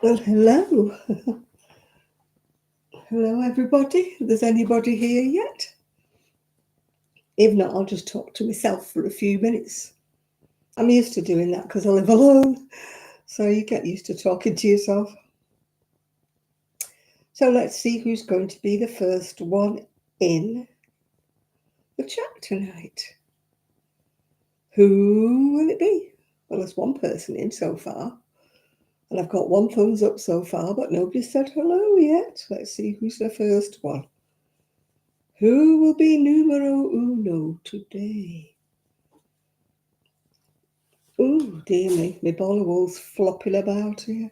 Well, hello. Hello, everybody. If there's anybody here yet? If not, I'll just talk to myself for a few minutes. I'm used to doing that because I live alone. So you get used to talking to yourself. So let's see who's going to be the first one in the chat tonight. Who will it be? Well, there's one person in so far. And I've got one thumbs up so far, but nobody said hello yet. Let's see who's the first one. Who will be numero uno today? Oh, dear me, my ball of wool's flopping about here.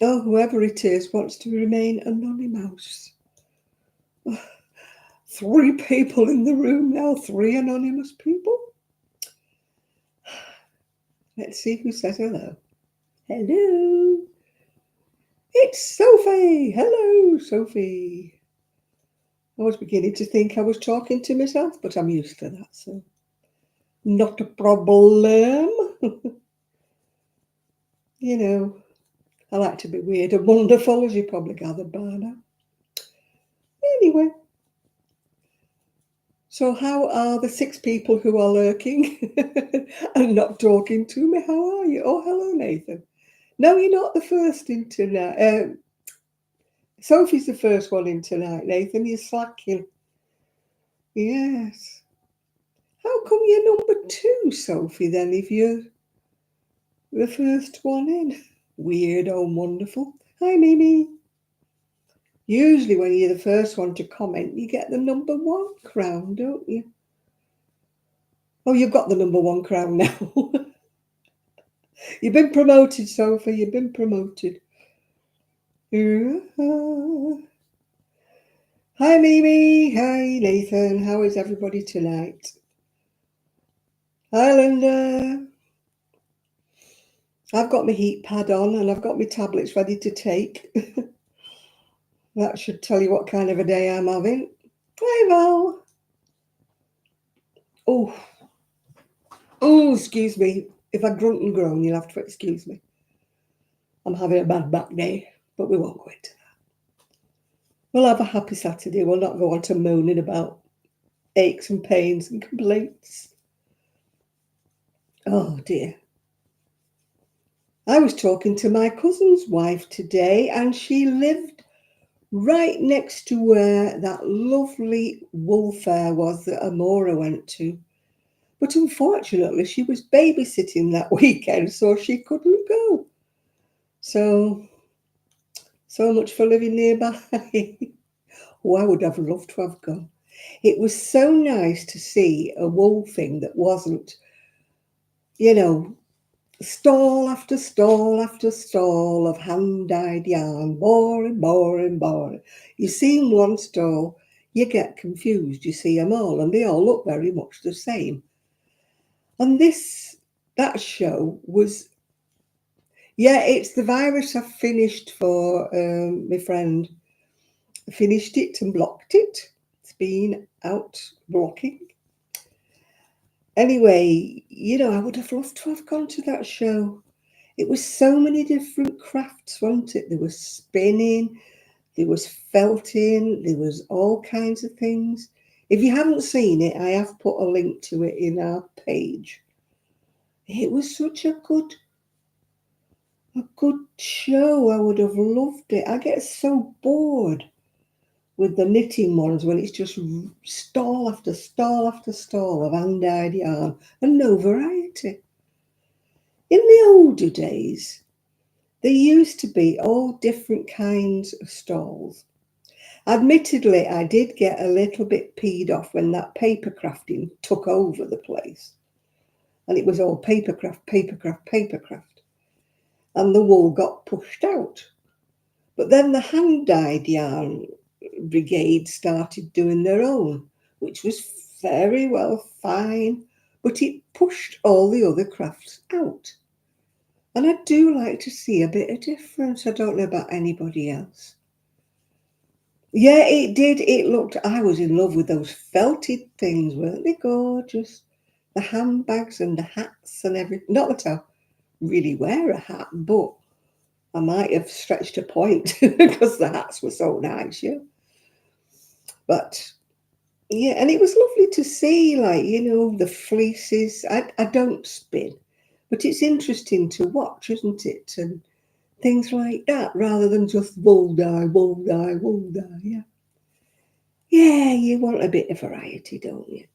Oh, whoever it is wants to remain anonymous. Oh, 3 people in the room now, 3 anonymous people. Let's see who says hello. Hello. It's Sophie. Hello, Sophie. I was beginning to think I was talking to myself, but I'm used to that, so not a problem. You know, I like to be weird and wonderful, as you probably gathered by now. Anyway, so how are the 6 people who are lurking and not talking to me? How are you? Oh, hello, Nathan. No, you're not the first in tonight. Sophie's the first one in tonight, Nathan. You're slacking. Yes. How come you're number 2, Sophie, then, if you're the first one in? Weird and wonderful. Hi, Mimi. Usually when you're the first one to comment, you get the number 1 crown, don't you? Oh, you've got the number 1 crown now. You've been promoted, Sophie. You've been promoted. Hi, Mimi. Hi, Nathan. How is everybody tonight? Hi, Linda. I've got my heat pad on and I've got my tablets ready to take. That should tell you what kind of a day I'm having. Hi, Val. Oh, excuse me. If I grunt and groan, you'll have to excuse me. I'm having a bad back day, but we won't go into that. We'll have a happy Saturday. We'll not go on to moaning about aches and pains and complaints. Oh, dear. I was talking to my cousin's wife today, and she lived right next to where that lovely wool fair was that Amora went to. But unfortunately, she was babysitting that weekend, so she couldn't go. So much for living nearby. Oh, I would have loved to have gone. It was so nice to see a wool thing that wasn't, stall after stall after stall of hand-dyed yarn. Boring, boring, boring. You see in one stall, you get confused. You see them all, and they all look very much the same. And that show was, it's the virus I've finished for my friend. I finished it and blocked it. It's been out blocking. Anyway, I would have loved to have gone to that show. It was so many different crafts, wasn't it? There was spinning, there was felting, there was all kinds of things. If you haven't seen it, I have put a link to it in our page. It was such a good show. I would have loved it. I get so bored with the knitting ones when it's just stall after stall after stall of hand-dyed yarn and no variety. In the older days, there used to be all different kinds of stalls. Admittedly, I did get a little bit peed off when that paper crafting took over the place. And it was all papercraft, papercraft, papercraft. And the wool got pushed out. But then the hand-dyed yarn brigade started doing their own, which was very well fine, but it pushed all the other crafts out. And I do like to see a bit of difference. I don't know about anybody else. Yeah, it did. I was in love with those felted things, weren't they gorgeous? The handbags and the hats and everything. Not that I really wear a hat, but I might have stretched a point because the hats were so nice, yeah. But yeah, and it was lovely to see, like, the fleeces. I don't spin, but it's interesting to watch, isn't it? And things like that, rather than just wool dye, wool dye, wool dye. Yeah, yeah, you want a bit of variety, don't you?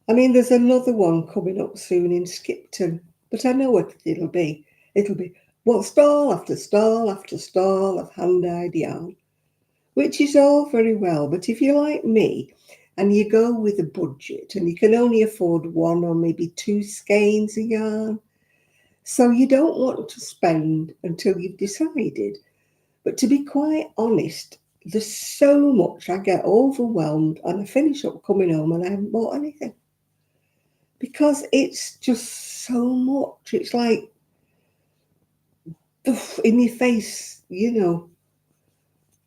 I mean, there's another one coming up soon in Skipton, but I know what it'll be. It'll be, well, stall after stall after stall of hand-dyed yarn, which is all very well. But if you're like me and you go with a budget and you can only afford one or maybe two skeins of yarn, so you don't want to spend until you've decided. But to be quite honest, there's so much I get overwhelmed and I finish up coming home and I haven't bought anything. Because it's just so much. It's like in your face.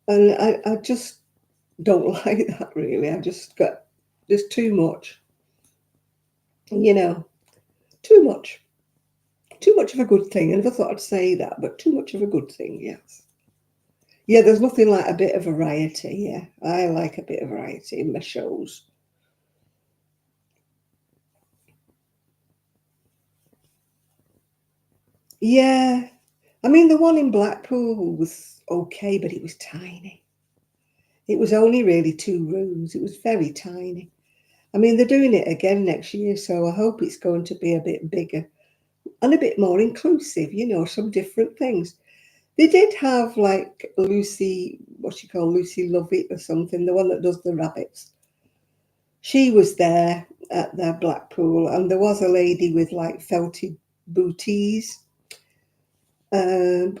And I just don't like that really. I just got, there's too much, you know, too much. Too much of a good thing. I never thought I'd say that, but too much of a good thing, yes. Yeah, there's nothing like a bit of variety, yeah. I like a bit of variety in my shows. Yeah. I mean, the one in Blackpool was okay, but it was tiny. It was only really 2 rooms. It was very tiny. I mean, they're doing it again next year, so I hope it's going to be a bit bigger and a bit more inclusive, some different things. They did have like Lucy, what she called Lucy Lovett or something, the one that does the rabbits. She was there at their Blackpool, and there was a lady with like felted booties. Um,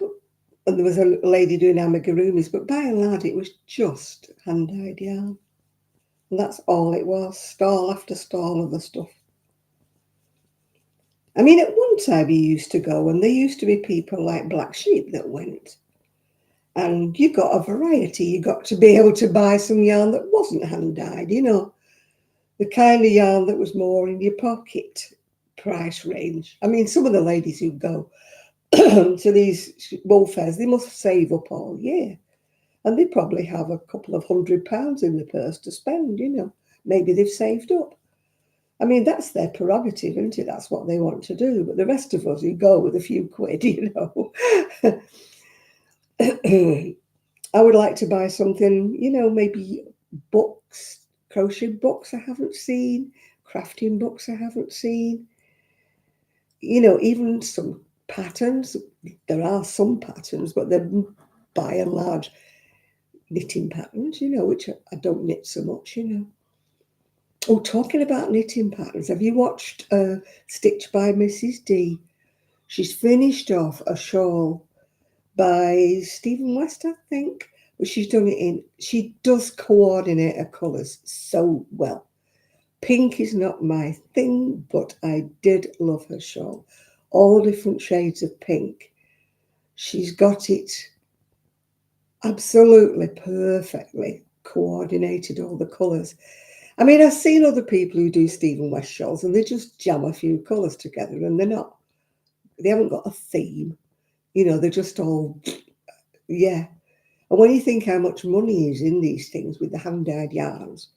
and there was a lady doing amigurumis, but by and large, it was just hand-dyed yarn. And that's all it was, stall after stall of the stuff. I mean, at one time you used to go, and there used to be people like Black Sheep that went. And you got a variety. You got to be able to buy some yarn that wasn't hand-dyed, the kind of yarn that was more in your pocket price range. I mean, some of the ladies who go to these wool fairs, they must save up all year. And they probably have a couple of £100 in the purse to spend, Maybe they've saved up. I mean, that's their prerogative, isn't it? That's what they want to do. But the rest of us who go with a few quid, I would like to buy something, maybe books, crochet books I haven't seen, crafting books I haven't seen, even some patterns. There are some patterns, but they're by and large knitting patterns, which I don't knit so much. Oh, talking about knitting patterns, have you watched Stitch by Mrs. D? She's finished off a shawl by Stephen West, I think. But she does coordinate her colours so well. Pink is not my thing, but I did love her shawl. All different shades of pink. She's got it absolutely perfectly coordinated, all the colours. I mean, I've seen other people who do Stephen West shawls and they just jam a few colours together and they haven't got a theme. They're just all, yeah. And when you think how much money is in these things with the hand-dyed yarns,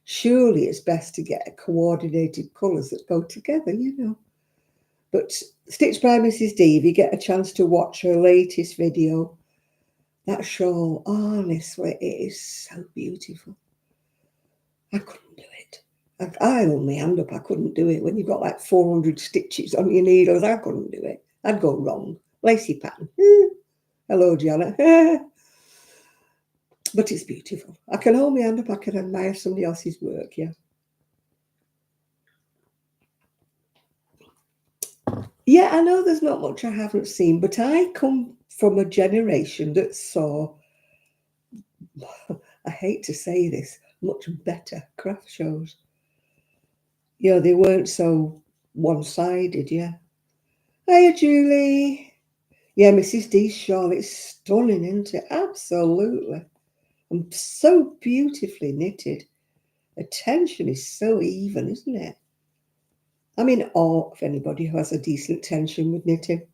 surely it's best to get coordinated colours that go together. But Stitch by Mrs. D, if you get a chance to watch her latest video, that shawl, honestly, it is so beautiful. I couldn't do it. I held my hand up. I couldn't do it. When you've got like 400 stitches on your needles, I couldn't do it. I'd go wrong. Lacy pattern. Hello, Janet. But it's beautiful. I can hold my hand up. I can admire somebody else's work, yeah. Yeah, I know there's not much I haven't seen, but I come from a generation that saw, I hate to say this, much better craft shows. They weren't so one-sided, yeah. Hiya, Julie. Yeah, Mrs. D's shawl, it's stunning, isn't it? Absolutely. And so beautifully knitted. The tension is so even, isn't it? I'm in awe of anybody who has a decent tension with knitting.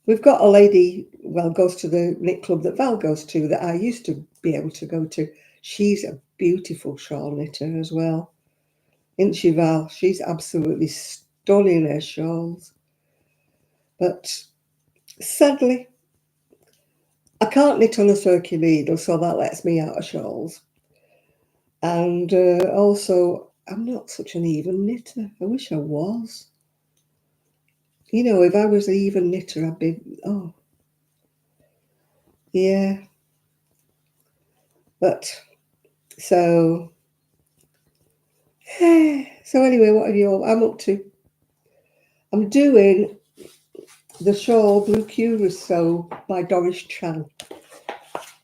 We've got a lady, well, goes to the knit club that Val goes to, that I used to be able to go to. She's a beautiful shawl knitter as well. Isn't she, Val? She's absolutely stunning, her shawls. But sadly, I can't knit on a circular needle, so that lets me out of shawls. And also, I'm not such an even knitter. I wish I was. You know, if I was an even knitter, I'd be, oh, yeah. But, so, so anyway, what have you, I'm up to? I'm doing the shawl Blue Curacao by Doris Chan.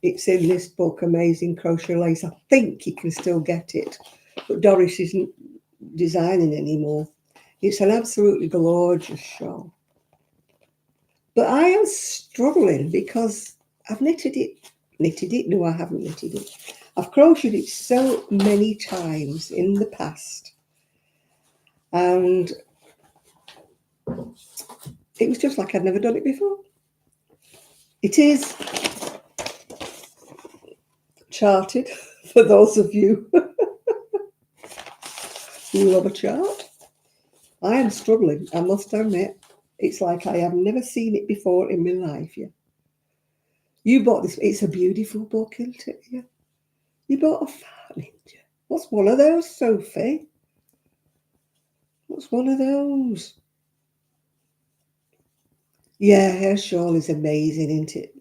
It's in this book, Amazing Crochet Lace. I think you can still get it, but Doris isn't designing anymore. It's an absolutely gorgeous shawl. But I am struggling because I've knitted it. No, I haven't knitted it. I've crocheted it so many times in the past. And it was just like I'd never done it before. It is charted for those of you who love a chart. I am struggling, I must admit. It's like I have never seen it before in my life. Yeah. You bought this. It's a beautiful book, isn't it? Yeah. You bought a fat ninja. What's one of those, Sophie? What's one of those? Yeah, her shawl is amazing, isn't it?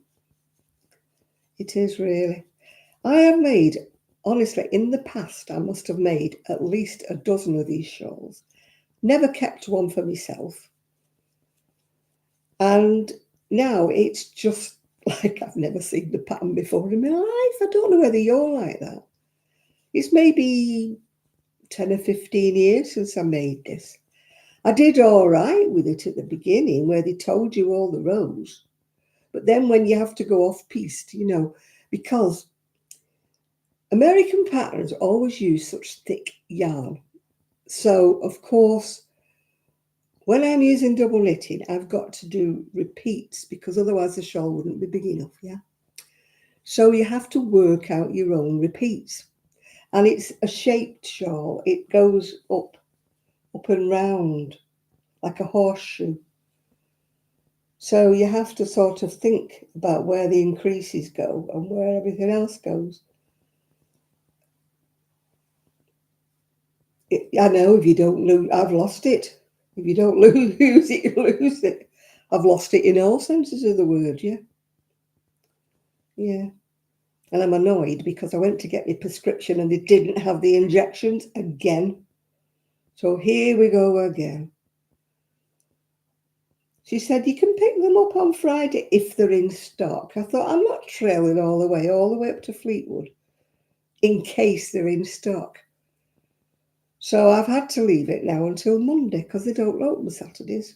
It is really. I have made, honestly, in the past, I must have made at least a dozen of these shawls. Never kept one for myself. And now it's just like I've never seen the pattern before in my life. I don't know whether you're like that. It's maybe 10 or 15 years since I made this. I did all right with it at the beginning where they told you all the rows. But then when you have to go off piste, you know, because American patterns always use such thick yarn. So, of course, when I'm using double knitting, I've got to do repeats because otherwise the shawl wouldn't be big enough, yeah? So you have to work out your own repeats. And it's a shaped shawl. It goes up and round like a horseshoe. So you have to sort of think about where the increases go and where everything else goes. I know if you don't lose, I've lost it. If you don't lose it, you lose it. I've lost it in all senses of the word, yeah. Yeah. And I'm annoyed because I went to get my prescription and they didn't have the injections again. So here we go again. She said, you can pick them up on Friday if they're in stock. I thought, I'm not trailing all the way up to Fleetwood in case they're in stock. So I've had to leave it now until Monday because they don't open Saturdays.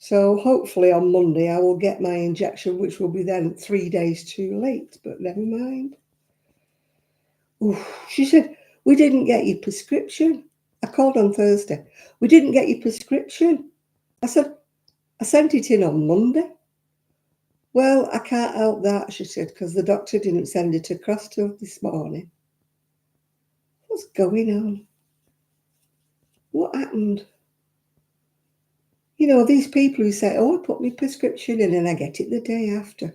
So hopefully on Monday I will get my injection, which will be then 3 days too late, but never mind. Oof. She said, we didn't get your prescription. I called on Thursday. We didn't get your prescription. I said, I sent it in on Monday. Well, I can't help that, she said, because the doctor didn't send it across till this morning. What's going on? What happened? You know, these people who say, oh, I put my prescription in and I get it the day after.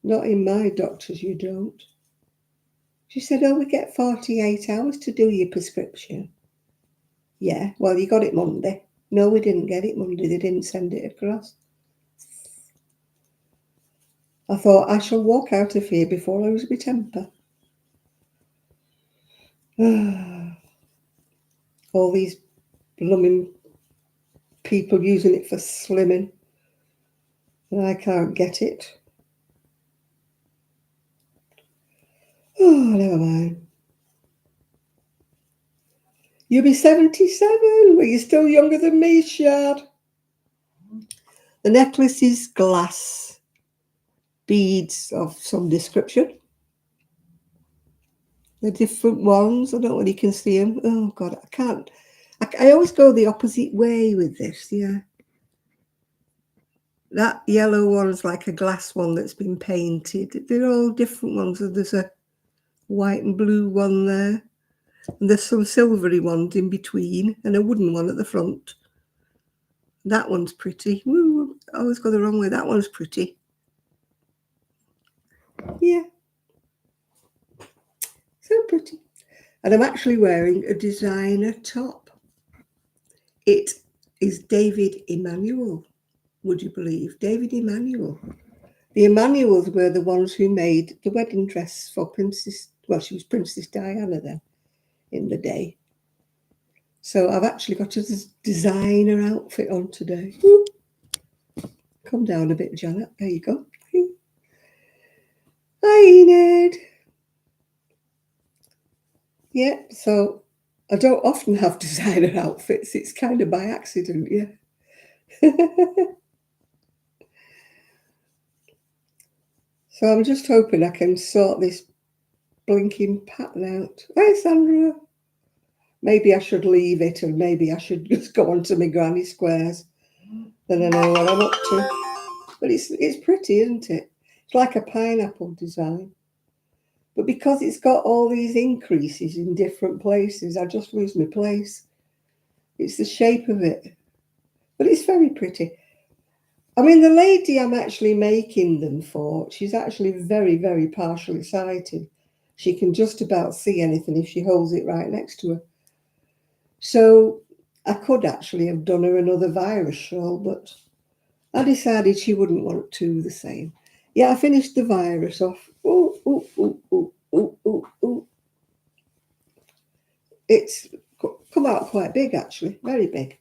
Not in my doctors, you don't. She said, oh, we get 48 hours to do your prescription. Yeah, well, you got it Monday. No, we didn't get it Monday. They didn't send it across. I thought, I shall walk out of here before I lose my temper. All these blooming people using it for slimming. And I can't get it. Oh, never mind. You'll be 77. Well, you're still younger than me, Shad. The necklace is glass beads of some description. The different ones. I don't know whether you can see them. Oh, God, I can't. I always go the opposite way with this, yeah. That yellow one's like a glass one that's been painted. They're all different ones. There's a white and blue one there. And there's some silvery ones in between and a wooden one at the front. That one's pretty. Woo, I always go the wrong way. That one's pretty. Yeah. So pretty. And I'm actually wearing a designer top. It is David Emanuel. Would you believe? David Emanuel. The Emanuels were the ones who made the wedding dress for Princess, well, she was Princess Diana then in the day. So I've actually got a designer outfit on today. Woo. Come down a bit, Janet. There you go. Hi, Ned. Yeah, so I don't often have designer outfits. It's kind of by accident, yeah. So I'm just hoping I can sort this blinking pattern out. Hi, Sandra. Maybe I should leave it and maybe I should just go on to my granny squares. Then I know what I'm up to. But it's pretty, isn't it? It's like a pineapple design. But because it's got all these increases in different places, I just lose my place. It's the shape of it. But it's very pretty. I mean, the lady I'm actually making them for, she's actually very, very partially sighted. She can just about see anything if she holds it right next to her. So I could actually have done her another virus shawl, but I decided she wouldn't want two the same. Yeah, I finished the virus off. Ooh, ooh, ooh, ooh, ooh, ooh, ooh. It's come out quite big, actually, very big.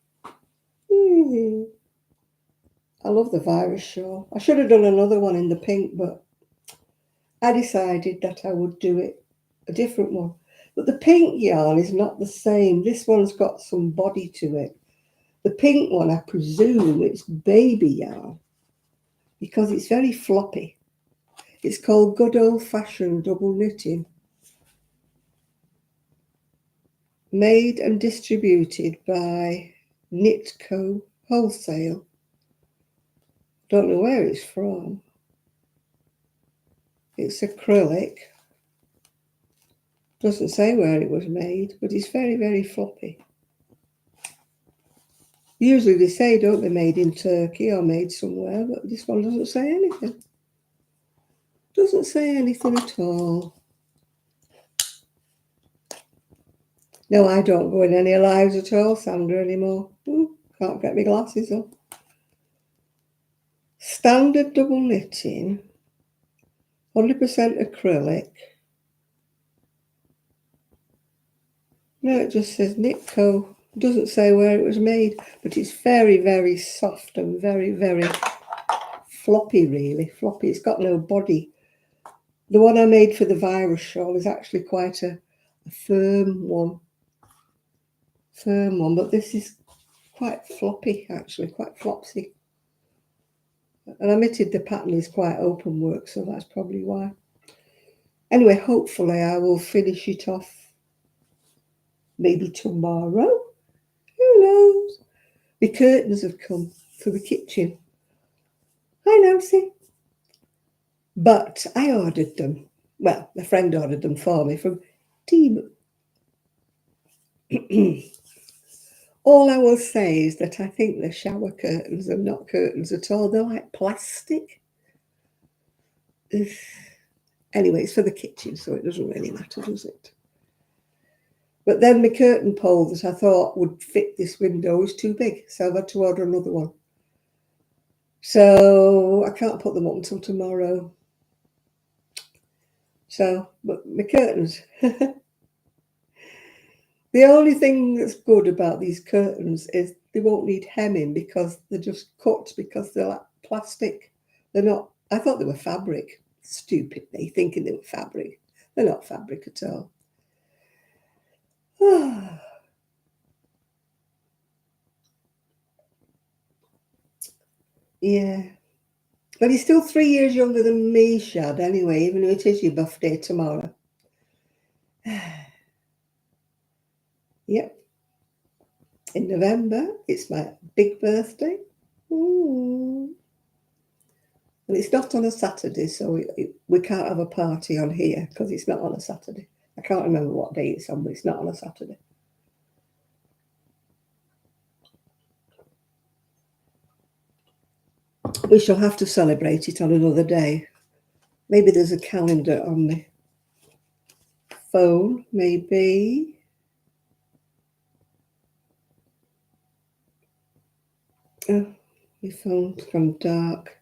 I love the virus shawl. I should have done another one in the pink, but I decided that I would do it a different one. But the pink yarn is not the same. This one's got some body to it. The pink one, I presume it's baby yarn because it's very floppy. It's called Good Old Fashioned Double Knitting. Made and distributed by Knitco Wholesale. Don't know where it's from. It's acrylic. Doesn't say where it was made, but it's very, very floppy. Usually they say, don't they, made in Turkey or made somewhere, but this one doesn't say anything. Doesn't say anything at all. No, I don't go in any lives at all, Sandra, anymore. Can't get my glasses on. Standard double knitting, 100% acrylic. No, it just says Knitco. It doesn't say where it was made, but it's very, very soft and very, very floppy, really. Floppy. It's got no body. The one I made for the virus shawl is actually quite a firm one. But this is quite floppy, actually, quite flopsy. And I knitted the pattern is quite open work, so that's probably why. Anyway, hopefully I will finish it off maybe tomorrow. Who knows? The curtains have come for the kitchen. Hi, Nancy. But I ordered them. Well, my friend ordered them for me from Temu. All I will say is that I think the shower curtains are not curtains at all. They're like plastic. Ugh. Anyway, it's for the kitchen, so it doesn't really matter, does it? But then the curtain pole that I thought would fit this window was too big, so I've had to order another one. So I can't put them up until tomorrow. So, but my curtains. The only thing that's good about these curtains is they won't need hemming because they're just cut because they're like plastic. They're not, I thought they were fabric, stupidly, thinking they were fabric. They're not fabric at all. Yeah. But he's still 3 years younger than me, Shad, anyway, even though it is your birthday tomorrow. Yep. In November, it's my big birthday. Ooh. And it's not on a Saturday, so we can't have a party on here because it's not on a Saturday. I can't remember what day it's on, but it's not on a Saturday. We shall have to celebrate it on another day. Maybe there's a calendar on the phone, maybe. Oh, my phone's gone dark.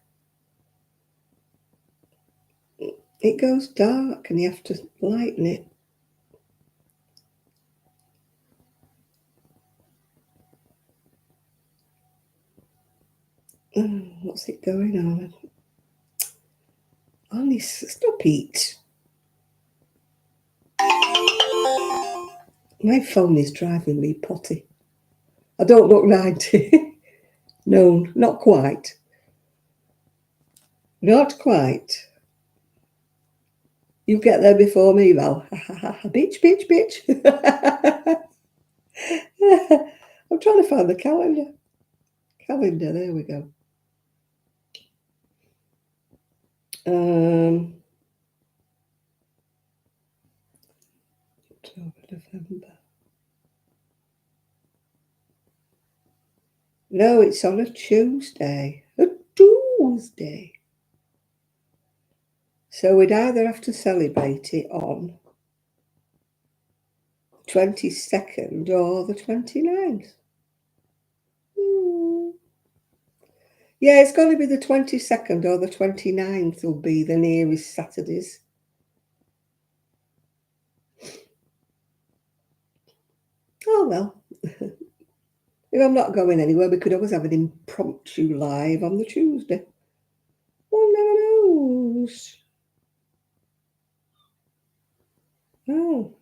It goes dark and you have to lighten it. Oh, what's it going on? Only stop it. My phone is driving me potty. I don't look 90. No, not quite. Not quite. You get there before me, Val. Bitch, bitch, bitch. I'm trying to find the calendar. Calendar, there we go. October, November. No, it's on a Tuesday. A Tuesday. So we'd either have to celebrate it on 22nd or the 29th. Yeah, it's got to be the 22nd or the 29th will be the nearest Saturdays. Oh, well. If I'm not going anywhere, we could always have an impromptu live on the Tuesday. One never knows. Oh.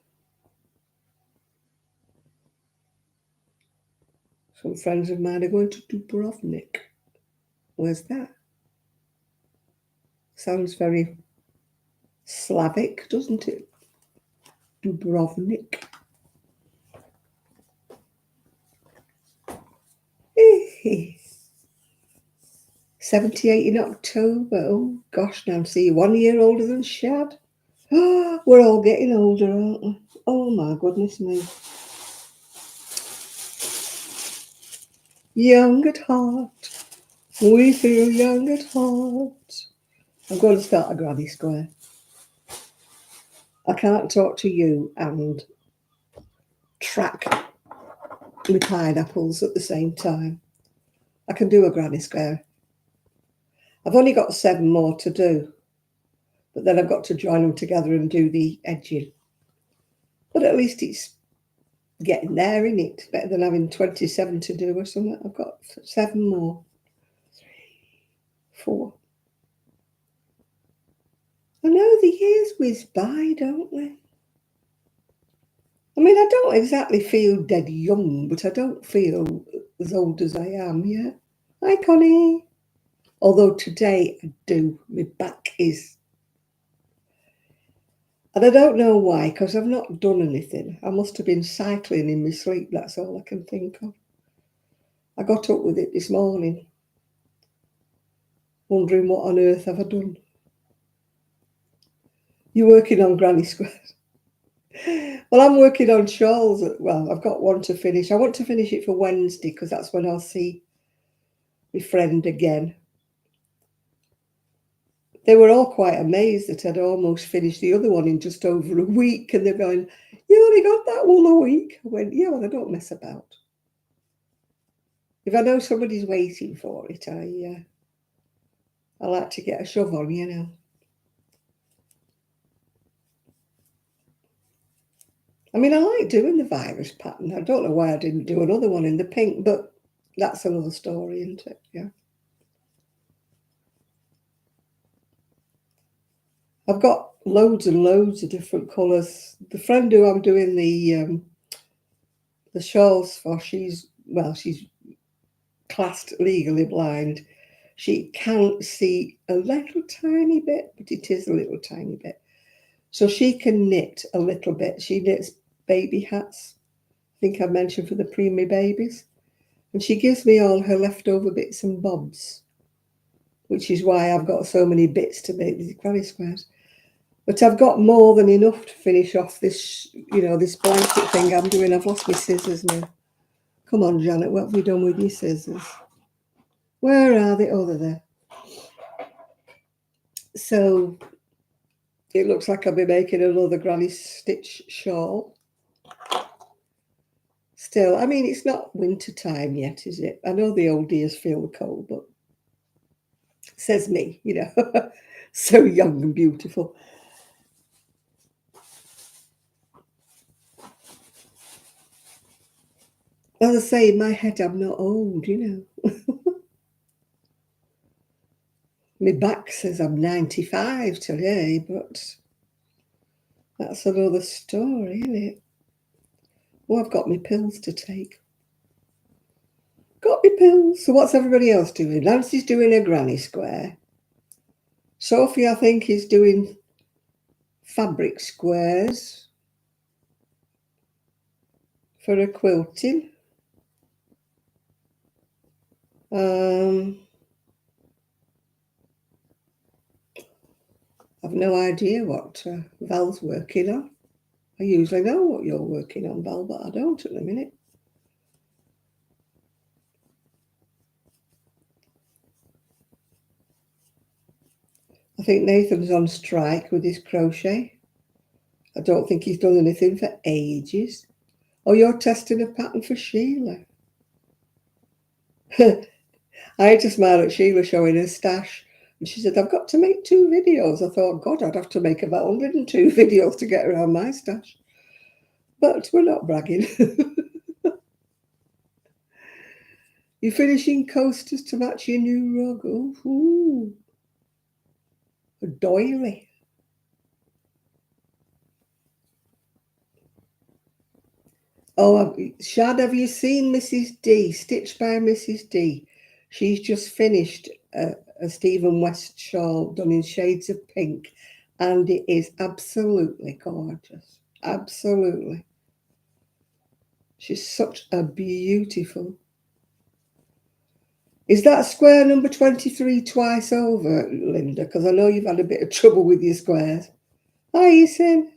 Some friends of mine are going to Dubrovnik. Where's that? Sounds very Slavic, doesn't it? Dubrovnik. 78 in October. Oh, gosh, now see, 1 year older than Shad. We're all getting older, aren't we? Oh, my goodness me. Young at heart. We feel young at heart. I'm going to start a granny square. I can't talk to you and track the pineapples at the same time. I can do a granny square. I've only got 7 more to do, but then I've got to join them together and do the edging. But at least it's getting there, isn't it? Better than having 27 to do or something. I've got 7 more. 3, 4. I know the years whiz by, don't they? I mean, I don't exactly feel dead young, but I don't feel as old as I am yet. Hi, Connie. Although today I do. My back is... And I don't know why, because I've not done anything. I must have been cycling in my sleep, that's all I can think of. I got up with it this morning, wondering what on earth have I done. You're working on granny squares. Well, I'm working on shawls. Well, I've got one to finish. I want to finish it for Wednesday because that's when I'll see my friend again. They were all quite amazed that I'd almost finished the other one in just over a week. And they're going, you only got that one a week? I went, yeah, well, I don't mess about. If I know somebody's waiting for it, I like to get a shove on, you know. I mean, I like doing the virus pattern. I don't know why I didn't do another one in the pink, but that's another story, isn't it? Yeah. I've got loads and loads of different colours. The friend who I'm doing the shawls for, she's classed legally blind. She can't see a little tiny bit, but it is a little tiny bit. So she can knit a little bit. She knits baby hats. I think I mentioned for the preemie babies. And she gives me all her leftover bits and bobs. which is why I've got so many bits to make these granny squares. But I've got more than enough to finish off this, this blanket thing I'm doing. I've lost my scissors now. Come on, Janet, what have you done with your scissors? Where are they? Oh, they're there. So it looks like I'll be making another granny stitch shawl. Still, I mean, it's not winter time yet, is it? I know the old dears feel cold, but says me, so young and beautiful. As I say, in my head, I'm not old, My back says I'm 95 today, but that's another story, isn't it? Oh, I've got my pills to take. Got my pills. So what's everybody else doing? Nancy's doing a granny square. Sophie, I think, is doing fabric squares for a quilting. I've no idea what Val's working on. I usually know what you're working on, Val, but I don't at the minute. I think Nathan's on strike with his crochet. I don't think he's done anything for ages. Oh, you're testing a pattern for Sheila. I had to smile at Sheila showing her stash. And she said, I've got to make 2 videos. I thought, God, I'd have to make about 102 videos to get around my stash. But we're not bragging. You're finishing coasters to match your new rug. Ooh. A doily. Oh, Shad, have you seen Mrs. D? Stitched by Mrs. D. She's just finished a Stephen West shawl done in shades of pink, and it is absolutely gorgeous. Absolutely. She's such a beautiful. Is that square number 23 twice over, Linda? Because I know you've had a bit of trouble with your squares. Hi, Ethan.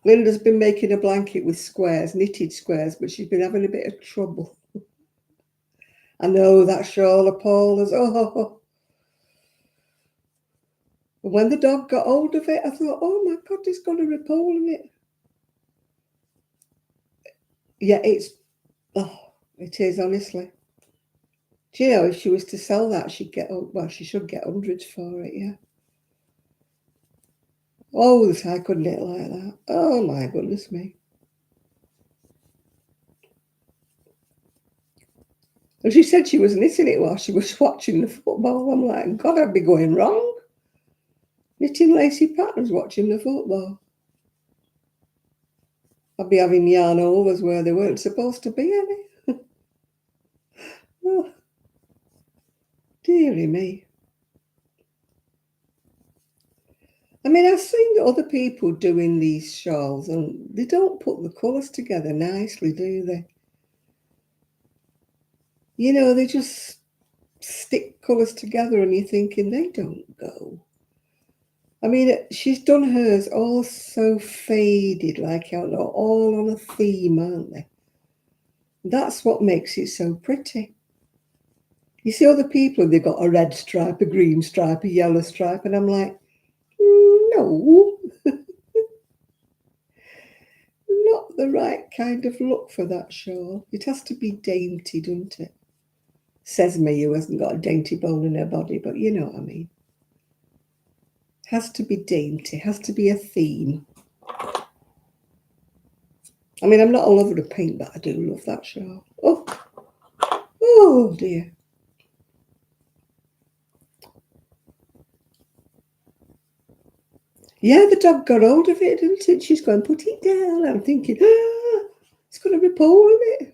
Linda's been making a blanket with squares, knitted squares, but she's been having a bit of trouble. I know that shawl appalled us. Oh. And when the dog got hold of it, I thought, oh my God, it's got a rip hole in it. Yeah, it is, honestly. Do you know, if she was to sell that, she should get hundreds for it, yeah. Oh, I couldn't knit like that. Oh my goodness me. And she said she was knitting it while she was watching the football. I'm like, God, I'd be going wrong. Knitting lacy patterns watching the football. I'd be having yarn overs where they weren't supposed to be any. Oh, dearie me. I mean, I've seen other people doing these shawls and they don't put the colours together nicely, do they? They just stick colours together and you're thinking they don't go. I mean, she's done hers all so faded, like, all on a theme, aren't they? That's what makes it so pretty. You see other people, they've got a red stripe, a green stripe, a yellow stripe, and I'm like, no, not the right kind of look for that shawl. It has to be dainty, doesn't it? Says me, who hasn't got a dainty bone in her body, but you know what I mean. Has to be dainty, has to be a theme. I mean, I'm not all over the pink, but I do love that shawl. Oh dear. Yeah, the dog got hold of it, didn't it? She's going, put it down. I'm thinking, it's got a rip hole in it.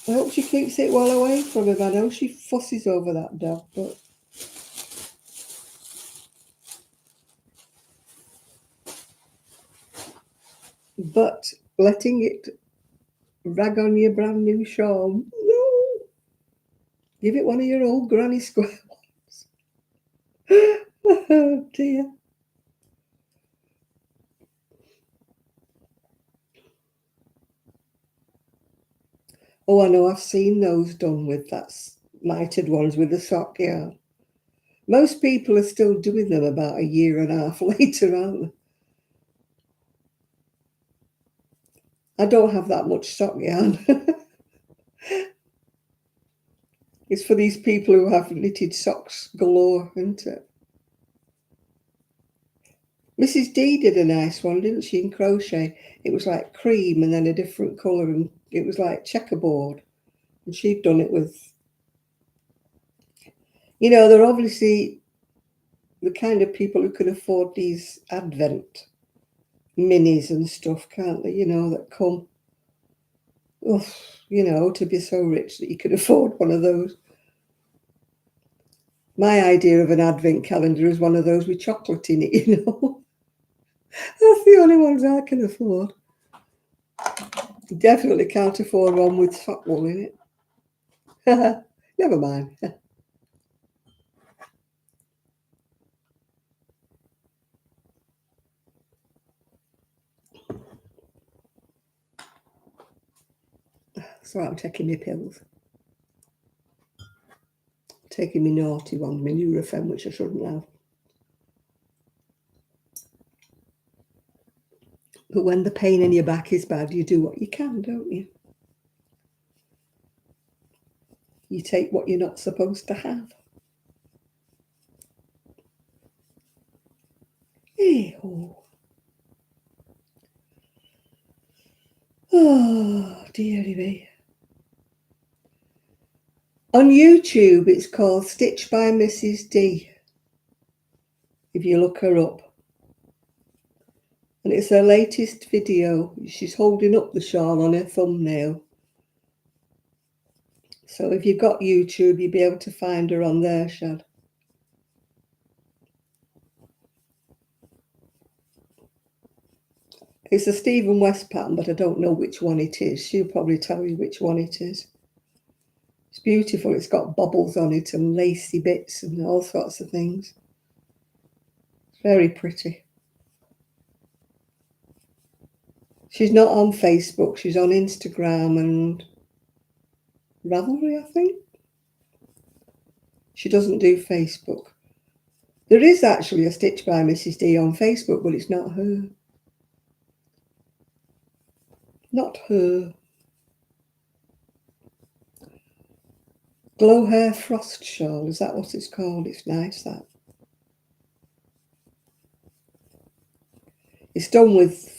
I hope she keeps it well away from him. I know she fusses over that dog, but letting it Rag on your brand new shawl. No. Give it one of your old granny square ones. Oh dear. Oh, I know, I've seen those done with that mitered ones with the sock yarn. Most people are still doing them about a year and a half later, aren't they? I don't have that much sock yarn. It's for these people who have knitted socks galore, isn't it? Mrs. D did a nice one, didn't she, in crochet? It was like cream and then a different colour, and it was like checkerboard. And she'd done it with, they're obviously the kind of people who can afford these Advent minis and stuff, can't they? That come, to be so rich that you could afford one of those. My idea of an Advent calendar is one of those with chocolate in it, That's the only ones I can afford. Definitely can't afford one with sock wool in it. Never mind. So I'm taking my pills. Taking me naughty one, my Nurofen, which I shouldn't have. But when the pain in your back is bad, you do what you can, don't you? You take what you're not supposed to have. Hey-ho. Oh, dearie me. On YouTube, it's called Stitch by Mrs. D, if you look her up. And it's her latest video. She's holding up the shawl on her thumbnail. So if you've got YouTube, you'll be able to find her on there, Shad. It's a Stephen West pattern, but I don't know which one it is. She'll probably tell you which one it is. It's beautiful. It's got bubbles on it and lacy bits and all sorts of things. It's very pretty. She's not on Facebook. She's on Instagram and Ravelry, I think. She doesn't do Facebook. There is actually a Stitch by Mrs. D on Facebook, but it's not her. Not her. Glow Hair Frost Shawl, is that what it's called? It's nice, that. It's done with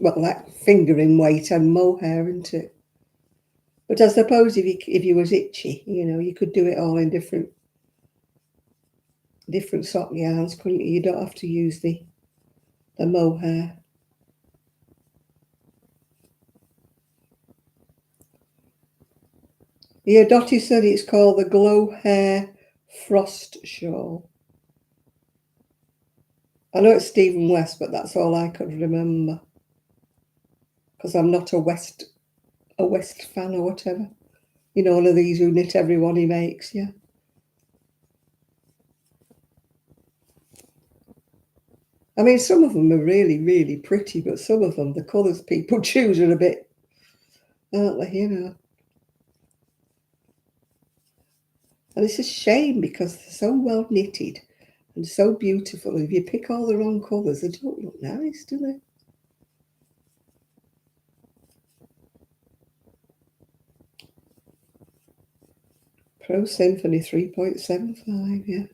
like fingering weight and mohair, isn't it? But I suppose if you was itchy, you could do it all in different sock yarns, couldn't you? You don't have to use the mohair. Yeah, Dottie said it's called the Glow Hair Frost Shawl. I know it's Stephen West, but that's all I could remember. Because I'm not a West fan or whatever. One of these who knit everyone he makes, yeah. I mean, some of them are really, really pretty, but some of them, the colours people choose are a bit, aren't they, And it's a shame because they're so well knitted and so beautiful. If you pick all the wrong colours, they don't look nice, do they? Pro Symphony 3.75, yeah.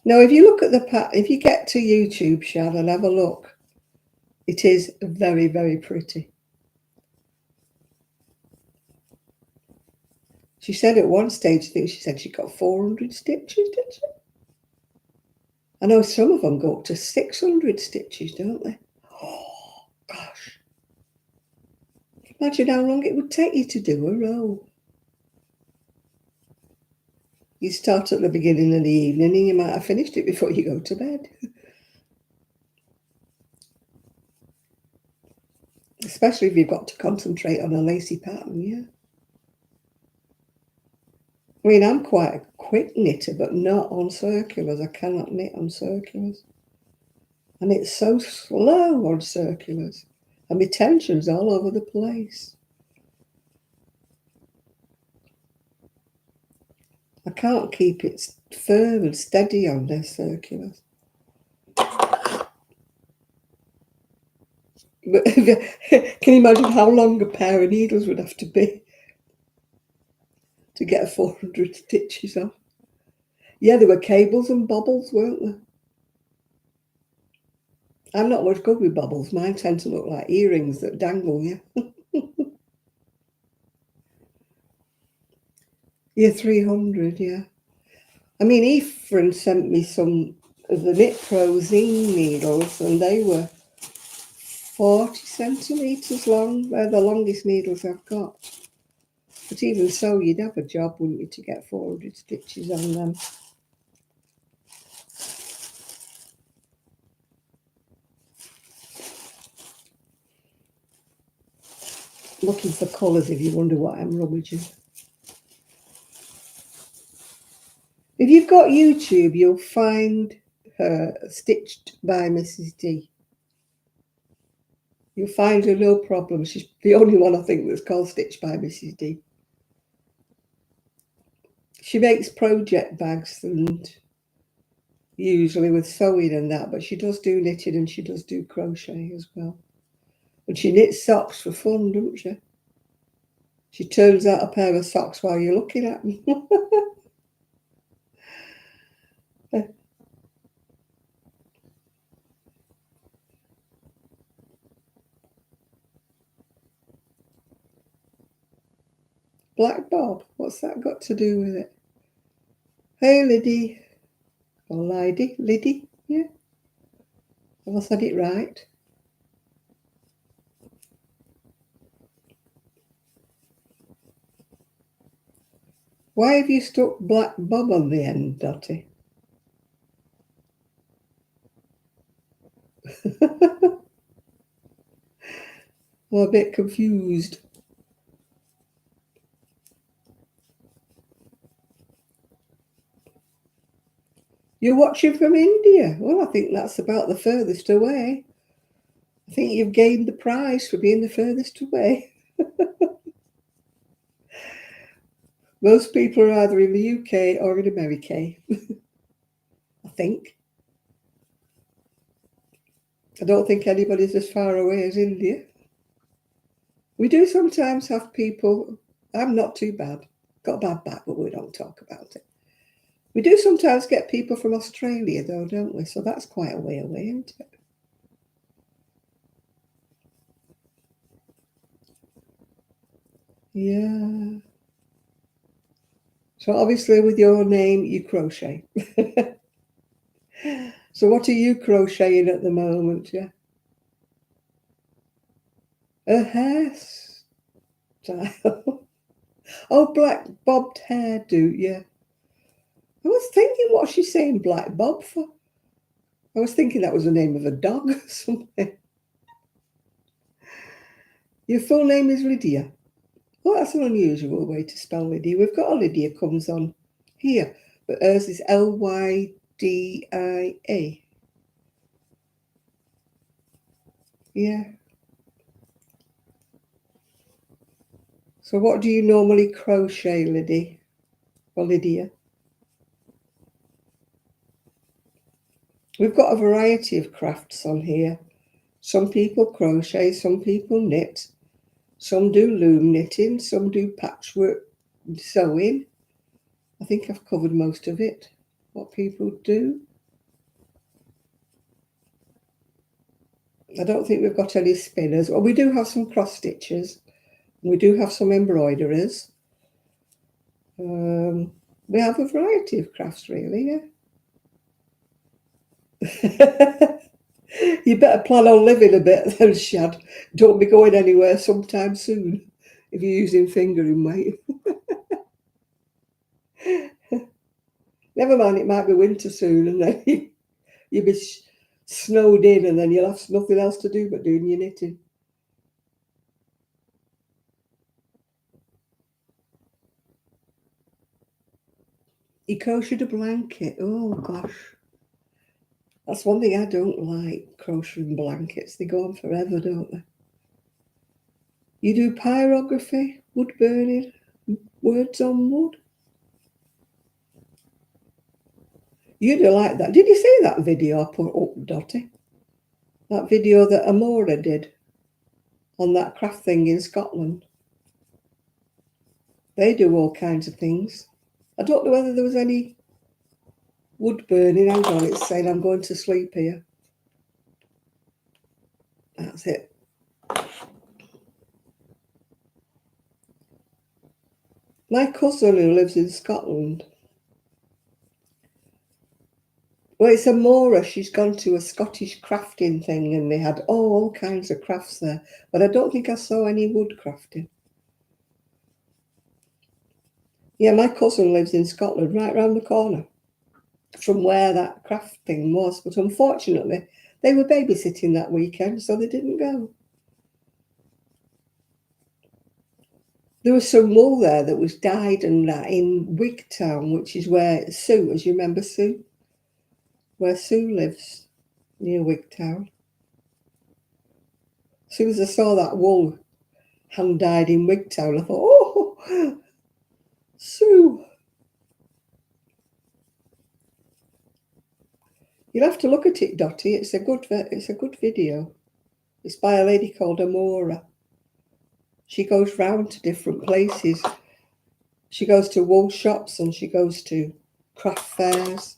Now, if you look at the pattern, if you get to YouTube, Shad, and have a look, it is very, very pretty. She said at one stage, I think she said she got 400 stitches, did she? I know some of them go up to 600 stitches, don't they? Oh, gosh. Imagine how long it would take you to do a row. You start at the beginning of the evening and you might have finished it before you go to bed. Especially if you've got to concentrate on a lacy pattern, yeah. I mean, I'm quite a quick knitter, but not on circulars. I cannot knit on circulars. And it's so slow on circulars. And my tension's all over the place. I can't keep it firm and steady on their circulars. But can you imagine how long a pair of needles would have to be to get 400 stitches on? Yeah, there were cables and bobbles, weren't there? I'm not much good with bobbles. Mine tend to look like earrings that dangle, yeah. Yeah, 300, yeah. I mean, Ephraim sent me some of the Knit Pro zine needles, and they were 40 centimetres long. They're the longest needles I've got. But even so, you'd have a job, wouldn't you, to get 400 stitches on them. Looking for colours if you wonder what I'm rummaging. If you've got YouTube, you'll find her Stitched by Mrs. D. You'll find her no problem. She's the only one I think that's called Stitched by Mrs. D. She makes project bags and usually with sewing and that, but she does do knitting and she does do crochet as well. And she knits socks for fun, doesn't she? She turns out a pair of socks while you're looking at them. Black Bob, what's that got to do with it? Hey, Liddy. Or Liddy, Liddy, yeah. Have I said it right? Why have you stuck Black Bob on the end, Dottie? I'm a bit confused. You're watching from India? Well, I think that's about the furthest away. I think you've gained the prize for being the furthest away. Most people are either in the UK or in America, I think. I don't think anybody's as far away as India. We do sometimes have people, I'm not too bad, got a bad back, but we don't talk about it. We do sometimes get people from Australia though, don't we? So that's quite a way away, isn't it? Yeah. So obviously with your name, you crochet. So what are you crocheting at the moment, yeah? A hairstyle. Oh, black bobbed hairdo, yeah. I was thinking, what's she saying black bob for? I was thinking that was the name of a dog or something. Your full name is Lydia. Well, that's an unusual way to spell Lydia. We've got a Lydia comes on here, but hers is Lydia. Yeah. So what do you normally crochet, Lydia? Or Lydia? We've got a variety of crafts on here. Some people crochet, some people knit, some do loom knitting, some do patchwork sewing. I think I've covered most of it, what people do. I don't think we've got any spinners. Well, we do have some cross stitches. We do have some embroiderers. We have a variety of crafts, really, yeah. You better plan on living a bit then, Shad. Don't be going anywhere sometime soon if you're using fingering weight. Never mind, it might be winter soon and then you'll be snowed in and then you'll have nothing else to do but doing your knitting. You crocheted a blanket. Oh, gosh. That's one thing I don't like, crocheting blankets. They go on forever, don't they? You do pyrography, wood burning, words on wood. You do like that. Did you see that video I put up, Dottie? That video that Amora did on that craft thing in Scotland. They do all kinds of things. I don't know whether there was any wood burning. Hang on, it's saying I'm going to sleep here. That's it. My cousin who lives in Scotland, well, it's Amora. She's gone to a Scottish crafting thing and they had all kinds of crafts there. But I don't think I saw any wood crafting. Yeah, my cousin lives in Scotland, right round the corner from where that craft thing was. But unfortunately, they were babysitting that weekend, so they didn't go. There was some wool there that was dyed and that in Wigtown, which is where Sue, as you remember Sue, where Sue lives, near Wigtown. As soon as I saw that wool hand dyed in Wigtown, I thought, oh, Sue. You'll have to look at it, Dottie. It's a good video. It's by a lady called Amora. She goes round to different places. She goes to wool shops and she goes to craft fairs.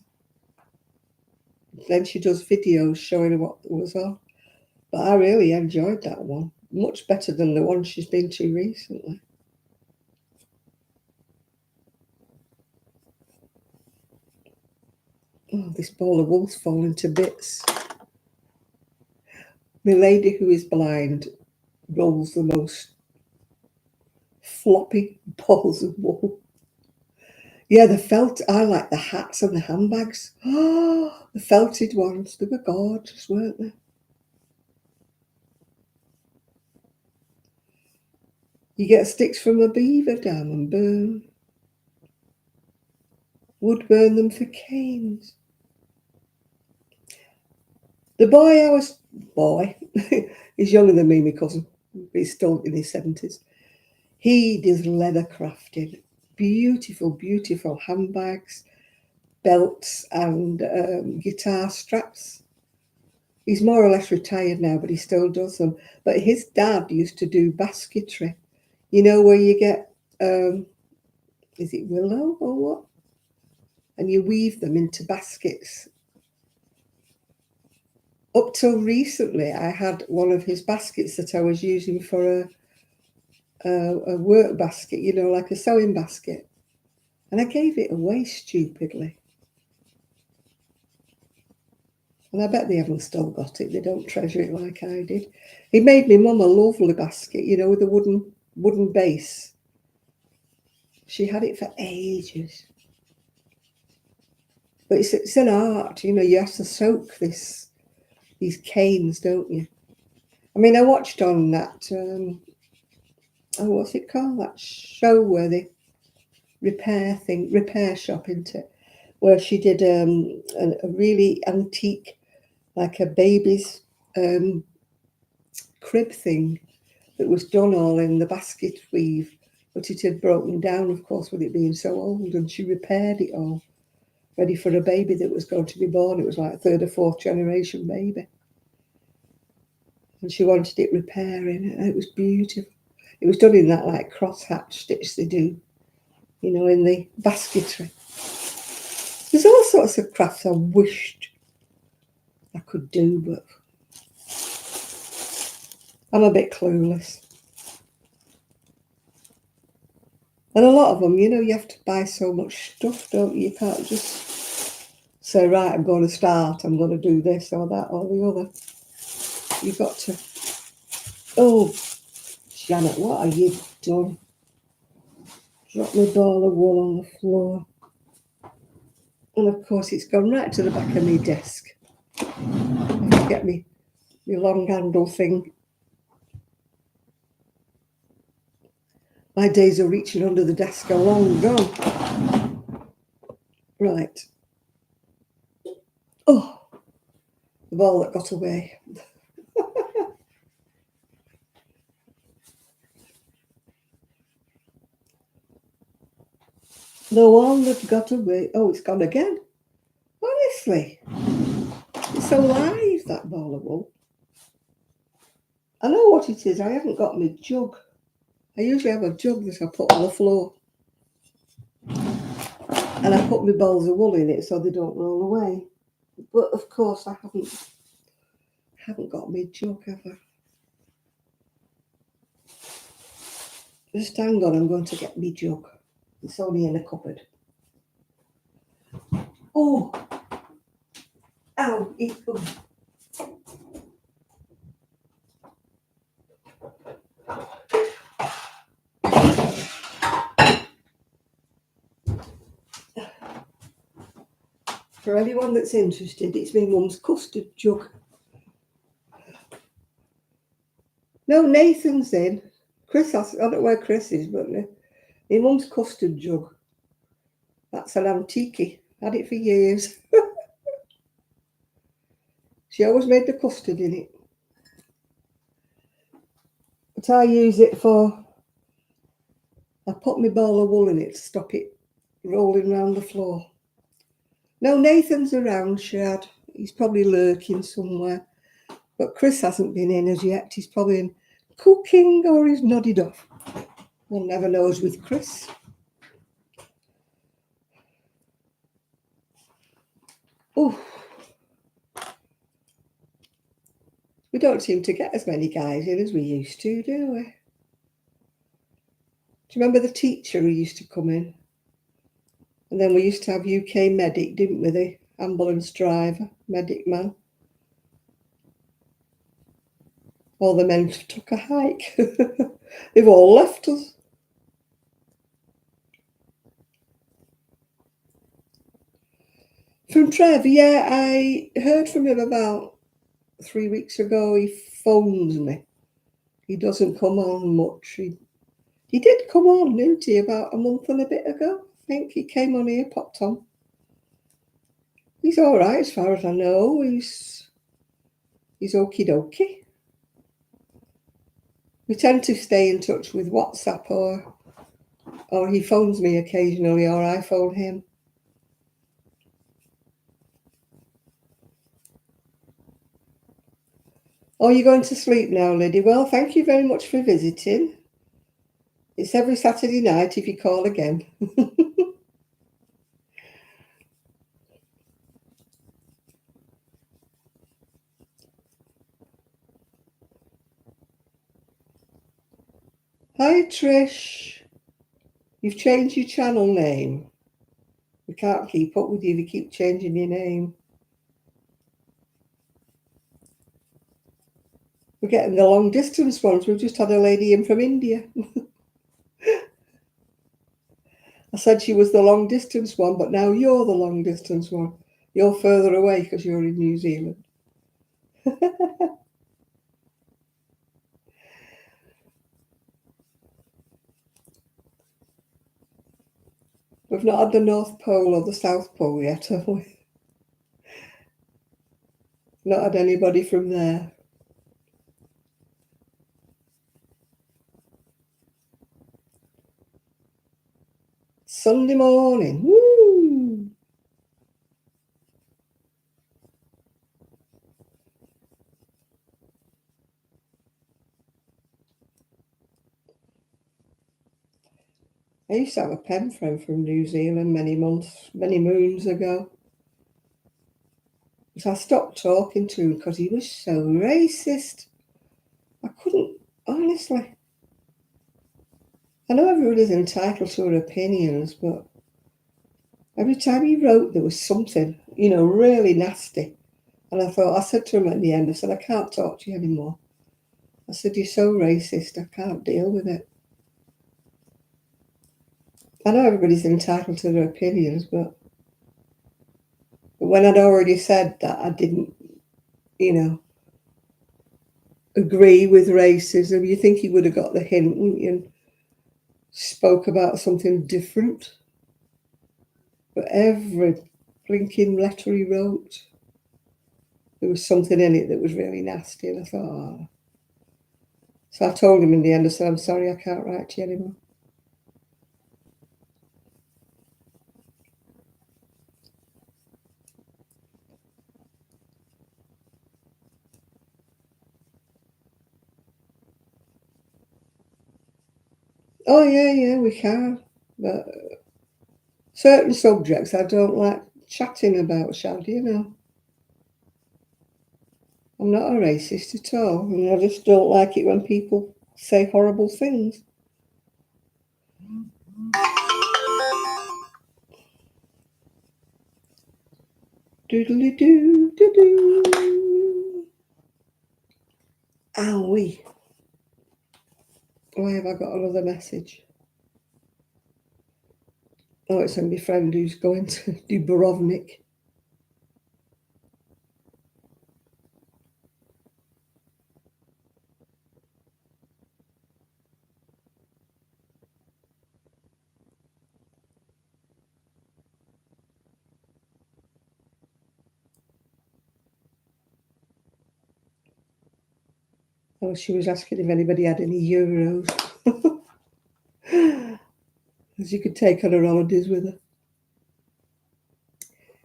Then she does videos showing what was on. But I really enjoyed that one. Much better than the one she's been to recently. Oh, this ball of wool's falling to bits. The lady who is blind rolls the most floppy balls of wool. Yeah, the felt, I like the hats and the handbags. Oh, the felted ones, they were gorgeous, weren't they? You get sticks from a beaver dam and burn. Would burn them for canes. The boy, he's younger than me, my cousin. He's still in his 70s. He does leather crafting. Beautiful, beautiful handbags, belts and guitar straps. He's more or less retired now, but he still does them. But his dad used to do basketry. You know, where you get, is it willow or what? And you weave them into baskets. Up till recently, I had one of his baskets that I was using for a work basket, you know, like a sewing basket. And I gave it away stupidly. And I bet they haven't still got it. They don't treasure it like I did. He made me mum a lovely basket, you know, with a wooden base. She had it for ages. But it's an art, you know, you have to soak these canes, don't you? I mean, I watched on that, what's it called? That show where they repair shop, isn't it? Where she did a really antique, like a baby's crib thing that was done all in the basket weave, but it had broken down, of course, with it being so old, and she repaired it all, ready for a baby that was going to be born. It was like third or fourth generation baby. And she wanted it repairing, and it was beautiful. It was done in that like crosshatch stitch they do, you know, in the basketry. There's all sorts of crafts I wished I could do, but I'm a bit clueless. And a lot of them, you know, you have to buy so much stuff, don't you? You can't just say, right, I'm going to start, I'm going to do this or that or the other. You've got to... Oh, Janet, what have you done? Dropped my ball of wool on the floor. And of course, it's gone right to the back of my desk. I have to get me long handle thing. My days of reaching under the desk are long gone. Right. Oh, the ball that got away. The one that got away. Oh, it's gone again. Honestly, it's alive, that ball of wool. I know what it is. I haven't got my jug. I usually have a jug that I put on the floor. And I put my balls of wool in it so they don't roll away. But of course I haven't got my jug ever. Just hang on, I'm going to get my jug. It's only in the cupboard. Oh! Ow! For anyone that's interested, it's my mum's custard jug. No, Nathan's in. Chris, I don't know where Chris is, but my mum's custard jug. That's an antique. Had it for years. She always made the custard in it. But I use it for... I put my ball of wool in it to stop it rolling around the floor. No, Nathan's around, Shad. He's probably lurking somewhere. But Chris hasn't been in as yet. He's probably in cooking or he's nodded off. One never knows with Chris. Oh, we don't seem to get as many guys in as we used to, do we? Do you remember the teacher who used to come in? And then we used to have UK medic, didn't we? The ambulance driver, medic man. All the men took a hike. They've all left us. From Trev, yeah, I heard from him about 3 weeks ago. He phones me. He doesn't come on much. He did come on, didn't he, about a month and a bit ago? I think he came on here, popped on. He's all right as far as I know. He's okie dokie. We tend to stay in touch with WhatsApp or he phones me occasionally or I phone him. Oh, you're going to sleep now, Liddy? Well, thank you very much for visiting. It's every Saturday night if you call again. Hi, Trish. You've changed your channel name. We can't keep up with you if you keep changing your name. We're getting the long distance ones. We've just had a lady in from India. I said she was the long distance one, but now you're the long distance one. You're further away because you're in New Zealand. We've not had the North Pole or the South Pole yet, have we? Not had anybody from there. Sunday morning. Woo! I used to have a pen friend from New Zealand many moons ago. But I stopped talking to him because he was so racist. I couldn't, honestly. I know everybody's entitled to their opinions, but every time he wrote, there was something, really nasty. And I said to him at the end, I said, I can't talk to you anymore. I said, you're so racist, I can't deal with it. I know everybody's entitled to their opinions, but when I'd already said that I didn't, agree with racism, you think he would have got the hint, wouldn't you? And spoke about something different. But every blinking letter he wrote, there was something in it that was really nasty. And I thought, oh. So I told him in the end, I said, I'm sorry, I can't write to you anymore. Oh, yeah, we can. But certain subjects I don't like chatting about, Shad, you know. I'm not a racist at all, and I just don't like it when people say horrible things. Doodly doo doo doo. Owie. Why have I got another message? Oh, it's from my friend who's going to Dubrovnik. Oh, she was asking if anybody had any euros. As you could take on her holidays with her.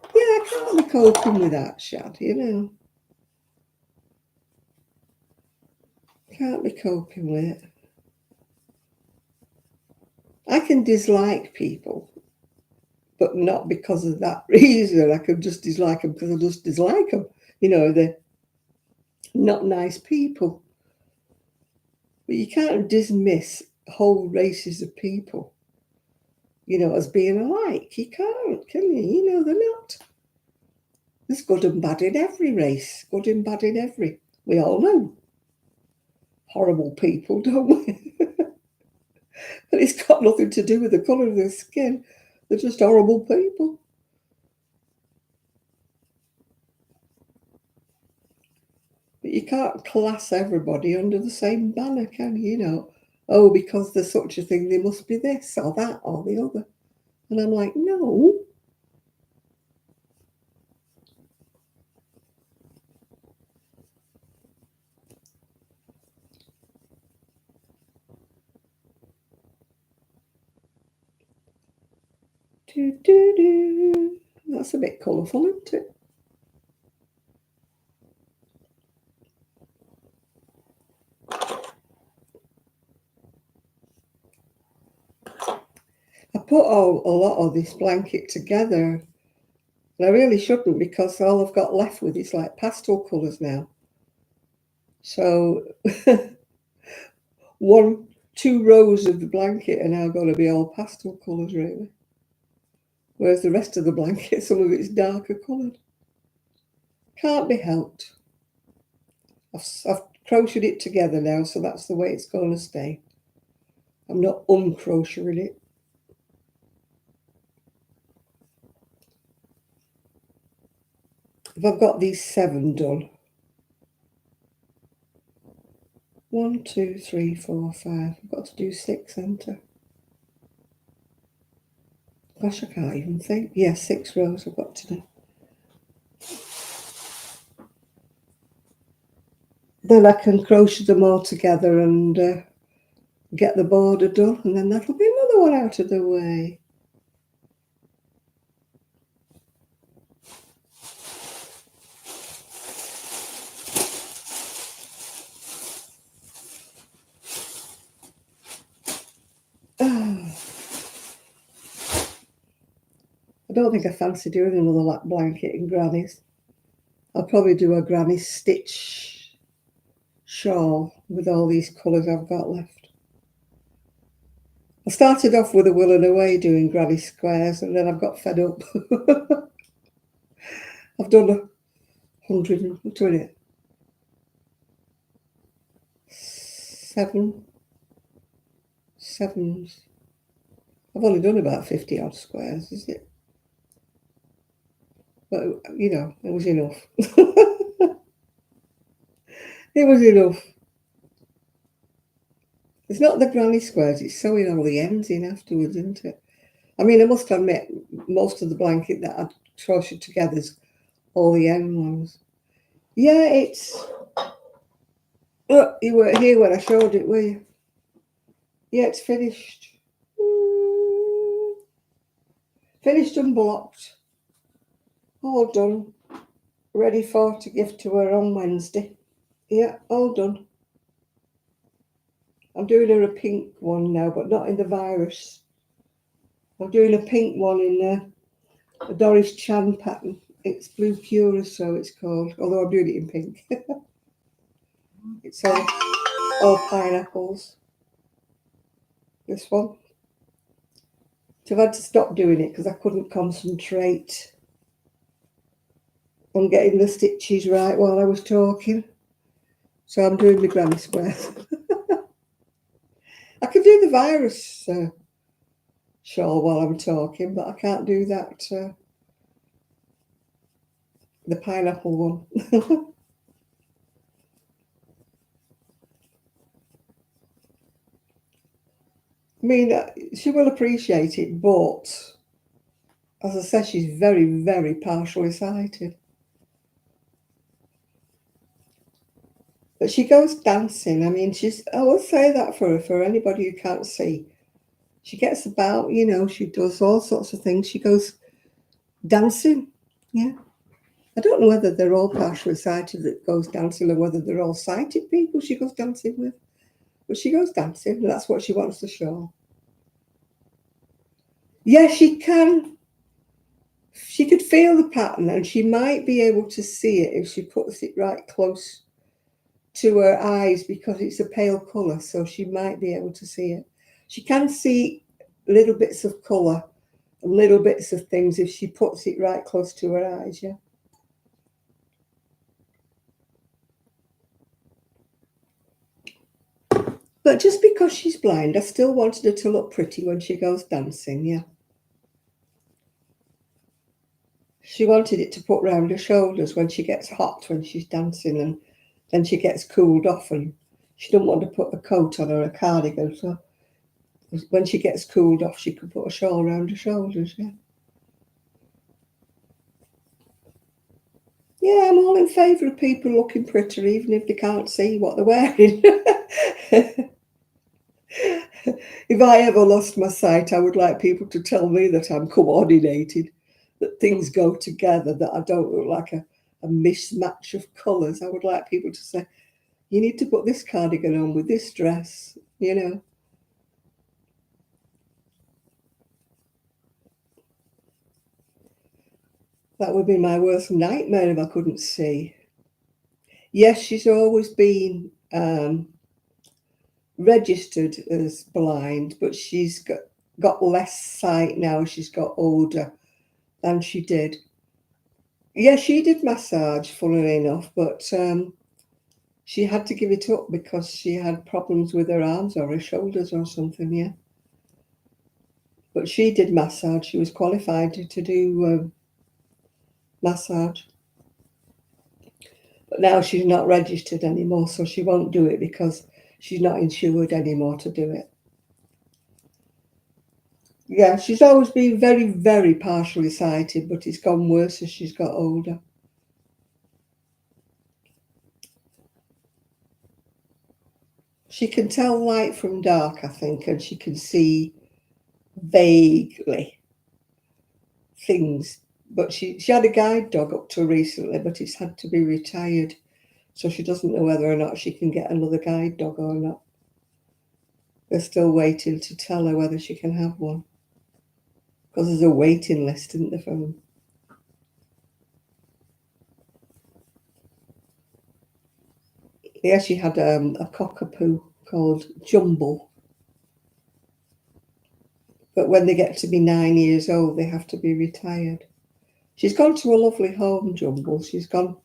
Yeah, I can't be coping with that, Shad, you know. Can't be coping with it. I can dislike people, but not because of that reason. I can just dislike them because I just dislike them. You know, they're not nice people. But you can't dismiss whole races of people, you know, as being alike. You can't, can you? You know, they're not. There's good and bad in every race, good and bad in every. We all know horrible people, don't we? And it's got nothing to do with the colour of their skin. They're just horrible people. But you can't class everybody under the same banner, can you? You know, oh, because there's such a thing, they must be this or that or the other. And I'm like, no. Do, do, do. That's a bit colourful, isn't it? I put a lot of this blanket together, and I really shouldn't because all I've got left with is like pastel colours now. So two rows of the blanket are now going to be all pastel colours, really. Whereas the rest of the blanket, some of it's darker coloured. Can't be helped. I've crocheted it together now, so that's the way it's going to stay. I'm not uncrocheting it. If I've got these 7 done, 1, 2, 3, 4, 5. I've got to do 6, haven't I? Gosh, I can't even think. Yeah, 6 rows I've got to do. Then I can crochet them all together and get the border done, and then that'll be another one out of the way. Oh, I don't think I fancy doing another blanket in Granny's. I'll probably do a Granny stitch shawl with all these colours I've got left. I started off with a will and a way doing Granny squares, and then I've got fed up. I've done 120, 7s. I've only done about 50 odd squares, is it? But, you know, it was enough. It was enough. It's not the granny squares, it's sewing all the ends in afterwards, isn't it? I mean, I must admit, most of the blanket that I crocheted together is all the end ones. Yeah, it's. Look, you weren't here when I showed it, were you? Yeah, it's finished. Finished and blocked. All done. Ready for to give to her on Wednesday. Yeah, all done. I'm doing her a pink one now, but not in the virus. I'm doing a pink one in a Doris Chan pattern. It's Blue Curacao, it's called, although I'm doing it in pink. It's all pineapples. This one. So I've had to stop doing it because I couldn't concentrate on getting the stitches right while I was talking. So I'm doing the granny squares. I can do the virus shawl while I'm talking, but I can't do that, the pineapple one. I mean, she will appreciate it, but as I said, she's very, very partially sighted. But she goes dancing. I mean, I will say that for anybody who can't see. She gets about, she does all sorts of things. She goes dancing. Yeah. I don't know whether they're all partially sighted that goes dancing or whether they're all sighted people she goes dancing with. But she goes dancing, and that's what she wants to show. Yeah, she can. She could feel the pattern, and she might be able to see it if she puts it right close to her eyes because it's a pale colour, so she might be able to see it. She can see little bits of colour and little bits of things if she puts it right close to her eyes, yeah. But just because she's blind, I still wanted her to look pretty when she goes dancing, yeah. She wanted it to put round her shoulders when she gets hot when she's dancing, and then she gets cooled off, and she doesn't want to put a coat on or a cardigan, so when she gets cooled off, she could put a shawl around her shoulders, yeah. Yeah, I'm all in favour of people looking pretty, even if they can't see what they're wearing. If I ever lost my sight, I would like people to tell me that I'm coordinated, that things go together, that I don't look like a mismatch of colours. I would like people to say, you need to put this cardigan on with this dress. That would be my worst nightmare if I couldn't see. Yes, she's always been registered as blind, but she's got less sight now. She's got older than she did. Yeah, she did massage, funnily enough, but she had to give it up because she had problems with her arms or her shoulders or something, yeah. But she did massage. She was qualified to do massage. But now she's not registered anymore, so she won't do it because she's not insured anymore to do it. Yeah, she's always been very, very partially sighted, but it's gone worse as she's got older. She can tell light from dark, I think, and she can see vaguely things. But she had a guide dog up to recently, but it's had to be retired. So she doesn't know whether or not she can get another guide dog or not. They're still waiting to tell her whether she can have one. Because there's a waiting list, isn't there, for them? Yeah, she had a cockapoo called Jumble. But when they get to be 9 years old, they have to be retired. She's gone to a lovely home, Jumble. She's gone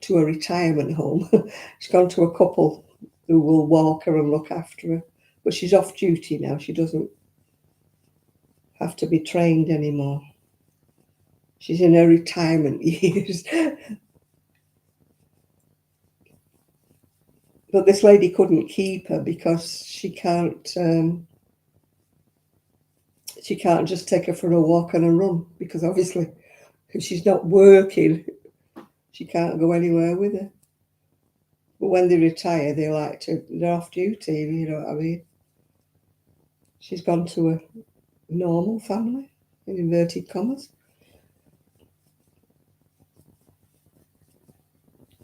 to a retirement home. She's gone to a couple who will walk her and look after her. But she's off duty now. She doesn't have to be trained anymore. She's in her retirement years. But this lady couldn't keep her because she can't She can't just take her for a walk and a run because obviously if she's not working, she can't go anywhere with her. But when they retire, they're off duty, you know what I mean? She's gone to a normal family, in inverted commas.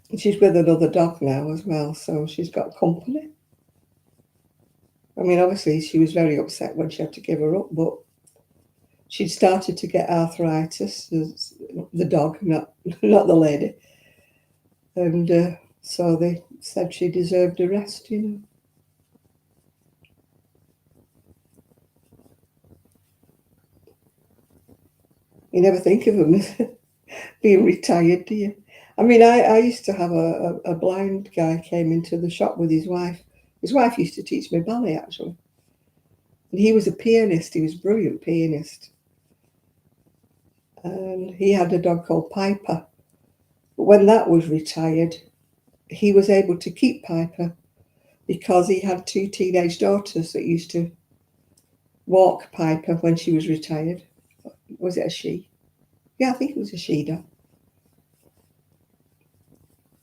And she's with another dog now as well, so she's got company. I mean, obviously, she was very upset when she had to give her up, but she'd started to get arthritis, the dog, not the lady. And so they said she deserved a rest, you know. You never think of them being retired, do you? I mean, I used to have a blind guy came into the shop with his wife. His wife used to teach me ballet, actually. And he was a pianist. He was a brilliant pianist. And he had a dog called Piper. But when that was retired, he was able to keep Piper because he had two teenage daughters that used to walk Piper when she was retired. Was it a she? Yeah, I think it was a she dog.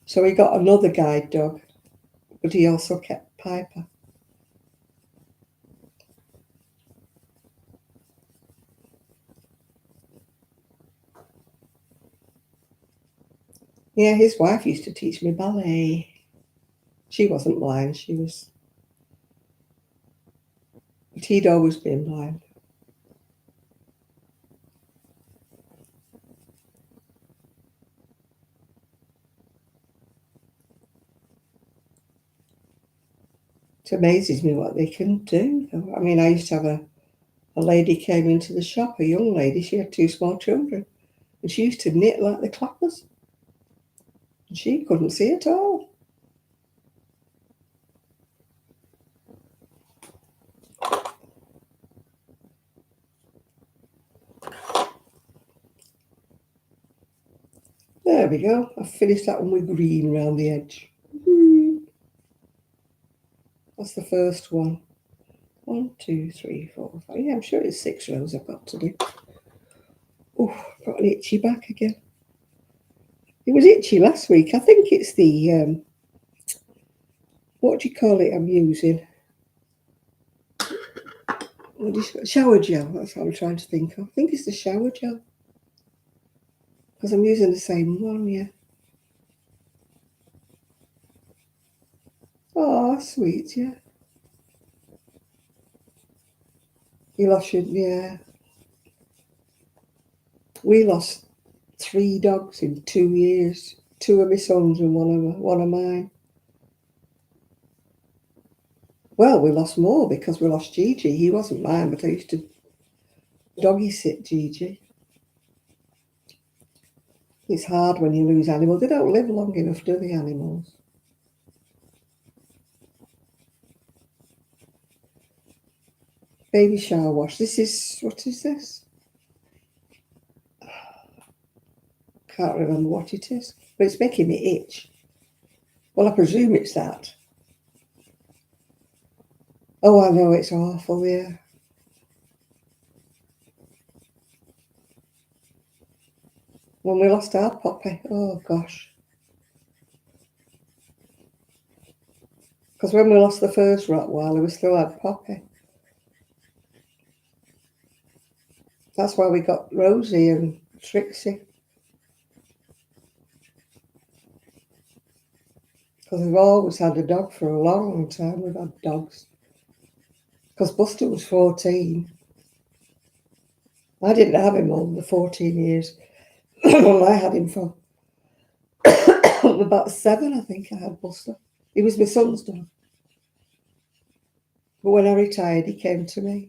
So he got another guide dog, but he also kept Piper. Yeah, his wife used to teach me ballet. She wasn't blind, but he'd always been blind. It amazes me what they can do. I mean, I used to have a lady came into the shop, a young lady, she had two small children, and she used to knit like the clappers. And she couldn't see at all. There we go. I've finished that one with green round the edge. That's the first one. 1, 2, 3, 4, 5. Yeah, I'm sure it's 6 rows I've got to do. Oh, got an itchy back again. It was itchy last week. I think it's the, what do you call it I'm using? Shower gel. That's what I'm trying to think of. I think it's the shower gel. Because I'm using the same one, yeah. Oh, sweet, yeah. You lost your, yeah. We lost 3 dogs in 2 years. 2 of my sons and one of mine. Well, we lost more because we lost Gigi. He wasn't mine, but I used to doggy sit Gigi. It's hard when you lose animals. They don't live long enough, do the animals? Baby shower wash. What is this? Can't remember what it is, but it's making me itch. Well, I presume it's that. Oh, I know, it's awful, yeah. When we lost our puppy, oh gosh. Because when we lost the first Rottweiler, we still had Poppy. That's why we got Rosie and Trixie. Because we've always had a dog for a long, long time. We've had dogs. Because Buster was 14. I didn't have him all the 14 years. I had him for about 7, I think I had Buster. He was my son's dog. But when I retired, he came to me.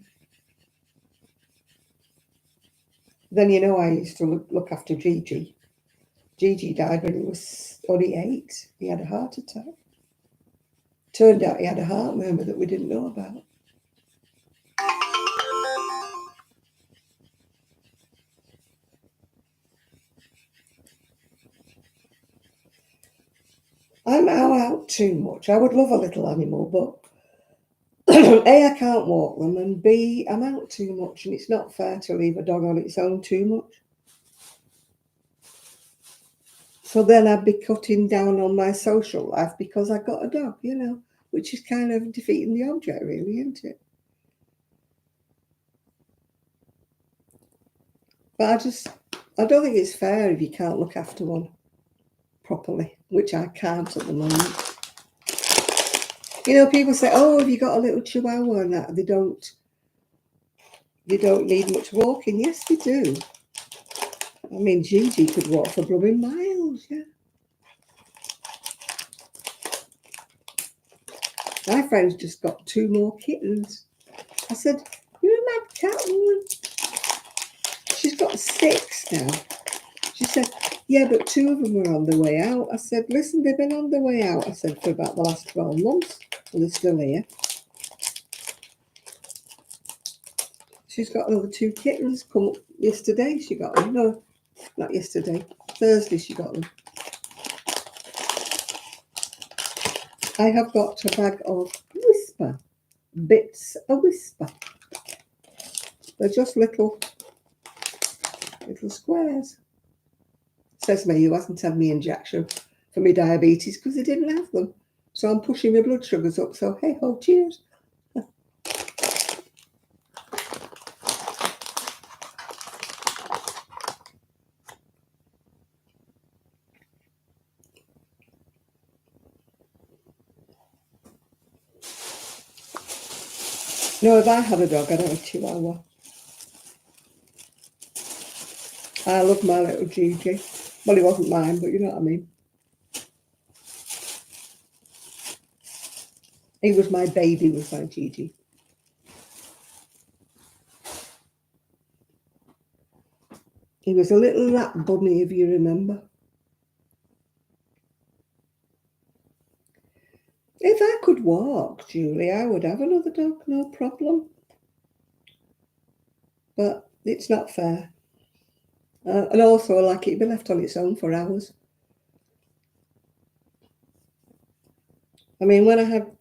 Then, you know, I used to look after Gigi. Gigi died when he was only 8. He had a heart attack. Turned out he had a heart murmur that we didn't know about. I'm out too much. I would love a little animal, but A, I can't walk them, and B, I'm out too much, and it's not fair to leave a dog on its own too much. So then I'd be cutting down on my social life because I got a dog, which is kind of defeating the object, really, isn't it? But I don't think it's fair if you can't look after one properly, which I can't at the moment. People say, "Oh, have you got a little chihuahua?" And that they don't need much walking. Yes, they do. I mean, Gigi could walk for blooming miles, yeah. My friend's just got 2 more kittens. I said, "You're a mad cat woman." She's got 6 now. She said, "Yeah, but 2 of them were on the way out." I said, "Listen, they've been on the way out," I said, "for about the last 12 months, and they're still here." She's got another 2 kittens come up yesterday. She got them. No, not yesterday. Thursday she got them. I have got a bag of Whisper. Bits of Whisper. They're just little squares. Says me who hasn't had me injection for my diabetes because they didn't have them. So I'm pushing my blood sugars up. So hey ho, cheers. No, if I had a dog, I'd have a Chihuahua. I love my little Gigi. Well, he wasn't mine, but you know what I mean. He was my baby, was my Gigi. He was a little lap bunny, if you remember. If I could walk, Julie, I would have another dog, no problem. But it's not fair. And also, I like it to be left on its own for hours. I mean, when I had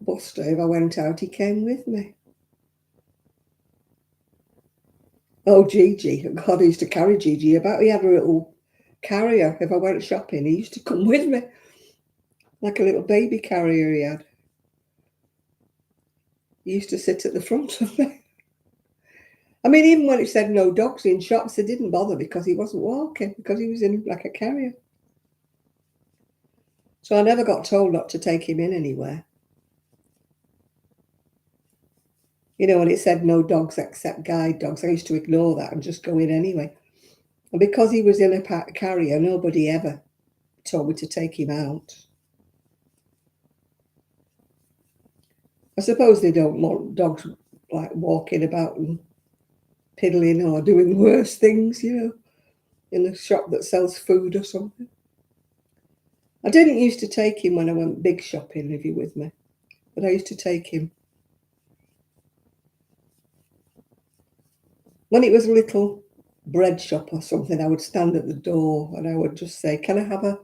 Buster, if I went out, he came with me. Oh, Gigi. God, I used to carry Gigi about. He had a little carrier. If I went shopping, he used to come with me. Like a little baby carrier he had. He used to sit at the front of me. I mean, even when it said no dogs in shops, it didn't bother because he wasn't walking, because he was in like a carrier. So I never got told not to take him in anywhere. When it said no dogs except guide dogs, I used to ignore that and just go in anyway. And because he was in a carrier, nobody ever told me to take him out. I suppose they don't want dogs like walking about and piddling or doing worse things, in a shop that sells food or something. I didn't used to take him when I went big shopping, if you're with me, but I used to take him when it was a little bread shop or something. I would stand at the door and I would just say, "Can I have a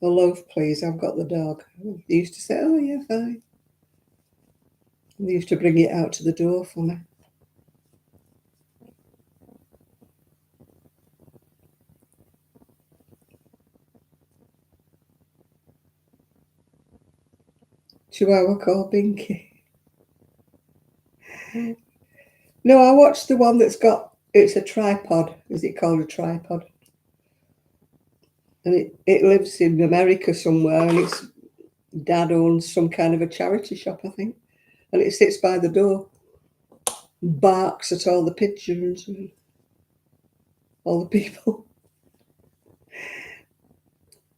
loaf, please? I've got the dog." They used to say, "Oh, yeah, fine." And they used to bring it out to the door for me. Chihuahua called Binky. No, I watched the one that's it's a tripod. Is it called a tripod? And it lives in America somewhere, and its dad owns some kind of a charity shop, I think. And it sits by the door, barks at all the pigeons and all the people.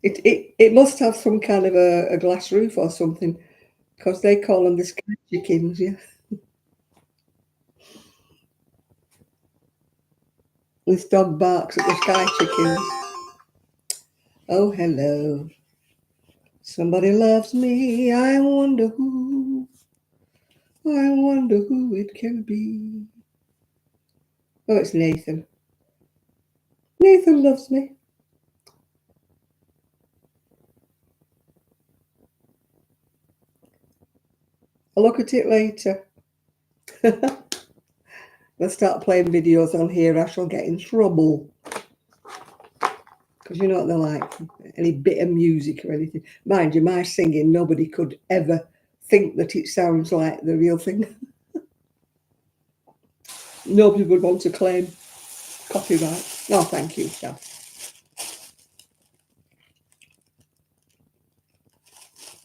It must have some kind of a glass roof or something, because they call them the sky chickens, yeah. This dog barks at the sky chickens. Oh, hello. Somebody loves me. I wonder who. I wonder who it can be. Oh, it's Nathan. Nathan loves me. I'll look at it later. Let's start playing videos on here. I shall get in trouble. Because you know what they're like. Any bit of music or anything. Mind you, my singing, nobody could ever think that it sounds like the real thing. Nobody would want to claim copyright. No, thank you, Chad.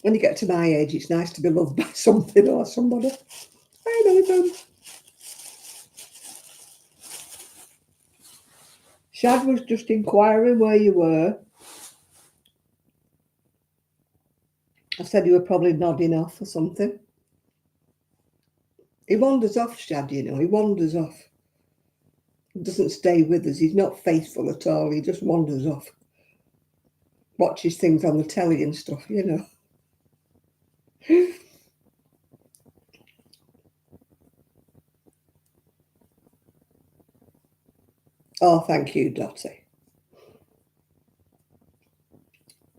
When you get to my age, it's nice to be loved by something or somebody. I know them. Shad was just inquiring where you were. I said you were probably nodding off or something. He wanders off, Shad, you know. He wanders off. He doesn't stay with us. He's not faithful at all. He just wanders off. Watches things on the telly and stuff, you know. Oh, thank you, Dottie.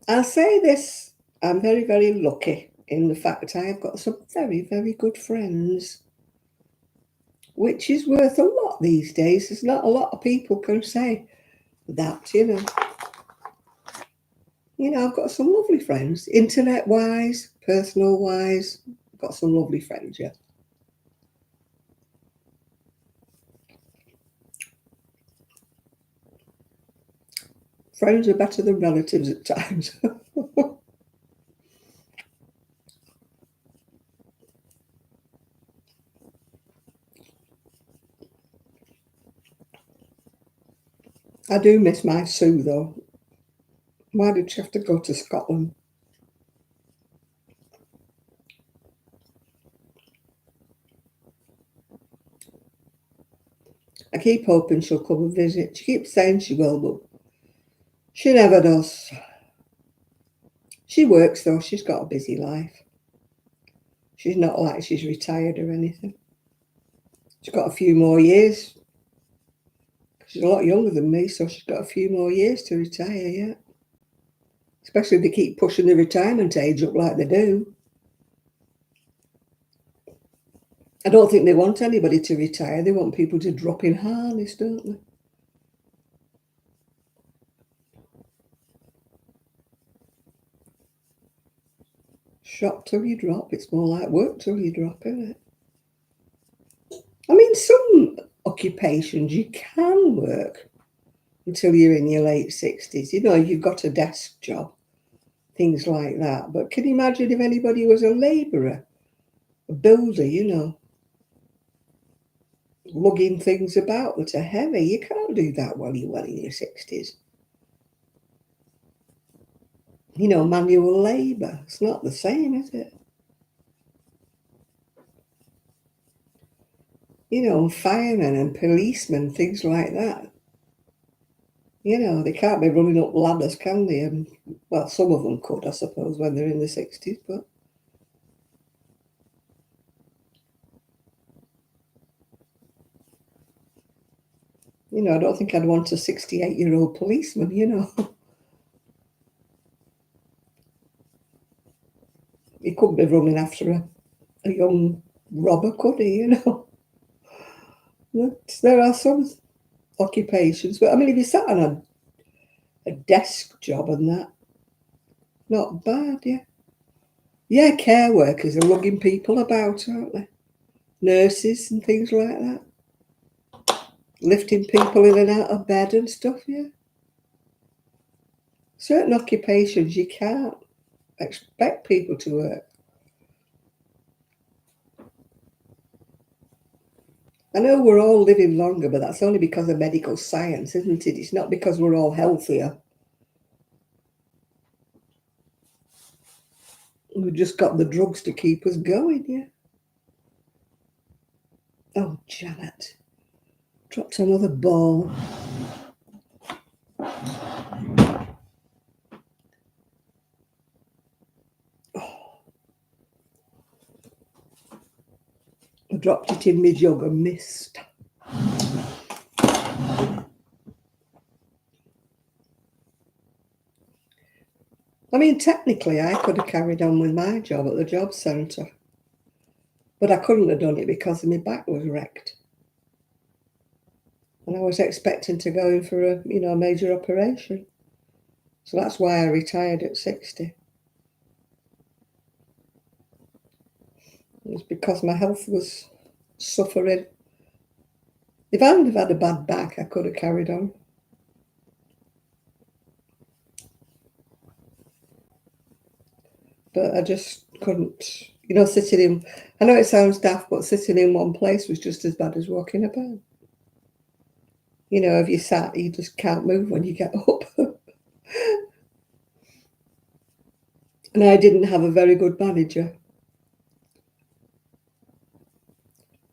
I'll say this. I'm very, very lucky in the fact I have got some very, very good friends, which is worth a lot these days. There's not a lot of people can say that, you know. You know, I've got some lovely friends, internet-wise, personal-wise. I've got some lovely friends, yeah. Friends are better than relatives at times. I do miss my Sue, though. Why did she have to go to Scotland? I keep hoping she'll come and visit. She keeps saying she will, but she never does. She works, though. She's got a busy life. She's not like she's retired or anything. She's got a few more years. She's a lot younger than me, so she's got a few more years to retire, yeah. Especially if they keep pushing the retirement age up like they do. I don't think they want anybody to retire. They want people to drop in harness, don't they? Shop till you drop. It's more like work till you drop, isn't it? I mean, some occupations you can work until you're in your late 60s. You know, you've got a desk job, things like that. But can you imagine if anybody was a labourer, a builder, you know, lugging things about that are heavy? You can't do that while you're well in your 60s. You know, manual labour. It's not the same, is it? You know, firemen and policemen, things like that. You know, they can't be running up ladders, can they? And, well, some of them could, I suppose, when they're in the 60s, but you know, I don't think I'd want a 68-year-old policeman, you know. He couldn't be running after a young robber, could he, you know? But there are some occupations, but I mean, if you sat on a desk job and that, not bad, yeah. Yeah, care workers are lugging people about, aren't they? Nurses and things like that. Lifting people in and out of bed and stuff, yeah. Certain occupations you can't expect people to work. I know we're all living longer, but that's only because of medical science, isn't it? It's not because we're all healthier. We've just got the drugs to keep us going, yeah. Oh, Janet. Dropped another ball. Oh, I dropped it in my jug and missed. I mean, technically, I could have carried on with my job at the job centre. But I couldn't have done it because my back was wrecked. And I was expecting to go in for a major operation. So that's why I retired at 60. It was because my health was suffering. If I hadn't have had a bad back, I could have carried on. But I just couldn't, sitting in, I know it sounds daft, but sitting in one place was just as bad as walking about. If you sat, you just can't move when you get up. And I didn't have a very good manager.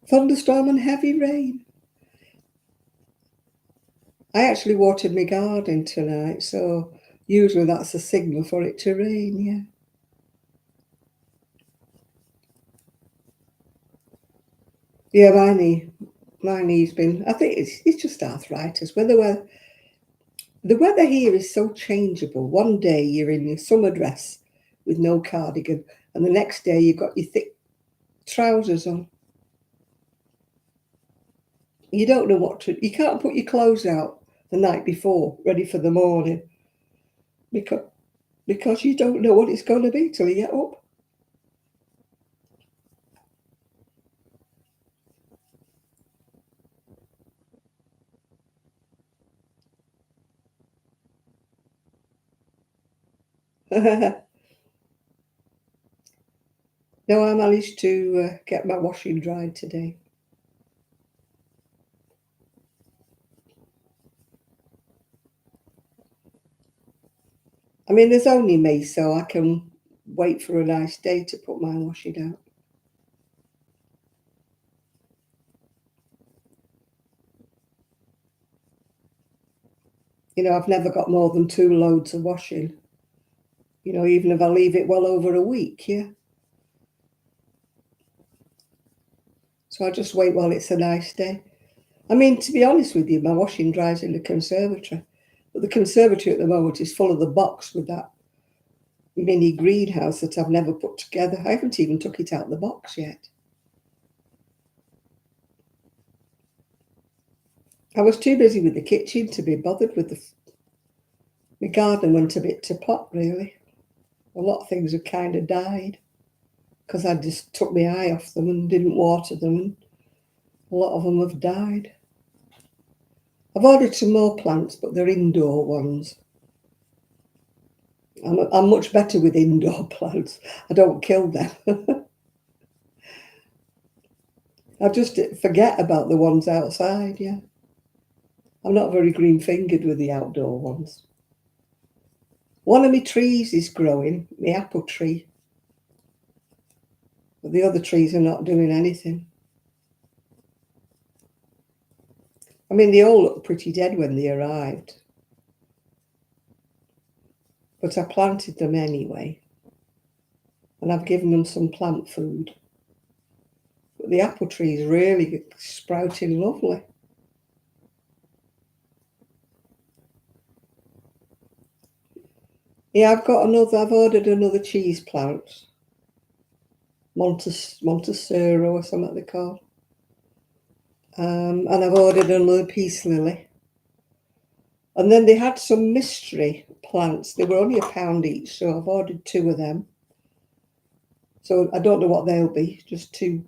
Thunderstorm and heavy rain. I actually watered my garden tonight, so usually that's a signal for it to rain, yeah. Yeah, my knee's been, I think it's just arthritis. The weather here is so changeable. One day you're in your summer dress with no cardigan, and the next day you've got your thick trousers on. You don't know you can't put your clothes out the night before, ready for the morning, because you don't know what it's going to be till you get up. No, I managed to get my washing dried today. I mean, there's only me, so I can wait for a nice day to put my washing out. I've never got more than 2 loads of washing. Even if I leave it well over a week, yeah. So I just wait while it's a nice day. I mean, to be honest with you, my washing dries in the conservatory. But the conservatory at the moment is full of the box with that mini greenhouse that I've never put together. I haven't even took it out of the box yet. I was too busy with the kitchen to be bothered with my garden went a bit to pot, really. A lot of things have kind of died because I just took my eye off them and didn't water them, and a lot of them have died. I've ordered some more plants, but they're indoor ones. I'm much better with indoor plants. I don't kill them. I just forget about the ones outside, yeah. I'm not very green-fingered with the outdoor ones. One of my trees is growing, my apple tree. But the other trees are not doing anything. I mean, they all looked pretty dead when they arrived. But I planted them anyway. And I've given them some plant food. But the apple tree is really sprouting lovely. Yeah, I've ordered another cheese plant. Montesero or something they're called. And I've ordered another peace lily. And then they had some mystery plants. They were only £1 each, so I've ordered 2 of them. So I don't know what they'll be, just 2.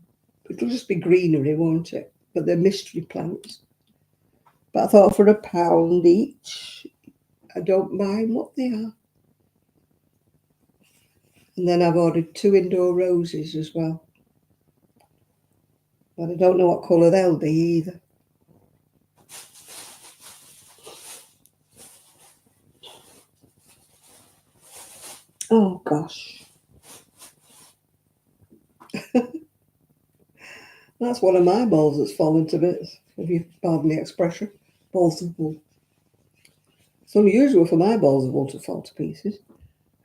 It'll just be greenery, won't it? But they're mystery plants. But I thought for £1 each, I don't mind what they are. And then I've ordered 2 indoor roses as well. But I don't know what colour they'll be either. Oh, gosh. That's one of my balls that's fallen to bits, if you pardon the expression. Balls of wool. It's unusual for my balls of wool to fall to pieces.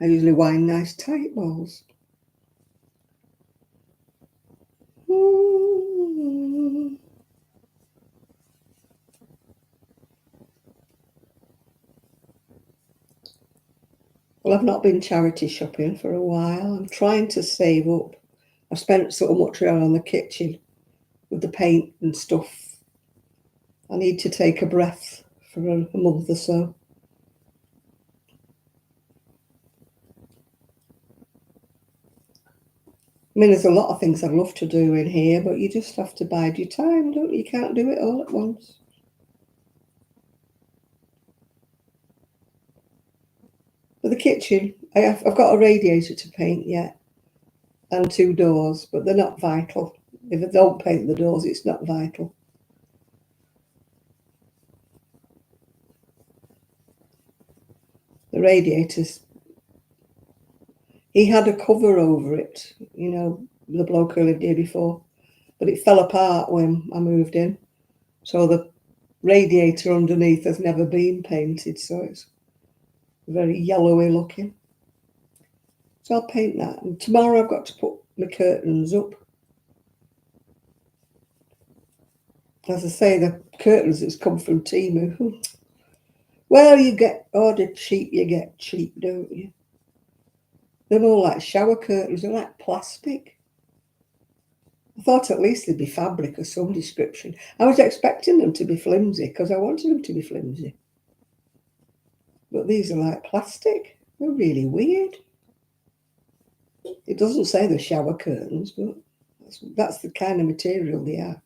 I usually wind nice tight balls. Well, I've not been charity shopping for a while. I'm trying to save up I've spent so much on the kitchen with the paint and stuff. I need to take a breath for a month or so. I mean, there's a lot of things I'd love to do in here, but you just have to bide your time, don't you? You can't do it all at once. For the kitchen, I've got a radiator to paint yet, and 2 doors, but they're not vital. If I don't paint the doors, it's not vital. The radiators, he had a cover over it, you know, the bloke who lived here before, but it fell apart when I moved in. So the radiator underneath has never been painted, so it's very yellowy looking. So I'll paint that. And tomorrow I've got to put my curtains up. As I say, the curtains that's come from Temu. Well, you get ordered cheap, you get cheap, don't you? They're more like shower curtains, they're like plastic. I thought at least they'd be fabric of some description. I was expecting them to be flimsy because I wanted them to be flimsy. But these are like plastic. They're really weird. It doesn't say the shower curtains, but that's the kind of material they are.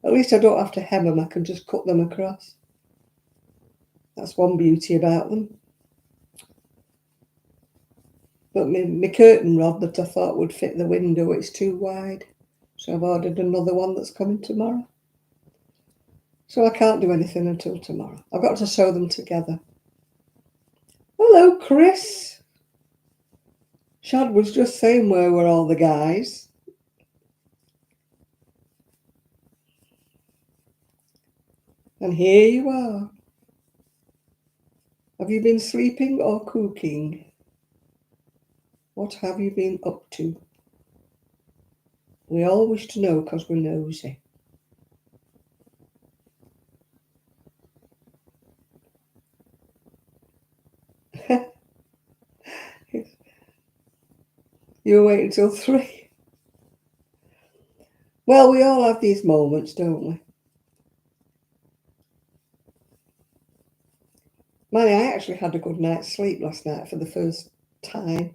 At least I don't have to hem them, I can just cut them across. That's one beauty about them. But my curtain rod that I thought would fit the window, it's too wide. So I've ordered another one that's coming tomorrow. So I can't do anything until tomorrow. I've got to sew them together. Hello, Chris. Shad was just saying where were all the guys. And here you are. Have you been sleeping or cooking? What have you been up to? We all wish to know because we're nosy. You were waiting till 3. Well, we all have these moments, don't we? Manny, I actually had a good night's sleep last night for the first time.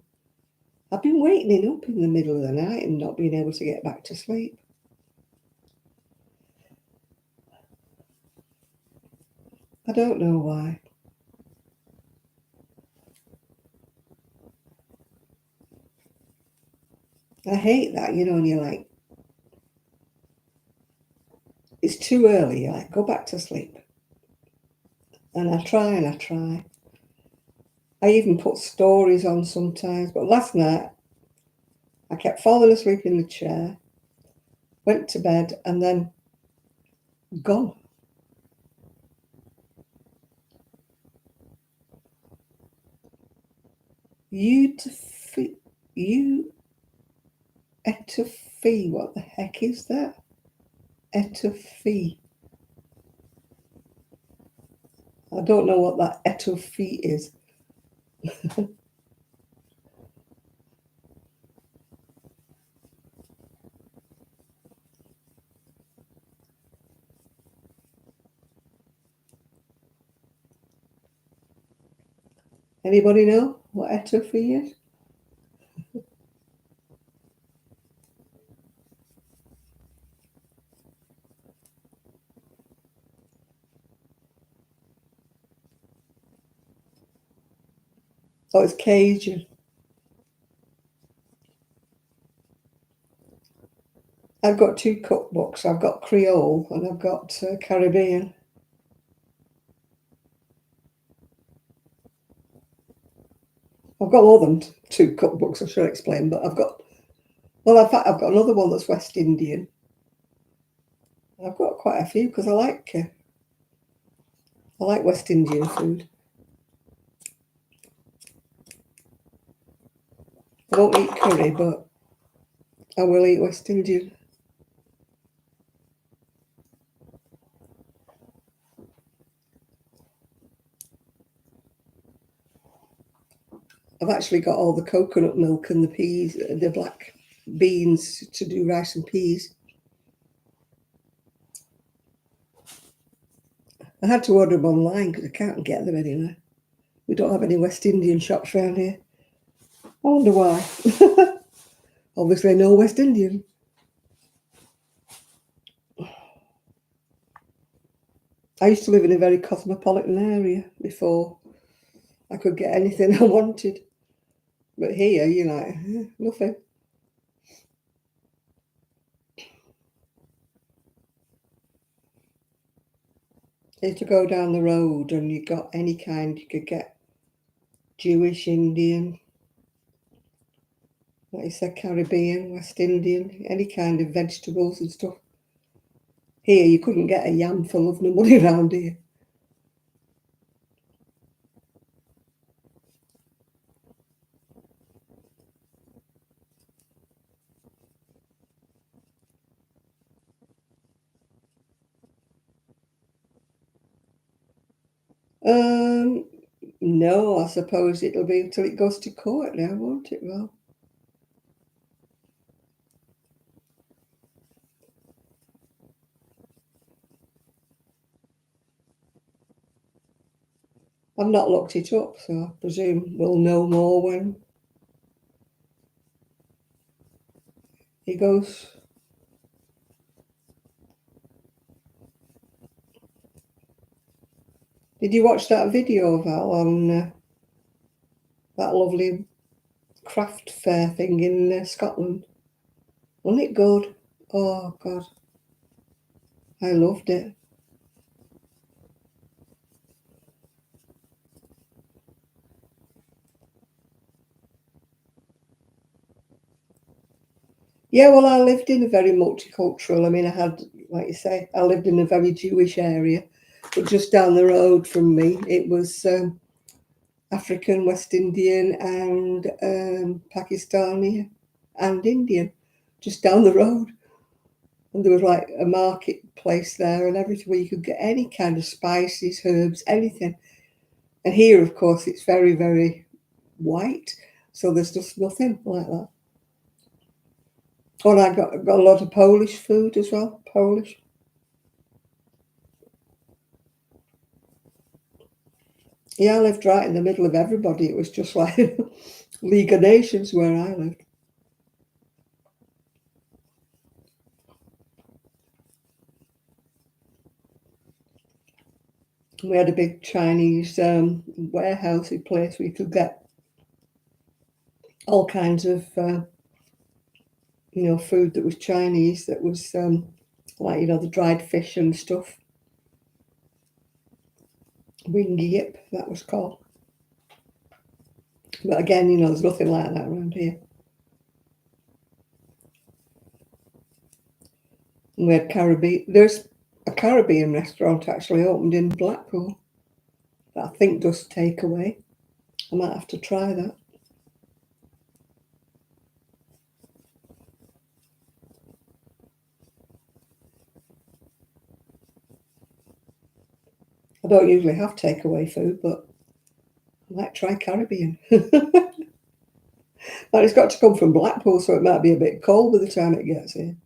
I've been waking up in the middle of the night and not being able to get back to sleep. I don't know why. I hate that, you know, and you're like, it's too early, you're like, go back to sleep. And I try and I try. I even put stories on sometimes, but last night I kept falling asleep in the chair, went to bed, and then gone. Etofee, what the heck is that? Etofee. I don't know what that etofee is. Anybody know what etofee is? Oh, it's Cajun. I've got 2 cookbooks. I've got Creole and I've got Caribbean. I've got more than 2 cookbooks, I should explain, but I've got, well, in fact, I've got another one that's West Indian. I've got quite a few because I like West Indian food. I won't eat curry, but I will eat West Indian. I've actually got all the coconut milk and the peas, the black beans to do rice and peas. I had to order them online because I can't get them anywhere. We don't have any West Indian shops around here. I wonder why. Obviously no West Indian. I used to live in a very cosmopolitan area before I could get anything I wanted. But here, you're like, nothing. You had to go down the road and you got any kind you could get. Jewish, Indian, like you said, Caribbean, West Indian, any kind of vegetables and stuff. Here, you couldn't get a yam full of no money around here. No, I suppose it'll be until it goes to court now, won't it, Well, I've not looked it up, so I presume we'll know more when he goes. Did you watch that video, Val, on that lovely craft fair thing in Scotland? Wasn't it good? Oh, God. I loved it. Yeah, well, I lived in a very multicultural. I mean, I had, like you say, I lived in a very Jewish area, but just down the road from me, it was African, West Indian, and Pakistani and Indian, just down the road. And there was like a marketplace there and everything where you could get any kind of spices, herbs, anything. And here, of course, it's very, very white, so there's just nothing like that. Oh, and I got a lot of Polish food as well. Polish. Yeah, I lived right in the middle of everybody. It was just like League of Nations where I lived. We had a big Chinese warehousey place where you could get all kinds of, food that was Chinese, that was like, the dried fish and stuff. Wing yip, that was called. But again, there's nothing like that around here. And we had Caribbean. There's a Caribbean restaurant actually opened in Blackpool that I think does takeaway. I might have to try that. I don't usually have takeaway food, but I might try Caribbean. But it's got to come from Blackpool, so it might be a bit cold by the time it gets here.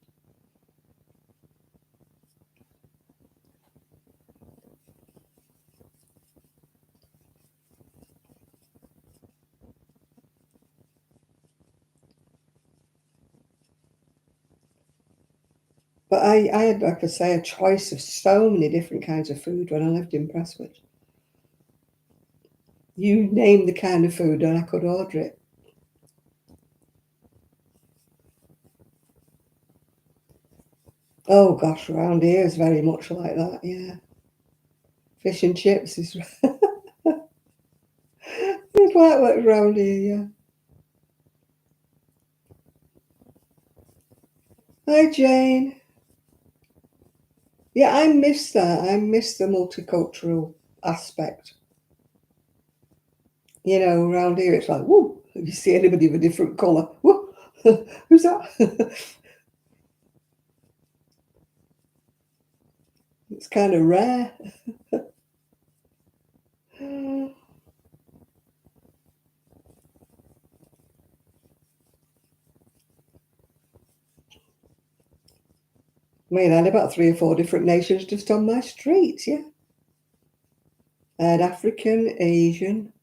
But I had, like I say, a choice of so many different kinds of food when I lived in Prestwich. You name the kind of food and I could order it. Oh gosh, around here is very much like that, yeah. Fish and chips is it's like that around here, yeah. Hi Jane. Yeah, I miss that. I miss the multicultural aspect. Around here it's like, whoo, if you see anybody of a different colour, whoo, who's that? It's kind of rare. I mean, I had about 3 or 4 different nations just on my streets, yeah. I had African, Asian,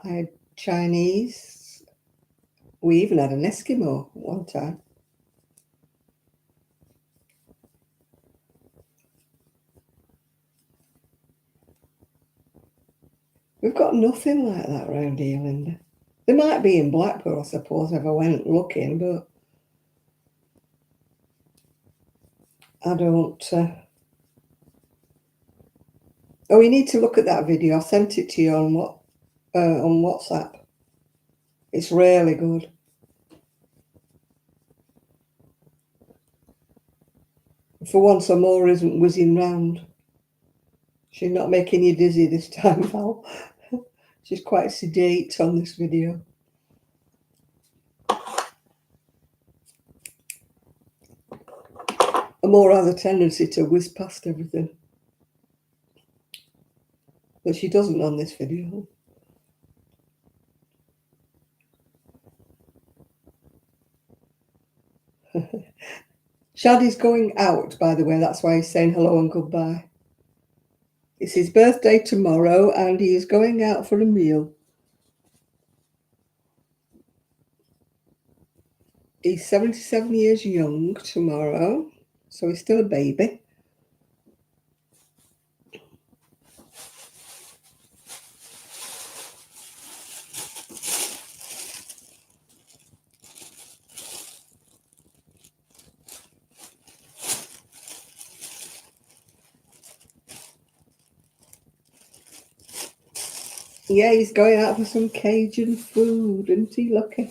I had Chinese. We even had an Eskimo at one time. We've got nothing like that round here, Linda. There might be in Blackpool, I suppose, if I went looking, but I don't. Oh, you need to look at that video. I sent it to you on WhatsApp. It's really good. For once, Amora isn't whizzing round. She's not making you dizzy this time, Val. She's quite sedate on this video. Amora has a tendency to whiz past everything, but she doesn't on this video. Shaddy's going out, by the way. That's why he's saying hello and goodbye. It's his birthday tomorrow, and he is going out for a meal. He's 77 years young tomorrow, so he's still a baby. Yeah, he's going out for some Cajun food, isn't he lucky?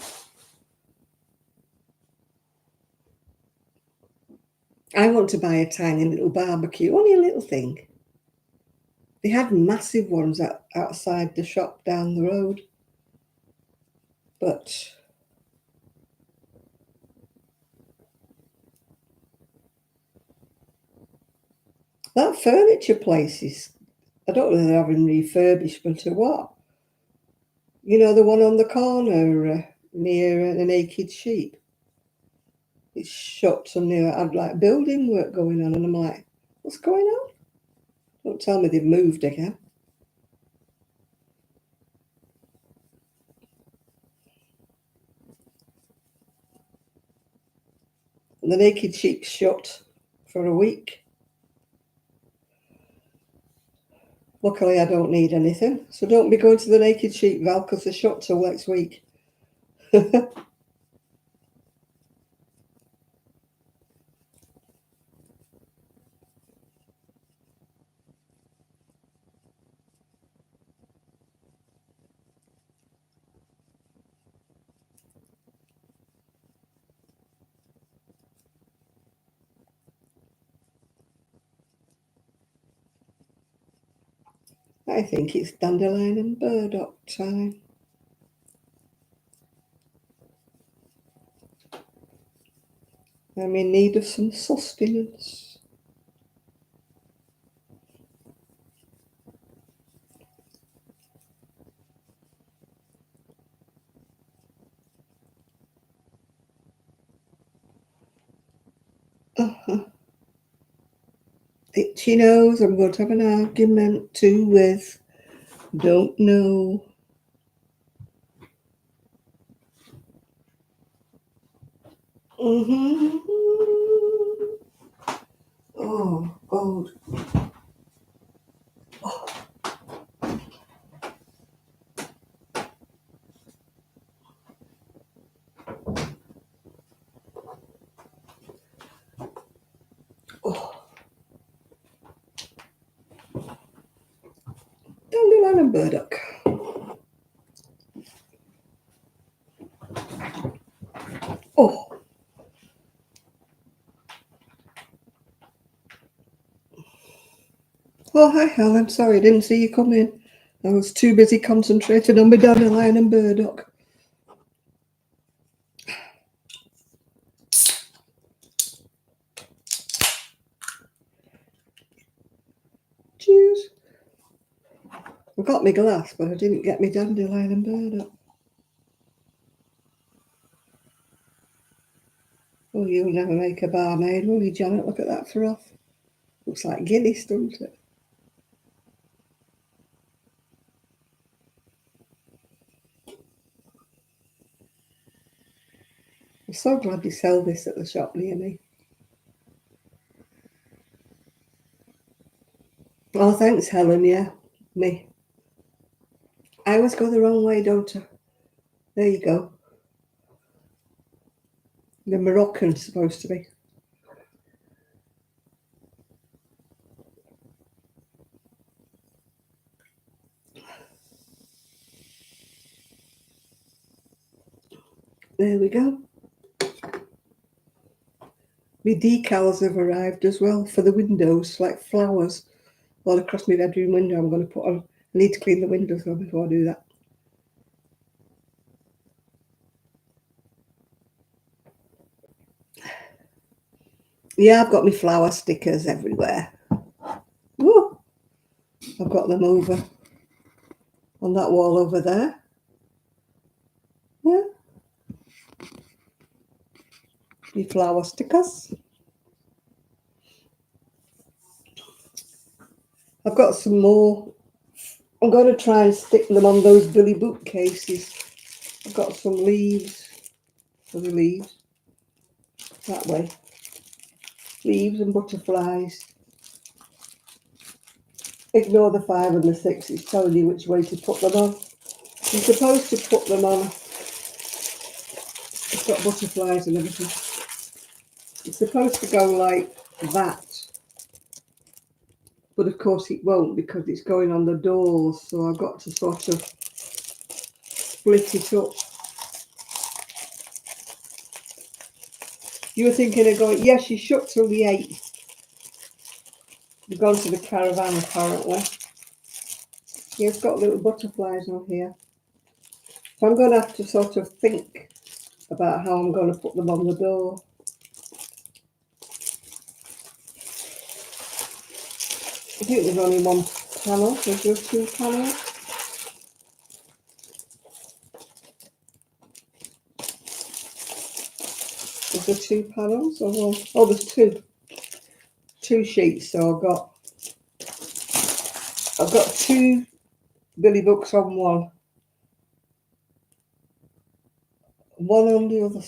I want to buy a tiny little barbecue, only a little thing. They had massive ones outside the shop down the road. But that furniture place is, I don't know if they're having refurbishment or what. You know, the one on the corner near the Naked Sheep. It's shut and they had like building work going on, and I'm like, what's going on? Don't tell me they've moved again. And the Naked Sheep's shut for a week. Luckily, I don't need anything, so don't be going to the Naked Sheep, Val, because they're shut till next week. I think it's dandelion and burdock time. I'm in need of some sustenance. Itchy nose, I'm going to have an argument too with. Don't know. Oh, gold. Oh. Dandelion and burdock. Oh. Oh, hi, Hal. I'm sorry, I didn't see you come in. I was too busy concentrating on my dandelion and burdock. Cheers. I got my glass, but I didn't get my dandelion and burdock. Oh, you'll never make a barmaid, will you, Janet? Look at that froth. Looks like Guinness, doesn't it? I'm so glad they sell this at the shop near me. Oh, thanks, Helen. Yeah, me. I always go the wrong way, don't I? There you go. The Moroccan's supposed to be. There we go. My decals have arrived as well for the windows, like flowers all across my bedroom window. I'm going to put on. I need to clean the windows though before I do that. Yeah, I've got my flower stickers everywhere. Woo! I've got them over on that wall over there. Yeah. My flower stickers. I've got some more. I'm going to try and stick them on those Billy bookcases. I've got some leaves for the leaves. That way. Leaves and butterflies. Ignore the 5 and the 6. It's telling you which way to put them on. You're supposed to put them on. It's got butterflies and everything. It's supposed to go like that. But of course it won't because it's going on the doors. So I've got to sort of split it up. You were thinking of going, yes, she's shut till the 8th. We've gone to the caravan apparently. Yeah, it's got little butterflies on here. So I'm going to have to sort of think about how I'm going to put them on the door. I think there's only one panel. There's just 2 panels. Is there 2 panels or one? Oh, there's 2. 2 sheets. So I've got 2 Billy books on one. One on the other.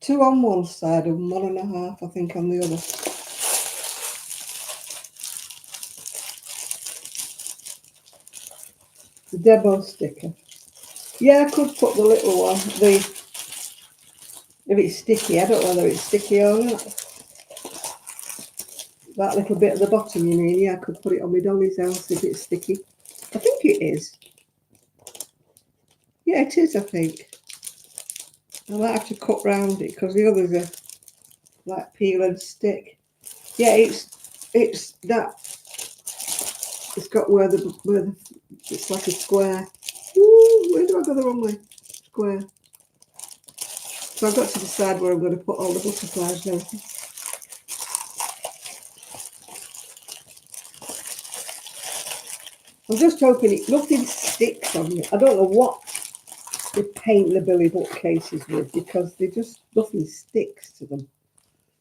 2 on one side and 1.5, I think, on the other. The demo sticker. Yeah, I could put the little one. If it's sticky, I don't know whether it's sticky or not. That little bit at the bottom, you mean? Yeah, I could put it on my dolly's house if it's sticky. I think it is. Yeah, it is, I think. I might have to cut round it because the others are like peel and stick. Yeah, it's that. It's got where the it's like a square. Ooh, where do I go the wrong way? Square. So I've got to decide where I'm going to put all the butterflies and everything. I'm just hoping nothing sticks on me. I don't know what they paint the Billy bookcases with because nothing sticks to them.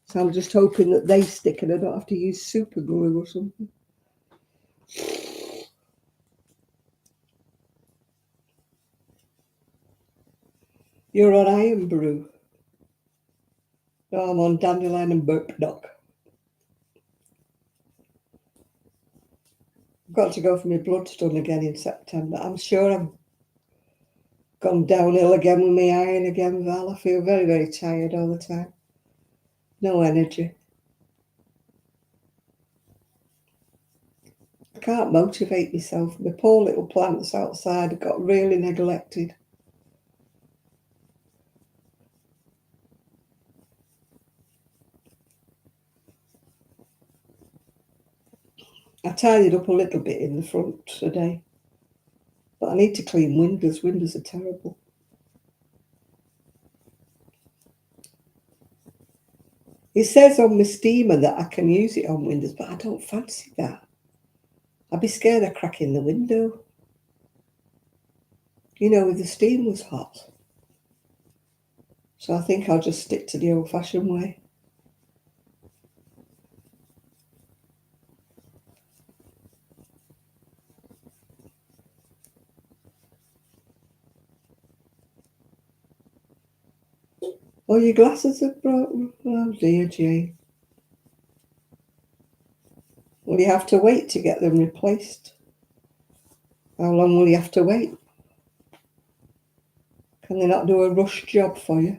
So I'm just hoping that they stick and I don't have to use super glue or something. You're on Iron Brew. No, I'm on Dandelion and Burp Knock. I've got to go for my blood's done again in September. I'm sure I'm gone downhill again with my iron again, Val. I feel very, very tired all the time. No energy. I can't motivate myself. My poor little plants outside have got really neglected. I tidied up a little bit in the front today. But I need to clean windows. Windows are terrible. It says on my steamer that I can use it on windows, but I don't fancy that. I'd be scared of cracking the window. You know, if the steam was hot. So I think I'll just stick to the old-fashioned way. Oh, your glasses are broken. Oh dear, Jane. Will you have to wait to get them replaced? How long will you have to wait? Can they not do a rush job for you?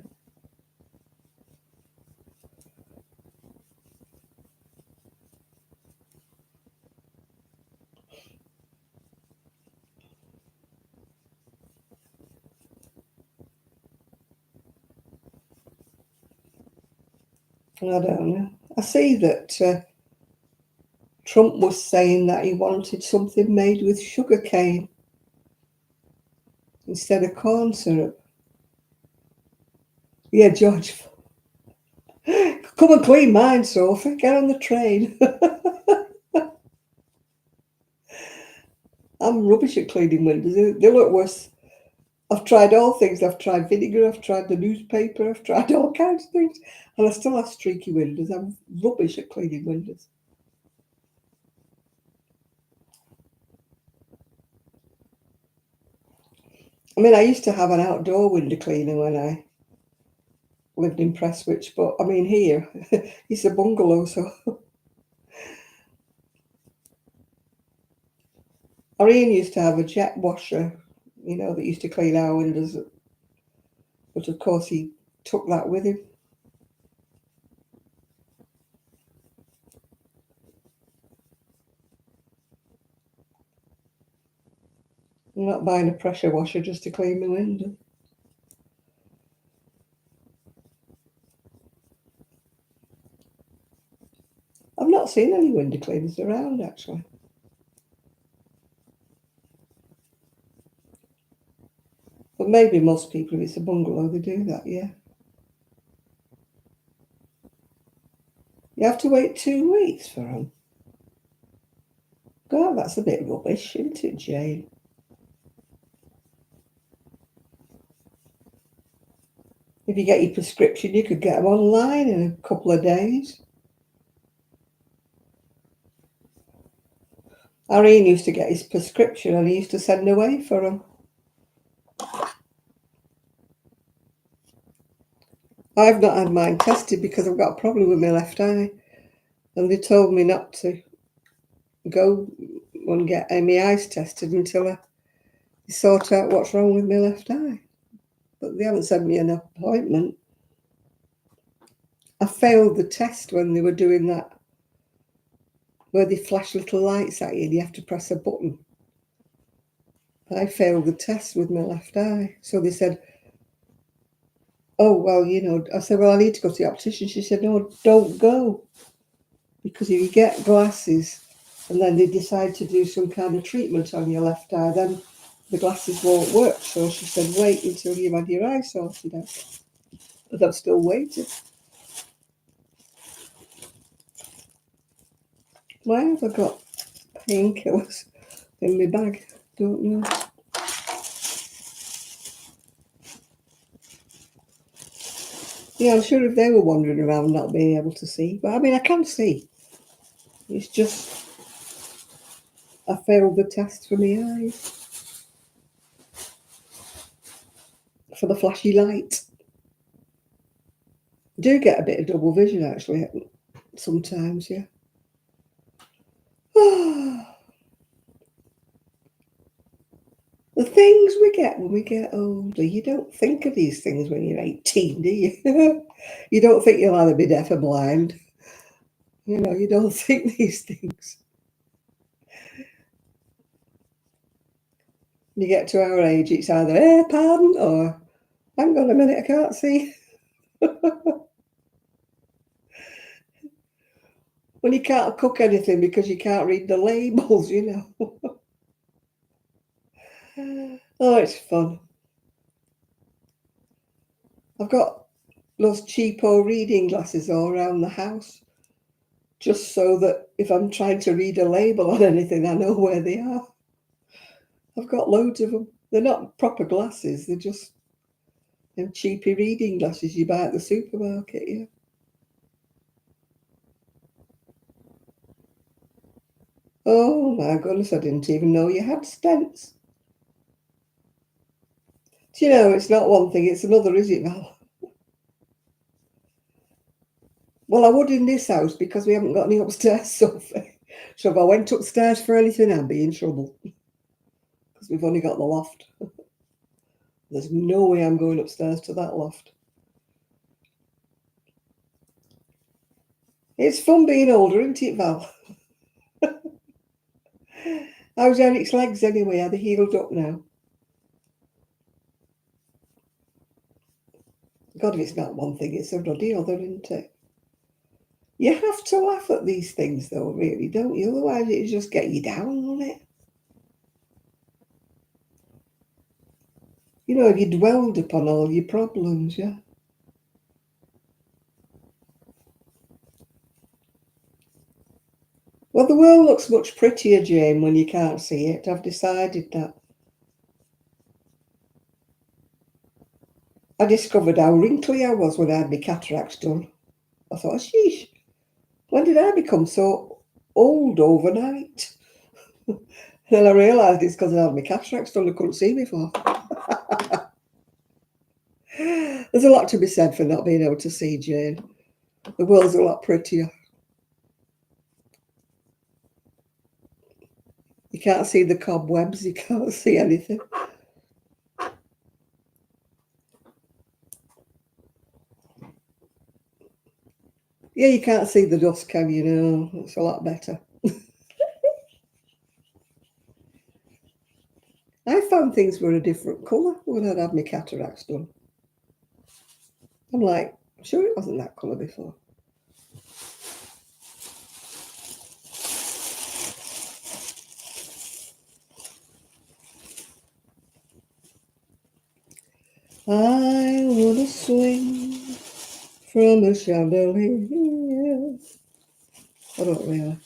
I don't know. I see that Trump was saying that he wanted something made with sugar cane instead of corn syrup. Yeah, George, come and clean mine, Sophie. Get on the train. I'm rubbish at cleaning windows. They look worse. I've tried all things. I've tried vinegar. I've tried the newspaper. I've tried all kinds of things. And I still have streaky windows. I'm rubbish at cleaning windows. I mean, I used to have an outdoor window cleaner when I lived in Prestwich, but I mean, here, it's a bungalow, so. Irene used to have a jet washer, that used to clean our windows, but of course he took that with him. I'm not buying a pressure washer just to clean my window. I've not seen any window cleaners around, actually. But maybe most people, if it's a bungalow, they do that, yeah. You have to wait 2 weeks for them. God, that's a bit rubbish, isn't it, Jane? If you get your prescription, you could get them online in a couple of days. Irene used to get his prescription and he used to send away for them. I've not had mine tested because I've got a problem with my left eye. And they told me not to go and get my eyes tested until I sort out what's wrong with my left eye. But they haven't sent me an appointment. I failed the test when they were doing that, where they flash little lights at you and you have to press a button. I failed the test with my left eye. So they said, oh, well, I said, well, I need to go to the optician. She said, no, don't go. Because if you get glasses and then they decide to do some kind of treatment on your left eye, then the glasses won't work. So she said, wait until you've had your eye sorted out. But I'm still waiting. Why have I got painkillers in my bag? Don't know. Yeah, I'm sure if they were wandering around not being able to see. But I mean, I can see. It's just I failed the test for my eyes. For the flashy light. I do get a bit of double vision, actually, sometimes, yeah. The things we get when we get older, you don't think of these things when you're 18, do you? You don't think you'll either be deaf or blind. You don't think these things. When you get to our age, it's either, pardon, or, hang on a minute, I can't see. When you can't cook anything because you can't read the labels, Oh, it's fun. I've got those cheapo reading glasses all around the house, just so that if I'm trying to read a label on anything, I know where they are. I've got loads of them. They're not proper glasses. They're just them cheapy reading glasses you buy at the supermarket, yeah. Oh my goodness, I didn't even know you had stents. Do you know, it's not one thing, it's another, is it, Val? Well, I would in this house because we haven't got any upstairs sofa. So if I went upstairs for anything, I'd be in trouble because we've only got the loft. There's no way I'm going upstairs to that loft. It's fun being older, isn't it, Val? How's Eric's legs anyway? Are they healed up now? God, if it's not one thing, it's a bloody other, isn't it? You have to laugh at these things, though, really, don't you? Otherwise, it just get you down on it. You know, if you dwelled upon all your problems, yeah. Well, the world looks much prettier, Jane, when you can't see it. I've decided that. I discovered how wrinkly I was when I had my cataracts done. I thought, sheesh, when did I become so old overnight? And then I realised it's because I had my cataracts done. I couldn't see before. There's a lot to be said for not being able to see, Jane. The world's a lot prettier. You can't see the cobwebs, you can't see anything. Yeah, you can't see the dust, can you? No, it's a lot better. I found things were a different colour when I'd had my cataracts done. I'm like, I'm sure it wasn't that colour before. I wanna swing from a chandelier. I don't really.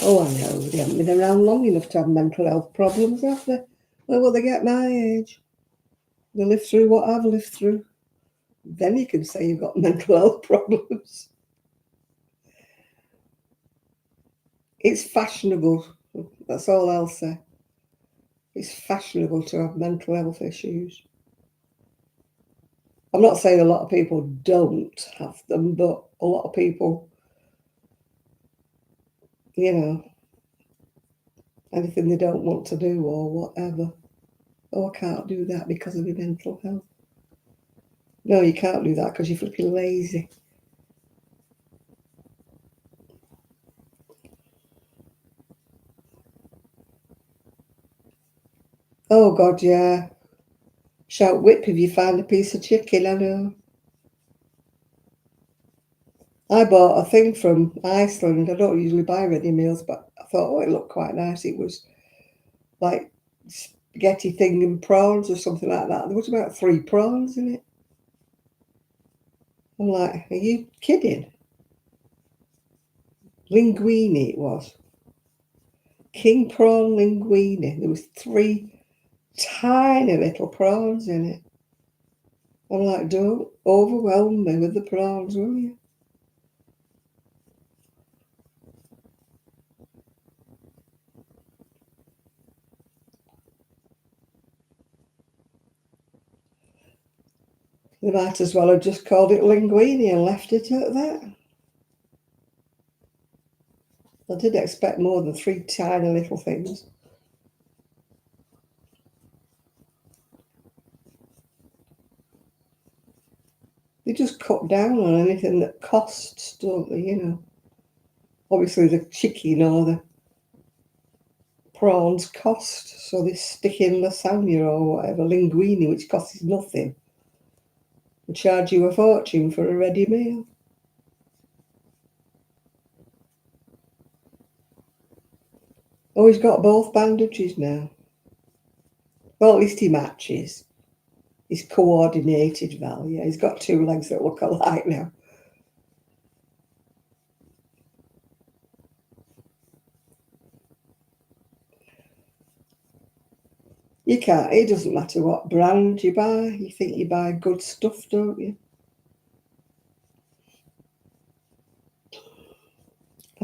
Oh, I know. They haven't been around long enough to have mental health problems, have they? Well, will they get my age? They live through what I've lived through. Then you can say you've got mental health problems. It's fashionable. That's all I'll say. It's fashionable to have mental health issues. I'm not saying a lot of people don't have them, but a lot of people, you know, anything they don't want to do or whatever. Oh, I can't do that because of my mental health. No, you can't do that because you're flipping lazy. Oh, God, yeah. Shout whip if you find a piece of chicken, I know. I bought a thing from Iceland. I don't usually buy ready meals, but I thought, oh, it looked quite nice. It was like spaghetti thing and prawns or something like that. There was about 3 prawns in it. I'm like, are you kidding? Linguine it was. King prawn linguine. There was 3 tiny little prawns in it. I'm like, don't overwhelm me with the prawns, will you? They might as well have just called it linguine and left it at that. I did expect more than 3 tiny little things. They just cut down on anything that costs, don't they, you know? Obviously the chicken or the prawns cost, so they stick in lasagna or whatever, linguine, which costs nothing, and charge you a fortune for a ready meal. Oh, he's got both bandages now. Well, at least he matches. He's coordinated, Val, yeah. He's got 2 legs that look alike now. You can't, it doesn't matter what brand you buy. You think you buy good stuff, don't you?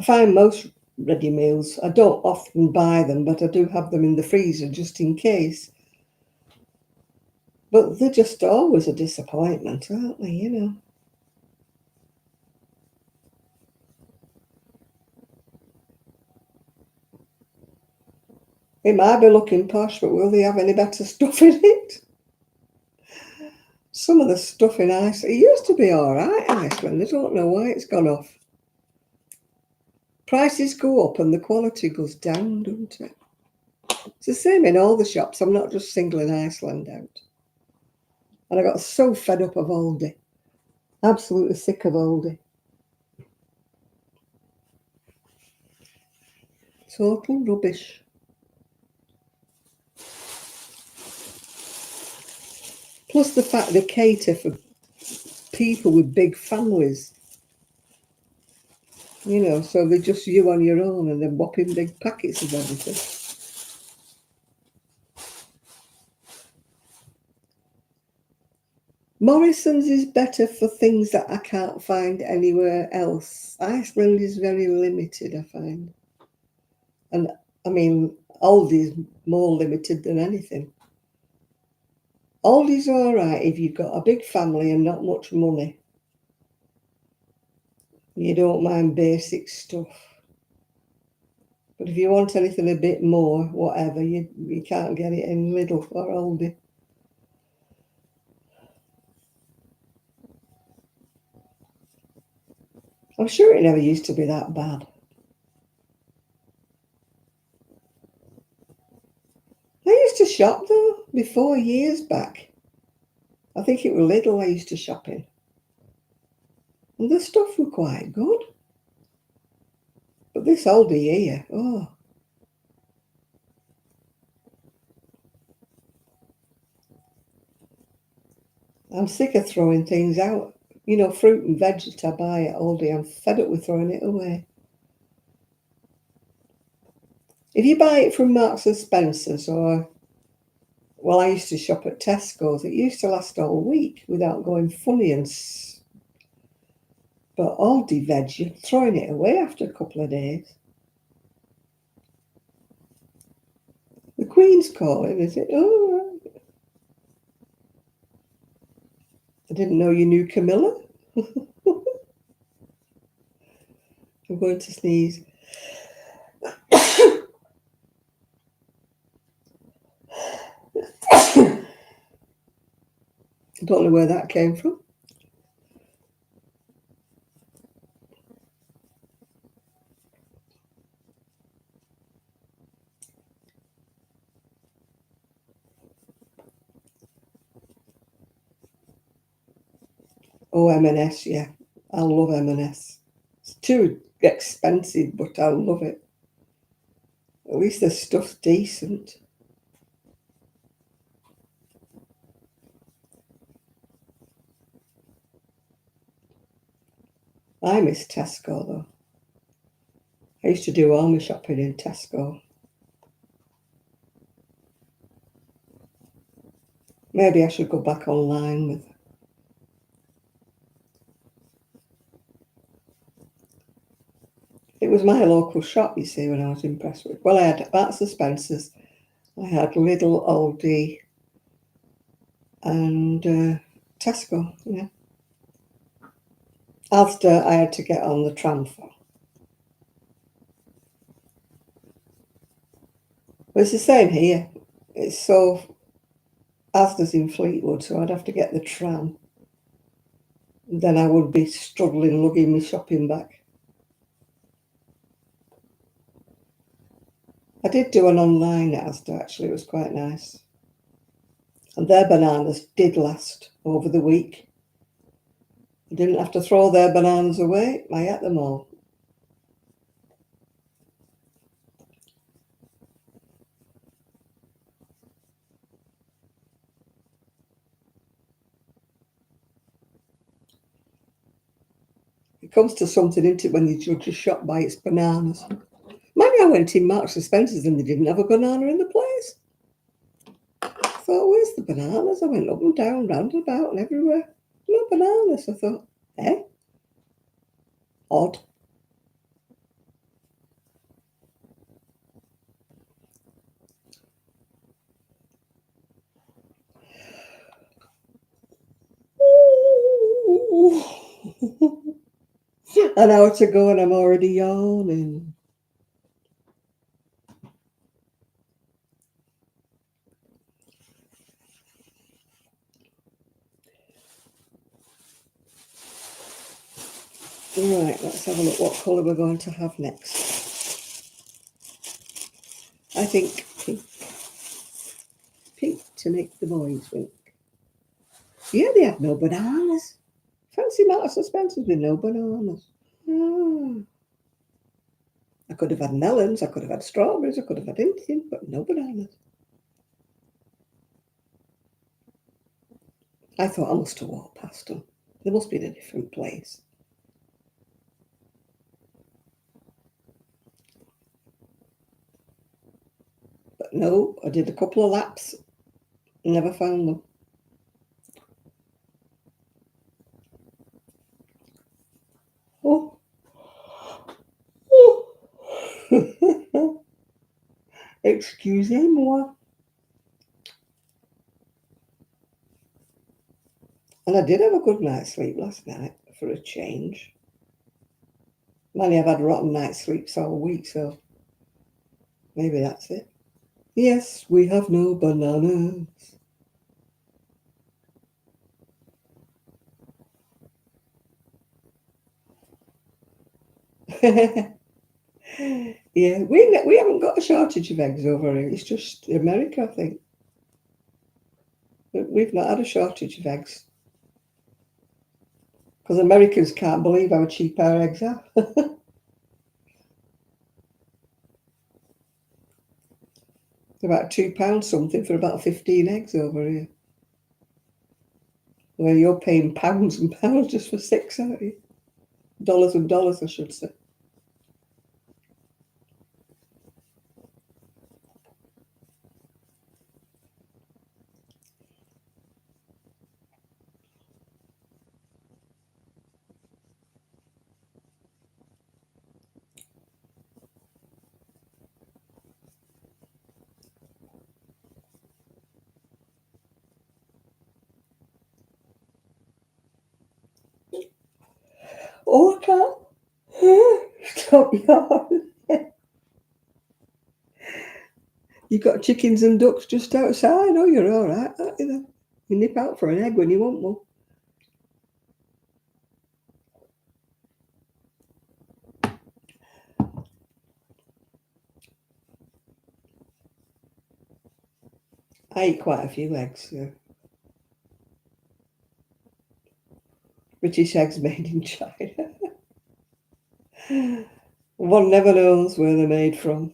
I find most ready meals, I don't often buy them, but I do have them in the freezer just in case. But they're just always a disappointment, aren't they, you know? It might be looking posh, but will they have any better stuff in it? Some of the stuff in Iceland, it used to be all right in Iceland. I don't know why it's gone off. Prices go up and the quality goes down, don't it? It's the same in all the shops. I'm not just singling Iceland out. And I got so fed up of Aldi. Absolutely sick of Aldi. Total rubbish. Plus the fact they cater for people with big families. You know, so they're just you on your own and they're whopping big packets of everything. Morrison's is better for things that I can't find anywhere else. Iceland is very limited, I find. And I mean, Aldi's more limited than anything. Aldi's all right if you've got a big family and not much money. You don't mind basic stuff. But if you want anything a bit more, whatever, you can't get it in Lidl or Aldi. I'm sure it never used to be that bad. I used to shop though, before years back. I think it was Lidl I used to shop in. And the stuff were quite good. But this Aldi here, oh. I'm sick of throwing things out. You know, fruit and veg that I buy at Aldi, I'm fed up with throwing it away. If you buy it from Marks and Spencer's or, well, I used to shop at Tesco's, it used to last all week without going funny but Aldi veg, you're throwing it away after a couple of days. The Queen's calling, is it? Oh, right. I didn't know you knew Camilla. I'm going to sneeze. I don't know where that came from. Oh, M&S, yeah. I love M&S. It's too expensive, but I love it. At least the stuff's decent. I miss Tesco, though. I used to do all my shopping in Tesco. Maybe I should go back online with. It was my local shop, you see, when I was in Prestwick. Well, I had Marks and Spencer's, I had Lidl, Aldi, and Tesco, yeah. Asda, I had to get on the tram for. But it's the same here. It's so Asda's in Fleetwood, so I'd have to get the tram. Then I would be struggling lugging my shopping bag. I did do an online Asda, actually. It was quite nice. And their bananas did last over the week. I didn't have to throw their bananas away. I ate them all. It comes to something, isn't it, when you judge a shop by its bananas. Maybe I went in Marks and Spencer's and they didn't have a banana in the place. I thought, where's the bananas? I went up and down, round and about and everywhere. No bananas. I thought, eh? Odd. An hour to go and I'm already yawning. Right, let's have a look what colour we're going to have next. I think pink. Pink to make the boys wink. Yeah, they have no bananas. Fancy Marks& Spencer's with no bananas. Ah. I could have had melons, I could have had strawberries, I could have had anything, but no bananas. I thought I must have walked past them. They must be in a different place. But no, I did a couple of laps, never found them. Oh. Oh. Excusez-moi. And I did have a good night's sleep last night, for a change. Mainly I've had rotten night's sleeps all week, so maybe that's it. Yes, we have no bananas. Yeah, we haven't got a shortage of eggs over here. It's just America, I think. We've not had a shortage of eggs. Because Americans can't believe how cheap our eggs are. About £2 something for about 15 eggs over here. Where you're paying pounds and pounds just for 6, aren't you? Dollars and dollars, I should say. Oh, I can't. Stop yawning. You got chickens and ducks just outside. Oh, you're all right, aren't you then? You nip out for an egg when you want one. I eat quite a few eggs. Yeah. British eggs made in China. One never knows where they're made from.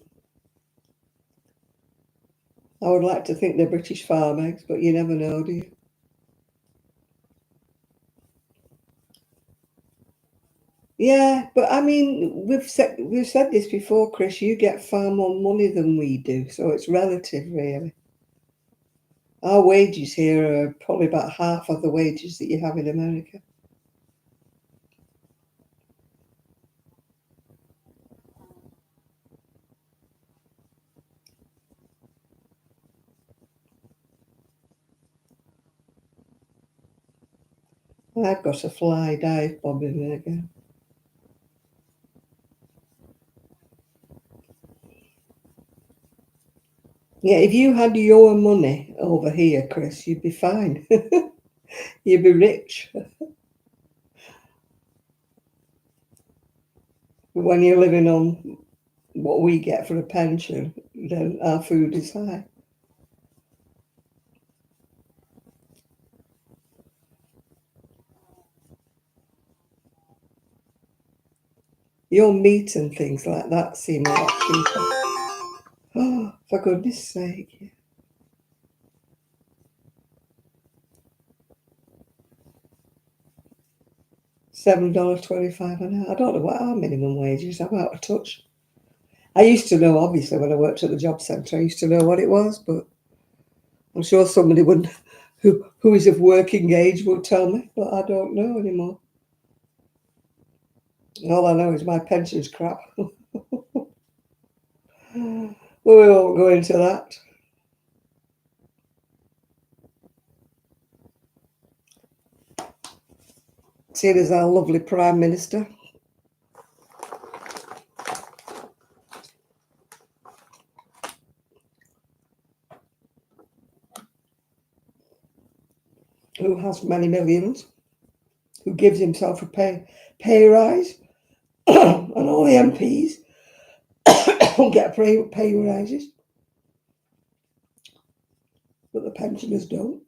I would like to think they're British farm eggs, but you never know, do you? Yeah, but I mean, we've said this before, Chris. You get far more money than we do, so it's relative, really. Our wages here are probably about half of the wages that you have in America. I've got a fly dive bob in there again. Yeah, if you had your money over here, Chris, you'd be fine. You'd be rich. When you're living on what we get for a pension, then our food is high. Your meat and things like that seem a lot cheaper. Oh, for goodness sake. $7.25 an hour. I don't know what our minimum wage is. I'm out of touch. I used to know, obviously, when I worked at the job centre, I used to know what it was, but I'm sure somebody would, who is of working age would tell me, but I don't know anymore. All I know is my pension's crap. We won't go into that. Seeing as our lovely Prime Minister who has many millions, who gives himself a pay rise, and all the MPs get pay rises, but the pensioners don't.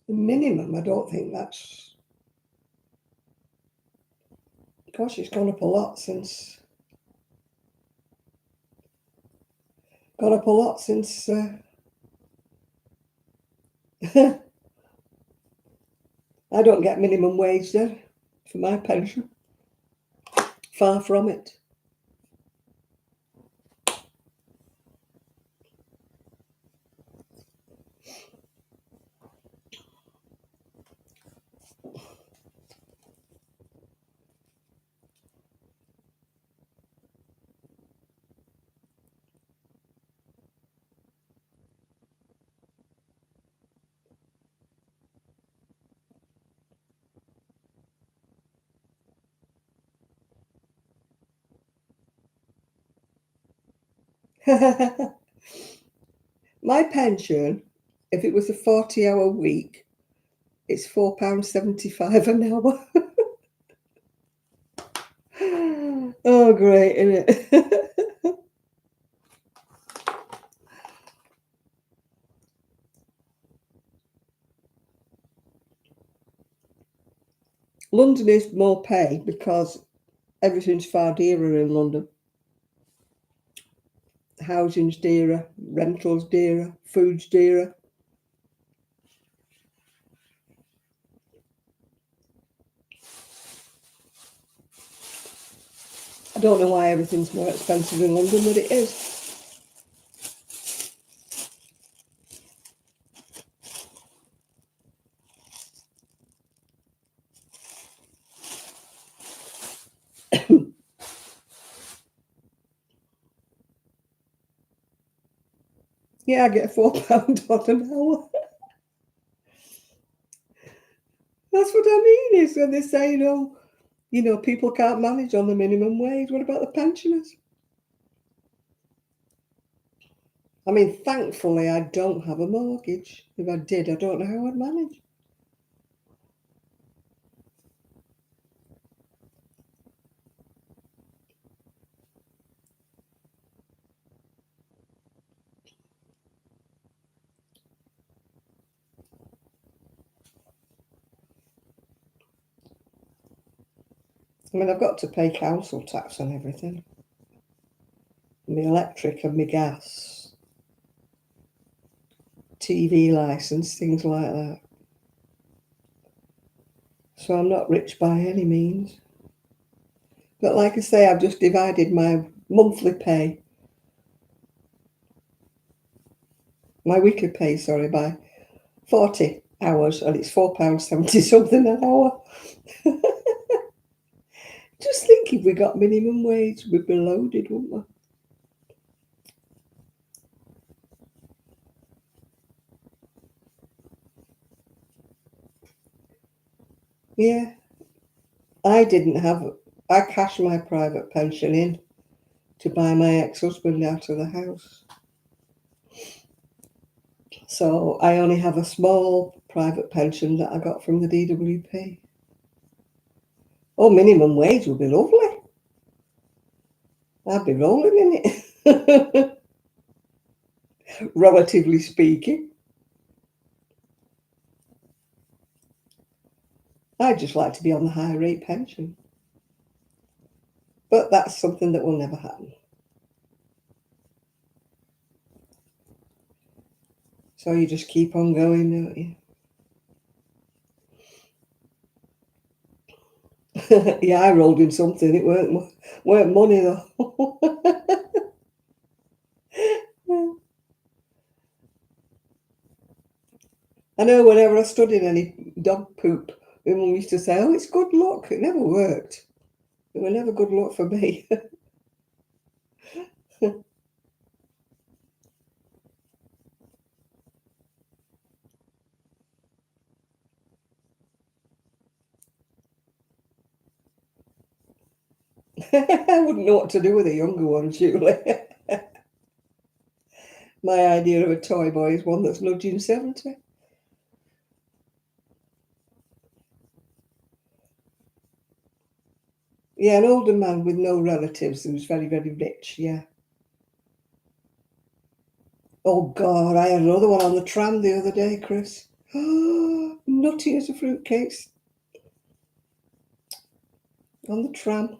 The minimum, I don't think that's... Gosh, it's gone up a lot since... I don't get minimum wage there for my pension. Far from it. My pension, if it was a 40-hour week, it's £4.75 an hour. Oh, great, isn't it? London is more pay because everything's far dearer in London. Housing's dearer, rental's dearer, food's dearer. I don't know why everything's more expensive in London, but it is. Yeah, I get £4 odd an hour. That's what I mean. Is when they say, people can't manage on the minimum wage. What about the pensioners? I mean, thankfully, I don't have a mortgage. If I did, I don't know how I'd manage. I mean, I've got to pay council tax on everything. My electric and my gas, TV licence, things like that. So I'm not rich by any means. But like I say, I've just divided my monthly pay, my weekly pay, by 40 hours, and it's £4.70 something an hour. Just think if we got minimum wage, we'd be loaded, wouldn't we? Yeah. I cashed my private pension in to buy my ex-husband out of the house. So I only have a small private pension that I got from the DWP. Oh, minimum wage would be lovely. I'd be rolling in it. Relatively speaking. I'd just like to be on the high rate pension. But that's something that will never happen. So you just keep on going, don't you? Yeah, I rolled in something. It weren't money though. I know whenever I stood in any dog poop, my mum used to say, "Oh, it's good luck." It never worked. It was never good luck for me. I wouldn't know what to do with a younger one, Julie. My idea of a toy boy is one that's nudging 70. Yeah, an older man with no relatives who's very, very rich, yeah. Oh, God, I had another one on the tram the other day, Chris. Nutty as a fruitcake on the tram.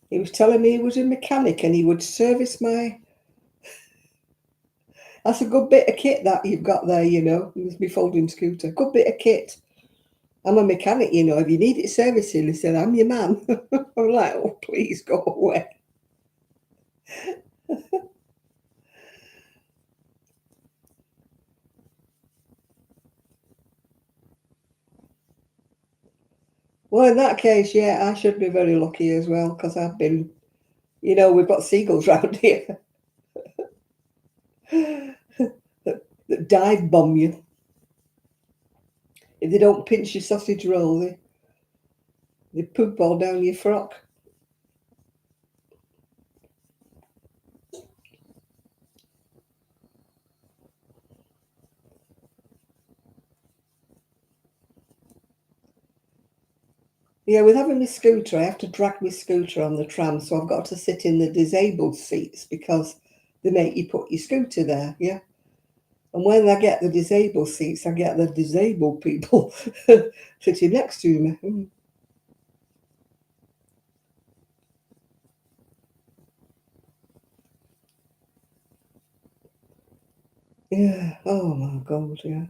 He was telling me he was a mechanic and he would service my... That's a good bit of kit that you've got there, you know, with my folding scooter. Good bit of kit. I'm a mechanic, you know. If you need it servicing, he said, I'm your man. I'm like, oh, please go away. Well, in that case, yeah, I should be very lucky as well because I've been, you know, we've got seagulls round here that dive bomb you. If they don't pinch your sausage roll, they poop all down your frock. Yeah, with having my scooter, I have to drag my scooter on the tram, so I've got to sit in the disabled seats because they make you put your scooter there, yeah? And when I get the disabled seats, I get the disabled people sitting next to me. Yeah, oh my God, yeah.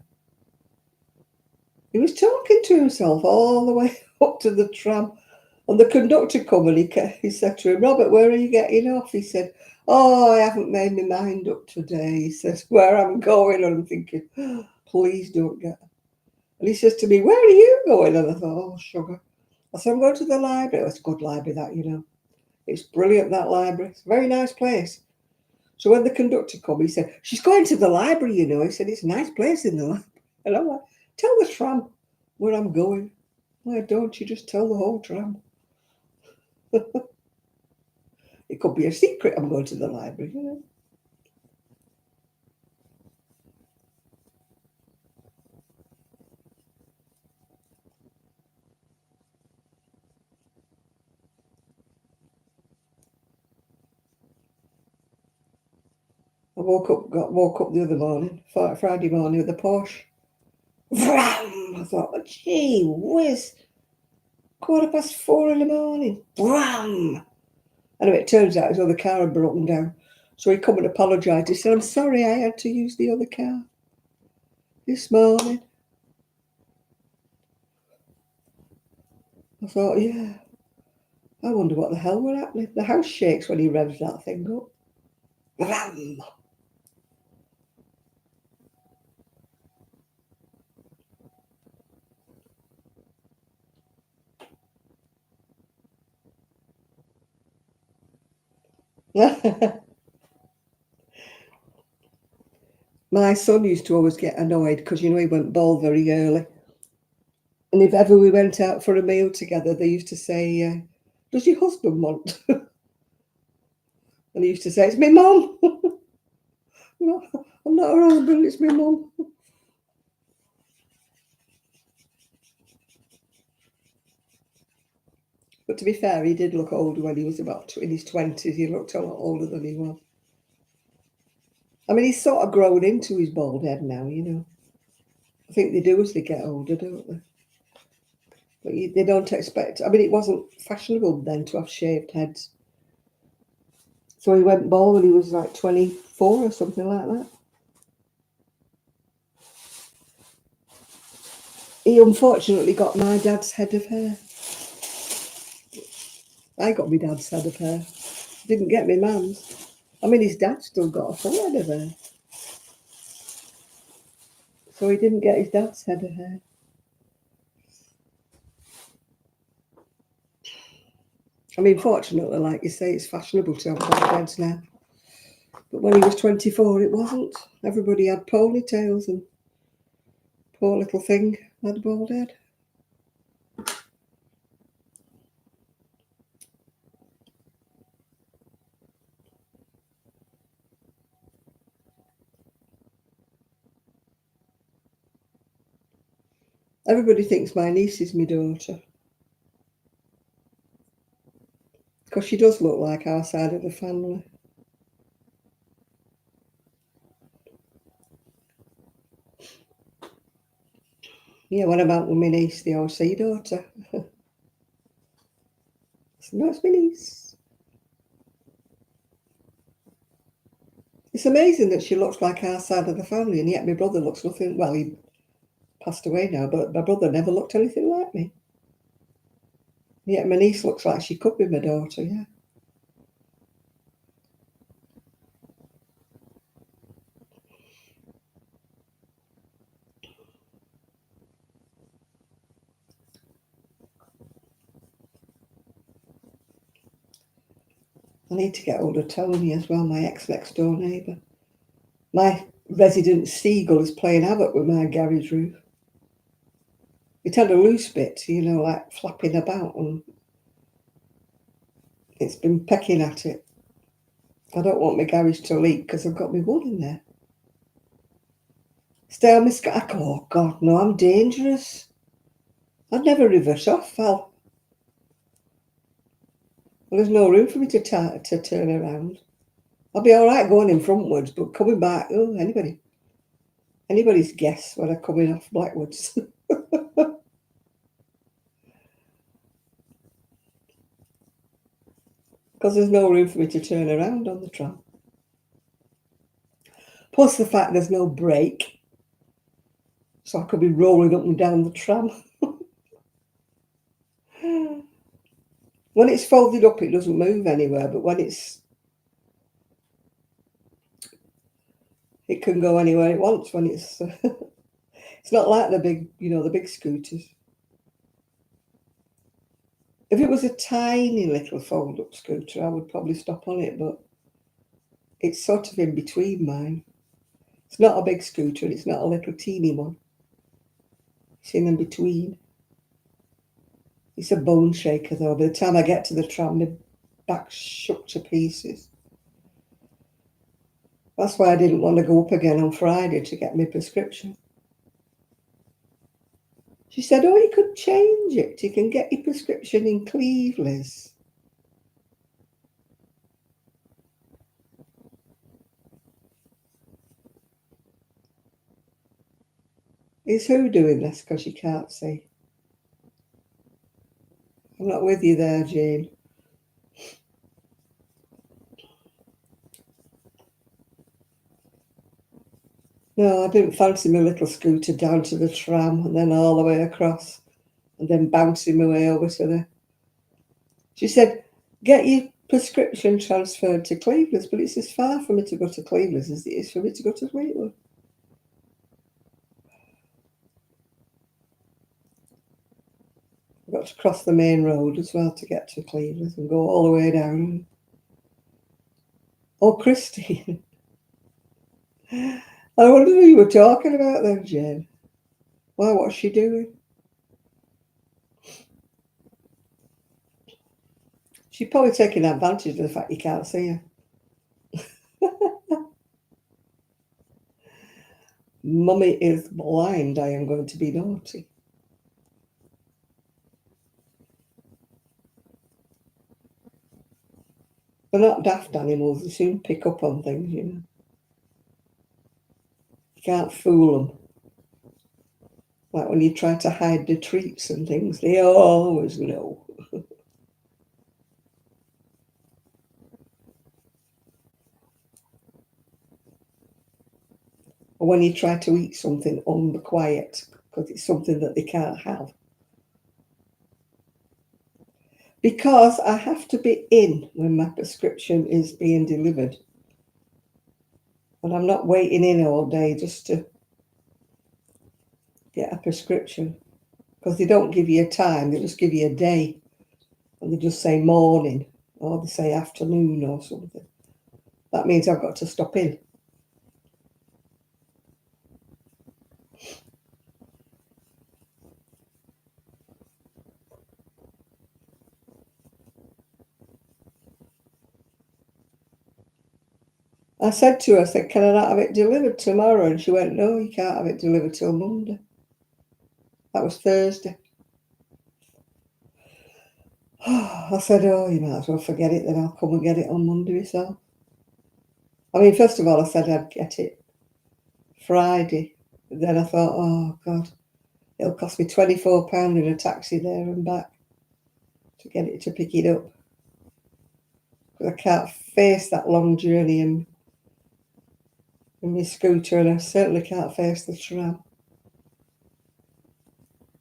He was talking to himself all the way up to the tram. And the conductor come and he said to him, Robert, where are you getting off? He said, oh, I haven't made my mind up today. He says, where I'm going. And I'm thinking, oh, please don't get. And he says to me, where are you going? And I thought, oh, sugar. I said, I'm going to the library. Oh, it's a good library, that, you know. It's brilliant, that library. It's a very nice place. So when the conductor come, he said, she's going to the library, you know. He said, it's a nice place in the library. And I'm like, tell the tram where I'm going. Why don't you just tell the whole tram? It could be a secret I'm going to the library, you know. Woke up the other morning, Friday morning with a Porsche. Vroom! I thought, oh, gee whiz, 4:15 in the morning. Vroom! Anyway, it turns out his other car had broken down. So he come and apologised. He said, I'm sorry I had to use the other car this morning. I thought, yeah, I wonder what the hell was happening. The house shakes when he revs that thing up. Vroom! My son used to always get annoyed because, you know, he went bald very early. And if ever we went out for a meal together, they used to say, does your husband want? And he used to say, it's my mum. No, I'm not her husband, it's my mum. But to be fair, he did look older when he was about in his 20s. He looked a lot older than he was. I mean, he's sort of grown into his bald head now, you know. I think they do as they get older, don't they? But they don't expect... I mean, it wasn't fashionable then to have shaved heads. So he went bald when he was like 24 or something like that. He unfortunately got my dad's head of hair. I got my dad's head of hair. Didn't get my mum's. I mean, his dad still got a full head of hair. So he didn't get his dad's head of hair. I mean, fortunately, like you say, it's fashionable to have bald heads now. But when he was 24, it wasn't. Everybody had ponytails and poor little thing had a bald head. Everybody thinks my niece is my daughter. Because she does look like our side of the family. Yeah, what about with my niece? They always say daughter. No, it's my niece. It's amazing that she looks like our side of the family, and yet my brother looks nothing. Well, he passed away now, but my brother never looked anything like me. Yet my niece looks like she could be my daughter, yeah. I need to get hold of Tony as well, my ex-next door neighbour. My resident seagull is playing havoc with my garage roof. It had a loose bit, you know, like flapping about, and it's been pecking at it. I don't want my garage to leak because I've got my wool in there. Stay on my sky. Oh, God, no, I'm dangerous. I'd never reverse off, Val. Well, there's no room for me to turn around. I'll be all right going in frontwards, but coming back, oh, anybody's guess when I'm coming off blackwards. Because there's no room for me to turn around on the tram. Plus the fact there's no brake, so I could be rolling up and down the tram. When it's folded up, it doesn't move anywhere, but when it can go anywhere it wants. When it's it's not like the big, the big scooters. If it was a tiny little fold-up scooter, I would probably stop on it, but it's sort of in between mine. It's not a big scooter, and it's not a little teeny one. It's in between. It's a bone shaker, though. By the time I get to the tram, my back's shook to pieces. That's why I didn't want to go up again on Friday to get my prescription. She said, oh, you could change it. You can get your prescription in Cleveleys. Is who doing this? Because you can't see. I'm not with you there, Jane. No, I didn't fancy my little scooter down to the tram and then all the way across and then bouncing my way over to the... She said, get your prescription transferred to Cleveleys, but it's as far for me to go to Cleveleys as it is for me to go to Wheatwood. I've got to cross the main road as well to get to Cleveleys and go all the way down. Oh, Christine. I wondered who you were talking about then, Jane. Why, what's she doing? She's probably taking advantage of the fact you can't see her. Mummy is blind. I am going to be naughty. They're not daft animals. They soon pick up on things, you know. You can't fool them. Like when you try to hide the treats and things, they always know. Or when you try to eat something on the quiet because it's something that they can't have. Because I have to be in when my prescription is being delivered. And I'm not waiting in all day just to get a prescription. Because they don't give you a time, they just give you a day. And they just say morning, or they say afternoon or something. That means I've got to stop in. I said to her, can I not have it delivered tomorrow? And she went, no, you can't have it delivered till Monday. That was Thursday. I said, oh, you might as well forget it, then I'll come and get it on Monday myself. I mean, first of all, I said I'd get it Friday. But then I thought, oh, God, it'll cost me £24 in a taxi there and back to get it to pick it up. Because I can't face that long journey in my scooter, and I certainly can't face the tram.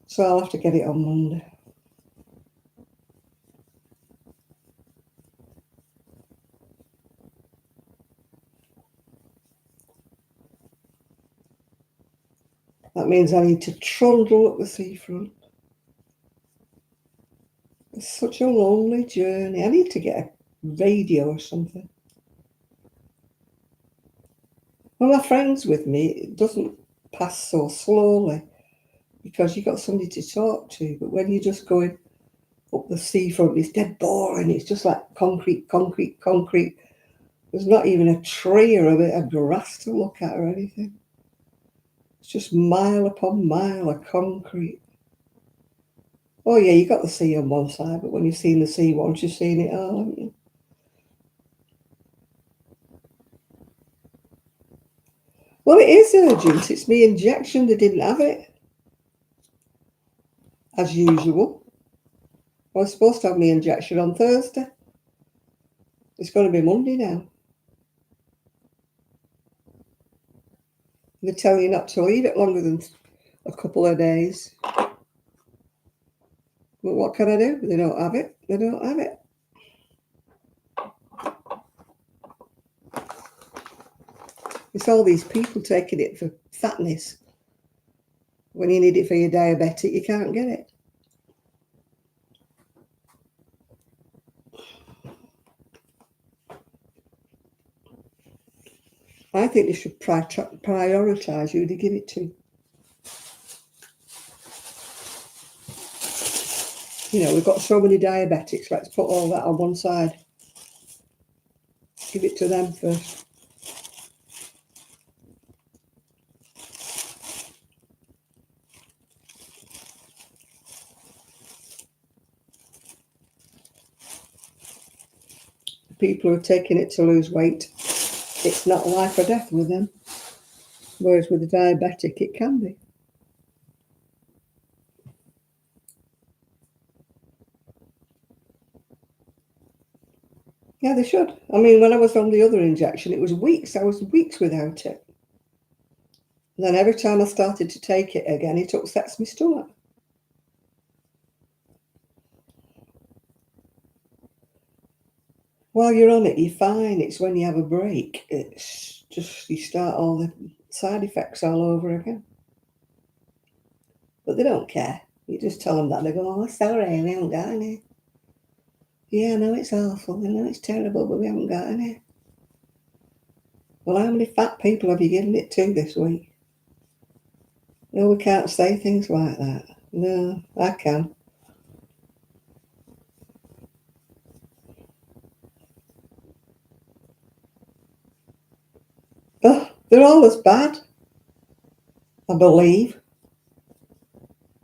So I'll have to get it on Monday. That means I need to trundle up the seafront. It's such a lonely journey. I need to get a radio or something. When my friend's with me, it doesn't pass so slowly because you've got somebody to talk to. But when you're just going up the seafront, it's dead boring. It's just like concrete, concrete, concrete. There's not even a tree or a bit of grass to look at or anything. It's just mile upon mile of concrete. Oh, yeah, you got the sea on one side, but when you've seen the sea once, you've seen it all, haven't you? Well, it is urgent. It's me injection. They didn't have it, as usual. I was supposed to have my injection on Thursday. It's going to be Monday now. They tell you not to leave it longer than a couple of days. But what can I do? They don't have it. They don't have it. It's all these people taking it for fatness. When you need it for your diabetic, you can't get it. I think they should prioritise who they give it to. You know, we've got so many diabetics, let's put all that on one side. Give it to them first. People who are taking it to lose weight, it's not life or death with them. Whereas with a diabetic, it can be. Yeah, they should. I mean, when I was on the other injection, it was weeks. I was weeks without it. And then every time I started to take it again, it upsets my stomach. While you're on it, you're fine. It's when you have a break, it's just, you start all the side effects all over again. But they don't care. You just tell them that, they go, oh, sorry, we haven't got any. Yeah, no, it's awful. I know it's terrible, but we haven't got any. Well, how many fat people have you given it to this week? No, we can't say things like that. No, I can. Oh, they're all as bad, I believe.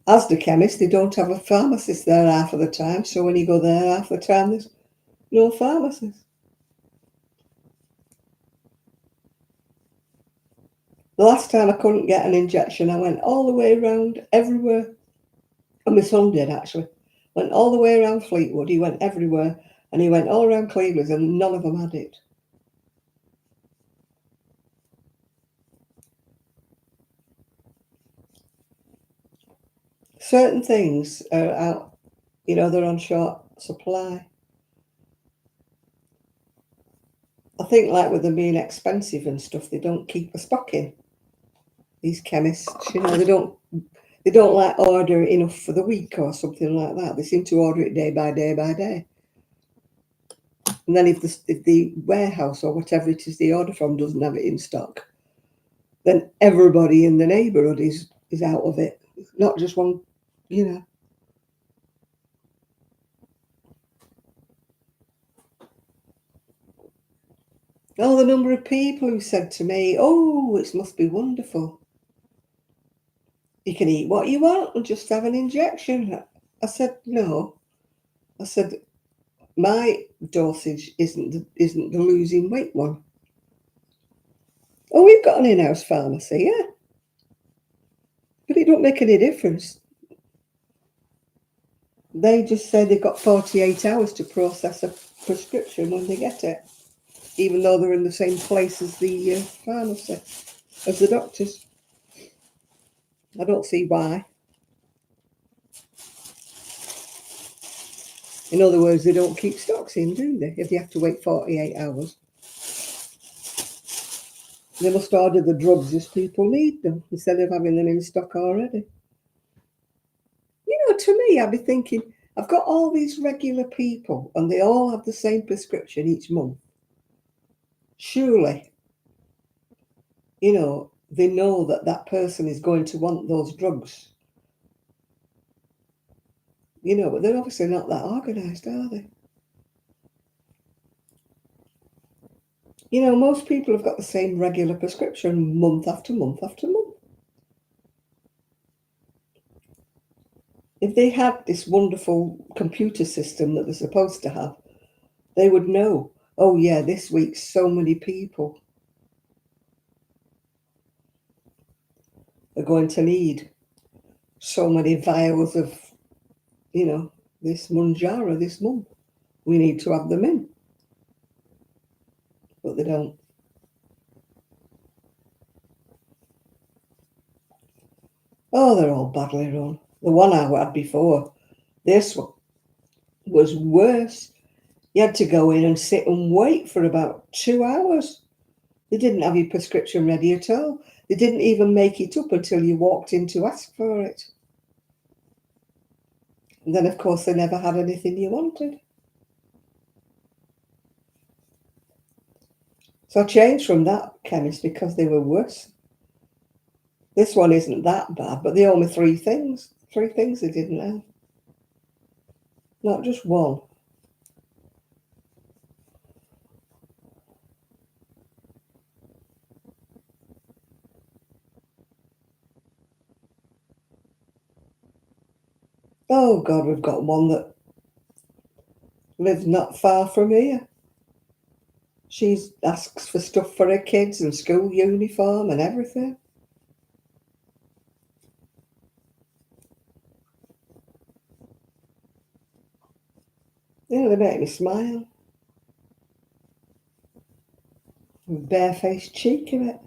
As the chemist, they don't have a pharmacist there half of the time. So when you go there half the time, there's no pharmacist. The last time I couldn't get an injection, I went all the way around everywhere. And my son did, actually. Went all the way around Fleetwood. He went everywhere. And he went all around Cleveleys, and none of them had it. Certain things are out, you know, they're on short supply. I think, like with them being expensive and stuff, they don't keep a stock in. These chemists, you know, they don't like order enough for the week or something like that. They seem to order it day by day by day. And then if the warehouse or whatever it is they order from doesn't have it in stock, then everybody in the neighbourhood is out of it. Not just one, you know. Oh, the number of people who said to me, oh, it must be wonderful. You can eat what you want and just have an injection. I said, no. I said, my dosage isn't the losing weight one. Oh, we've got an in-house pharmacy, yeah. But it don't make any difference. They just say they've got 48 hours to process a prescription when they get it, even though they're in the same place as the pharmacy, as the doctors. I don't see why. In other words, they don't keep stocks in, do they? If they have to wait 48 hours. They must order the drugs as people need them, instead of having them in stock already. You know, to me, I'd be thinking, I've got all these regular people and they all have the same prescription each month. Surely, you know, they know that that person is going to want those drugs. You know, but they're obviously not that organised, are they? You know, most people have got the same regular prescription month after month after month. If they had this wonderful computer system that they're supposed to have, they would know, oh yeah, this week so many people are going to need so many vials of, you know, this Munjara this month. We need to have them in. But they don't. Oh, they're all badly run. The one I had before, this one, was worse. You had to go in and sit and wait for about 2 hours. They didn't have your prescription ready at all. They didn't even make it up until you walked in to ask for it. And then, of course, they never had anything you wanted. So I changed from that chemist because they were worse. This one isn't that bad, but they owe me 3 things. 3 things they didn't have. Not just one. Oh, God, we've got one that lives not far from here. She asks for stuff for her kids and school uniform and everything. You know, they make me smile. Barefaced cheek of it.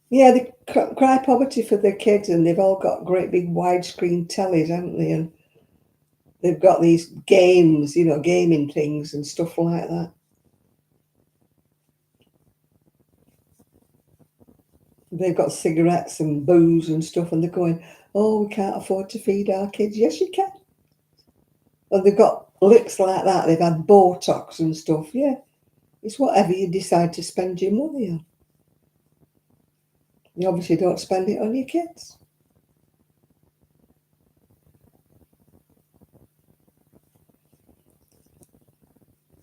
Yeah, they cry poverty for their kids, and they've all got great big widescreen tellies, haven't they? And they've got these games, you know, gaming things and stuff like that. They've got cigarettes and booze and stuff, and they're going, oh, we can't afford to feed our kids. Yes, you can. And they've got lips like that. They've had Botox and stuff. Yeah, it's whatever you decide to spend your money on. You obviously don't spend it on your kids.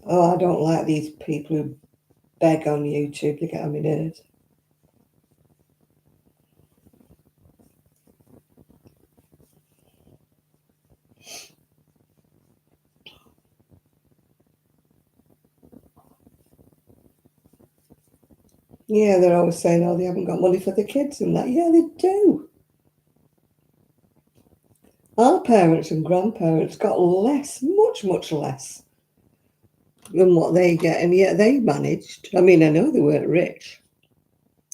Oh, I don't like these people who beg on YouTube. They get on my nerves. Yeah, they're always saying, oh, they haven't got money for the kids and that. Yeah, they do. Our parents and grandparents got less, much, much less than what they get, and yet they managed. I mean, I know they weren't rich,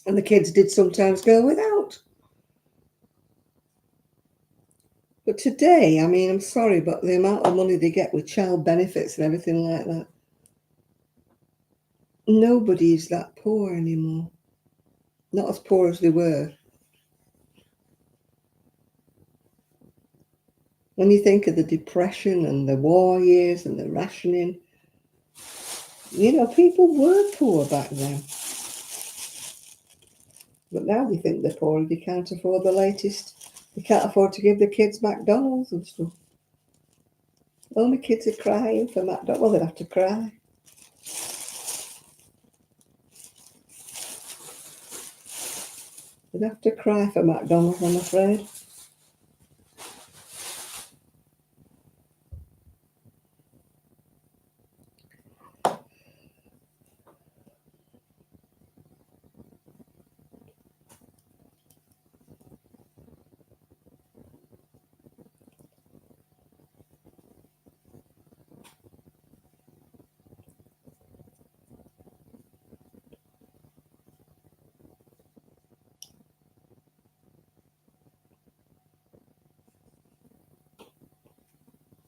and the kids did sometimes go without. But today, I mean, I'm sorry, but the amount of money they get with child benefits and everything like that, nobody's that poor anymore. Not as poor as they were. When you think of the Depression and the war years and the rationing, you know, people were poor back then. But now they think they're poor and they can't afford the latest. They can't afford to give the kids McDonald's and stuff. Oh, my kids are crying for McDonald's. Well, they'd have to cry. I'd have to cry for McDonald's, I'm afraid.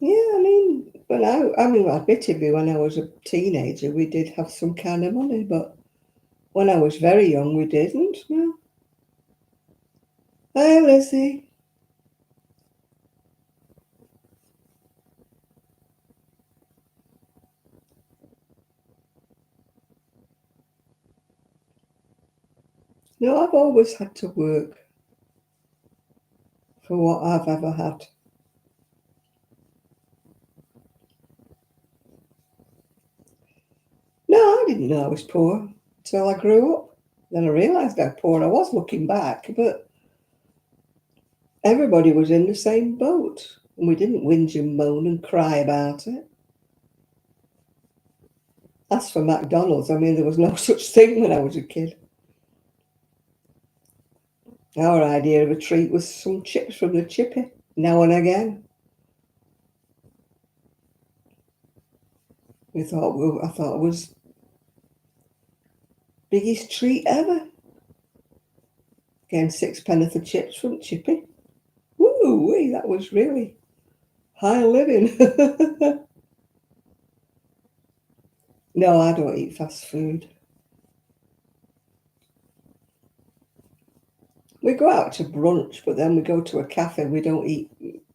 Yeah, admittedly, when I was a teenager, we did have some kind of money, but when I was very young, we didn't. No. Hi, Lizzie. No, I've always had to work for what I've ever had. No, I didn't know I was poor until I grew up. Then I realised how poor I was looking back, but everybody was in the same boat, and we didn't whinge and moan and cry about it. As for McDonald's, there was no such thing when I was a kid. Our idea of a treat was some chips from the chippy, now and again. I thought it was biggest treat ever. Getting sixpence of chips from chippy. Woo-wee, that was really high living. No, I don't eat fast food. We go out to brunch, but then we go to a cafe. We don't eat,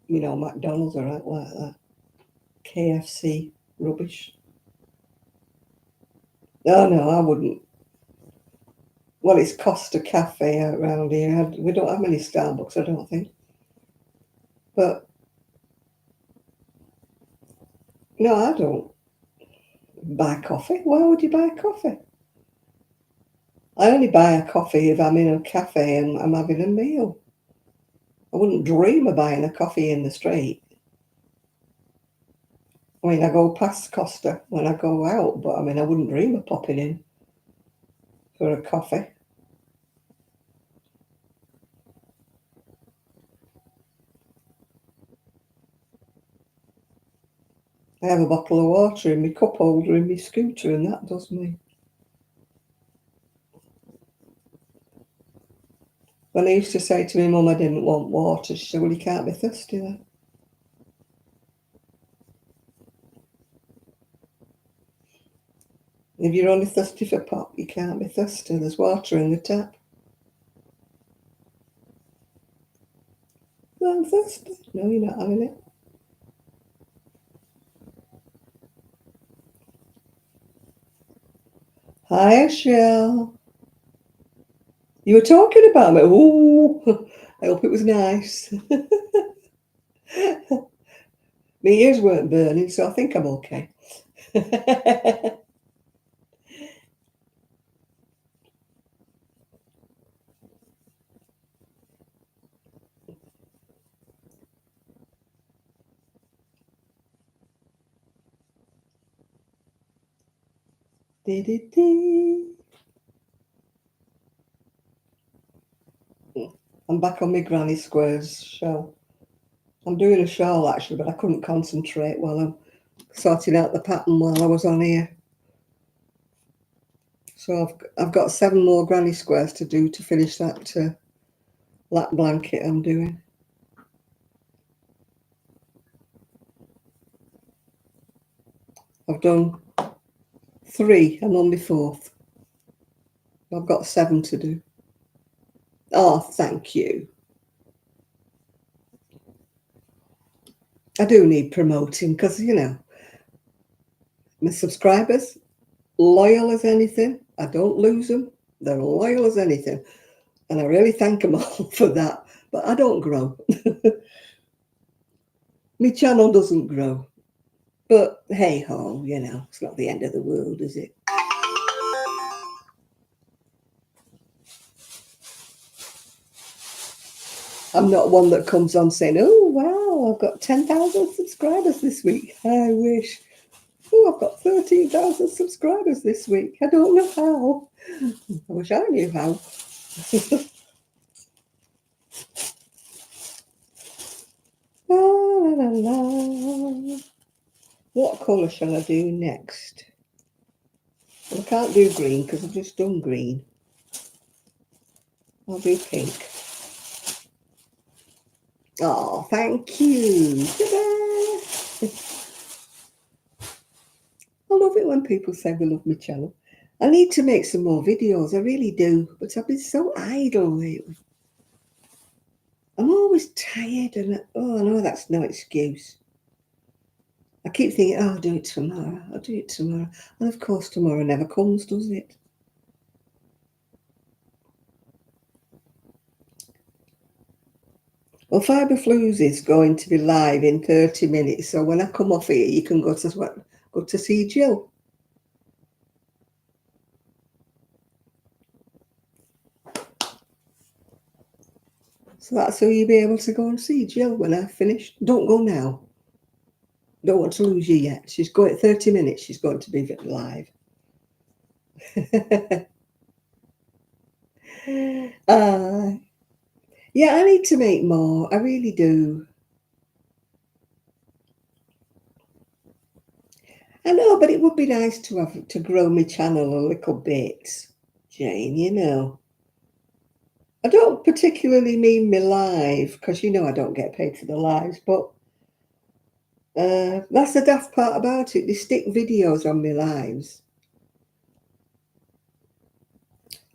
McDonald's or out like that. KFC rubbish. No, I wouldn't. Well, it's Costa Cafe out around here. We don't have many Starbucks, I don't think. But no, I don't buy coffee. Why would you buy coffee? I only buy a coffee if I'm in a cafe and I'm having a meal. I wouldn't dream of buying a coffee in the street. I go past Costa when I go out, but I wouldn't dream of popping in for a coffee. I have a bottle of water in my cup holder in my scooter, and that does me. When I used to say to my mum I didn't want water, she said, well, you can't be thirsty then. If you're only thirsty for pop, you can't be thirsty. There's water in the tap. Well, I'm thirsty. No, you're not having it. Hi, Shell. You were talking about me. Ooh, I hope it was nice. My ears weren't burning, so I think I'm okay. I'm back on my granny squares shawl. I'm doing a shawl actually, but I couldn't concentrate while I'm sorting out the pattern while I was on here. So I've got 7 more granny squares to do to finish that lap blanket I'm doing. I've done 3. I'm on my 4th. I've got 7 to do. Oh, thank you. I do need promoting because, my subscribers, loyal as anything. I don't lose them. They're loyal as anything. And I really thank them all for that. But I don't grow. My channel doesn't grow. But hey ho, it's not the end of the world, is it? I'm not one that comes on saying, oh, wow, I've got 10,000 subscribers this week. I wish. Oh, I've got 13,000 subscribers this week. I don't know how. I wish I knew how. La, la, la, la. What colour shall I do next? Well, I can't do green because I've just done green. I'll do pink. Oh, thank you. Ta-da! I love it when people say they love my channel. I need to make some more videos, I really do, but I've been so idle lately. I'm always tired and, oh, no, that's no excuse. I keep thinking, oh, I'll do it tomorrow, I'll do it tomorrow. And of course, tomorrow never comes, does it? Well, Fibre Flues is going to be live in 30 minutes, so when I come off here, you can go to see Jill. So that's how you'll be able to go and see Jill when I've finished. Don't go now. Don't want to lose you yet. She's going 30 minutes. She's going to be live. Yeah, I need to make more. I really do. I know, but it would be nice to grow my channel a little bit, Jane. You know, I don't particularly mean me live because you know I don't get paid for the lives, but that's the daft part about it. They stick videos on my lives,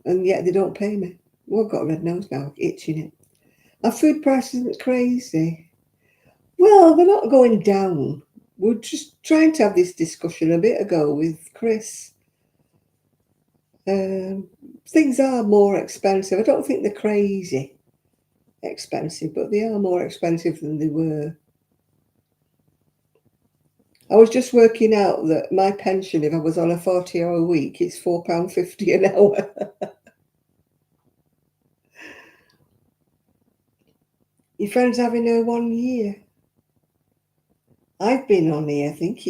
and yet they don't pay me. Well, I've got a red nose now, itching it. Our food prices are crazy. Well, they're not going down. We're just trying to have this discussion a bit ago with Chris. Things are more expensive. I don't think they're crazy expensive, but they are more expensive than they were. I was just working out that my pension, if I was on a 40-hour week, it's £4.50 an hour. Your friend's having her 1 year. I've been on here, I think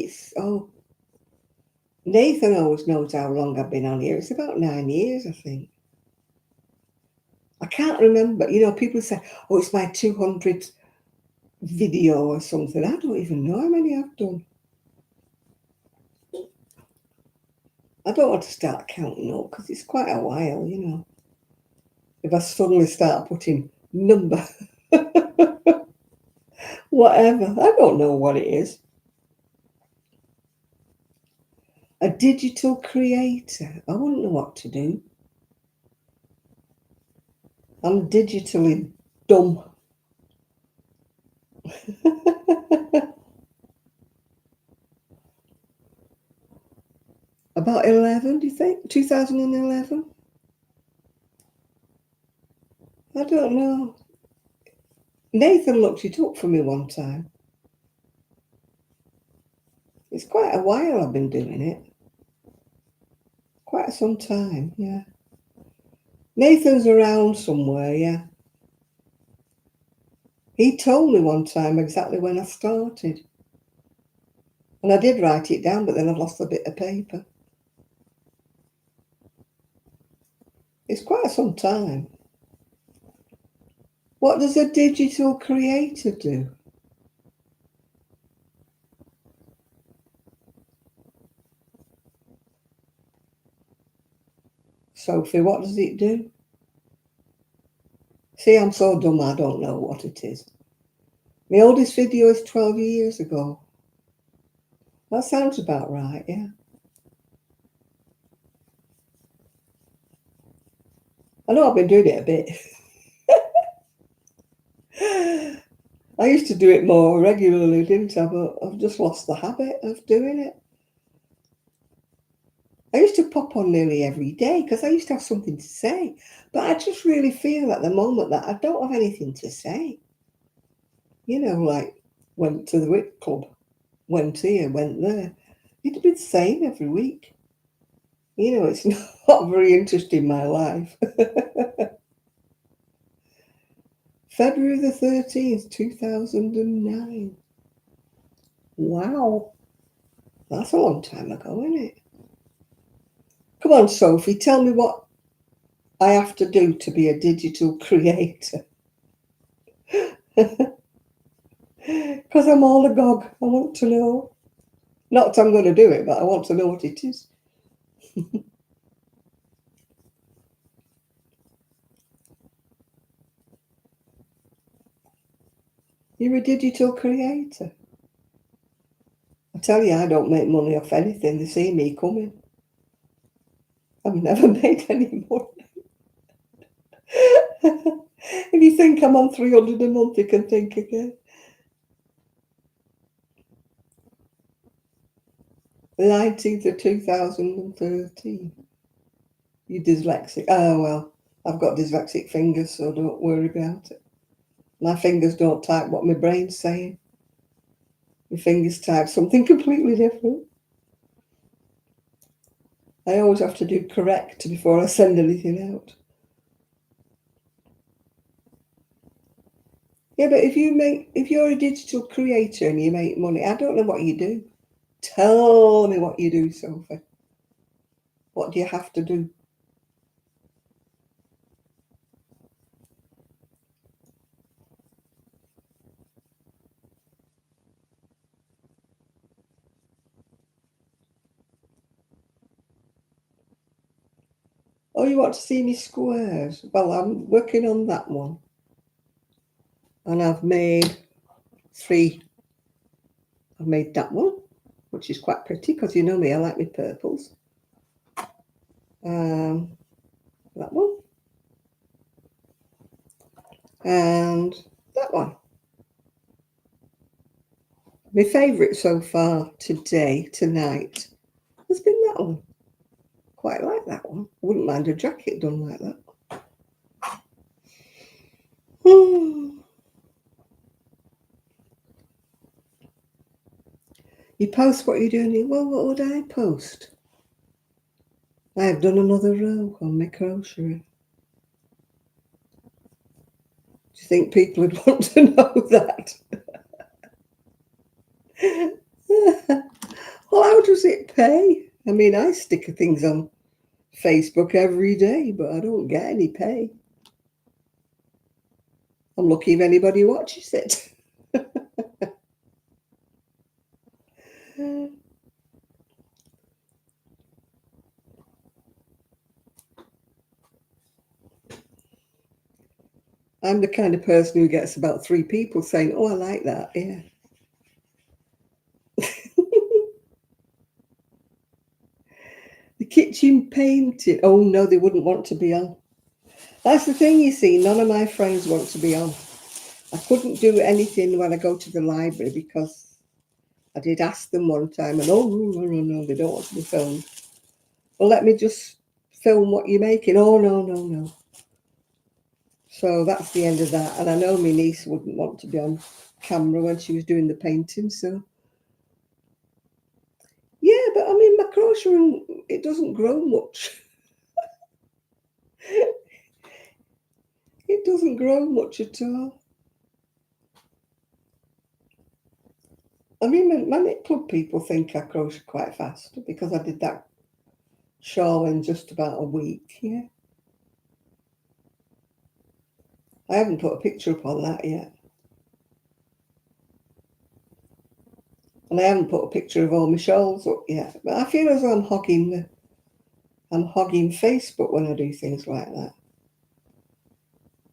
Nathan always knows how long I've been on here. It's about 9 years, I think. I can't remember. You know, people say, oh, it's my 200th video or something. I don't even know how many I've done. I don't want to start counting up because it's quite a while, you know. If I suddenly start putting number, whatever, I don't know what it is. A digital creator. I wouldn't know what to do. I'm digitally dumb. About 11, do you think? 2011? I don't know. Nathan looked it up for me one time. It's quite a while I've been doing it. Quite some time, yeah. Nathan's around somewhere, yeah. He told me one time exactly when I started. And I did write it down, but then I've lost a bit of paper. It's quite some time. What does a digital creator do? Sophie, what does it do? See, I'm so dumb I don't know what it is. My oldest video is 12 years ago. That sounds about right, yeah. I know I've been doing it a bit. I used to do it more regularly, didn't I? But I've just lost the habit of doing it. I used to pop on nearly every day because I used to have something to say. But I just really feel at the moment that I don't have anything to say. You know, like went to the WIC club, went here, went there. It'd be the same every week. You know, it's not very interesting, my life. February the 13th, 2009. Wow, that's a long time ago, isn't it? Come on, Sophie, tell me what I have to do to be a digital creator. Because I'm all agog. I want to know. Not that I'm going to do it, but I want to know what it is. You're a digital creator. I tell you, I don't make money off anything. They see me coming. I've never made any money. If you think I'm on 300 a month, you can think again. The 19th of 2013. You dyslexic. Oh, well, I've got dyslexic fingers, so don't worry about it. My fingers don't type what my brain's saying. My fingers type something completely different. I always have to do correct before I send anything out. Yeah, but if you're a digital creator and you make money, I don't know what you do. Tell me what you do, Sophie. What do you have to do? Oh, you want to see me squares? Well, I'm working on that one. And I've made 3. I've made that one, which is quite pretty because you know me, I like my purples. That one. And that one. My favourite so far tonight, has been that one. Quite like that one. Wouldn't mind a jacket done like that. You post what you're doing. Well, what would I post? I have done another row on my crochet. Do you think people would want to know that? Well, how does it pay? I mean, I stick things on Facebook every day, but I don't get any pay. I'm lucky if anybody watches it. I'm the kind of person who gets about 3 people saying, "Oh, I like that." Yeah. The kitchen painting. Oh no, they wouldn't want to be on. That's the thing, you see. None of my friends want to be on. I couldn't do anything when I go to the library because I did ask them one time, and no, they don't want to be filmed. Well, let me just film what you're making. Oh no. So that's the end of that. And I know my niece wouldn't want to be on camera when she was doing the painting. So yeah, but I mean, my crochet, it doesn't grow much. It doesn't grow much at all. I mean, my knit club people think I crochet quite fast because I did that shawl in just about a week. Yeah, I haven't put a picture up on that yet, and I haven't put a picture of all my shawls up yet. But I feel as though I'm hogging Facebook when I do things like that.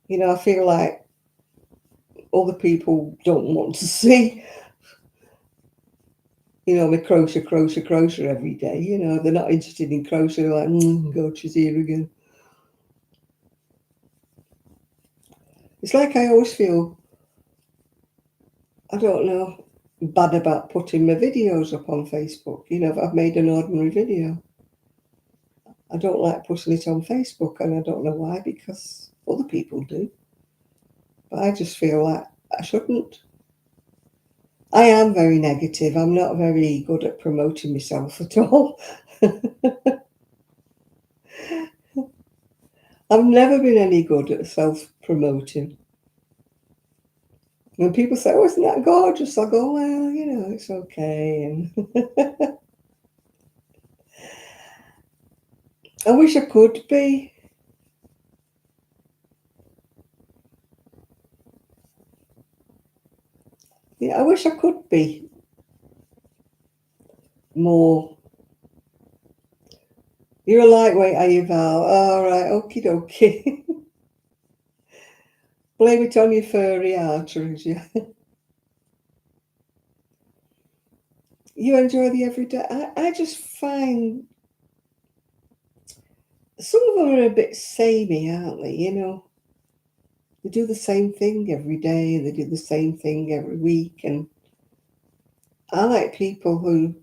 You know, I feel like other people don't want to see, you know, me crochet every day. You know, they're not interested in crochet. They're like, God, she's here again. It's like I always feel, I don't know, bad about putting my videos up on Facebook. You know, if I've made an ordinary video, I don't like putting it on Facebook, and I don't know why, because other people do. But I just feel like I shouldn't. I am very negative. I'm not very good at promoting myself at all. I've never been any good at self-promoting. When people say, "Oh, isn't that gorgeous?" I'll go, "Well, it's okay." And I wish I could be. Yeah, I wish I could be more. You're a lightweight, are you, Val? All right, okie dokie. Blame it on your furry arteries, yeah. You enjoy the everyday. I just find some of them are a bit samey, aren't they? They do the same thing every day, they do the same thing every week. And I like people who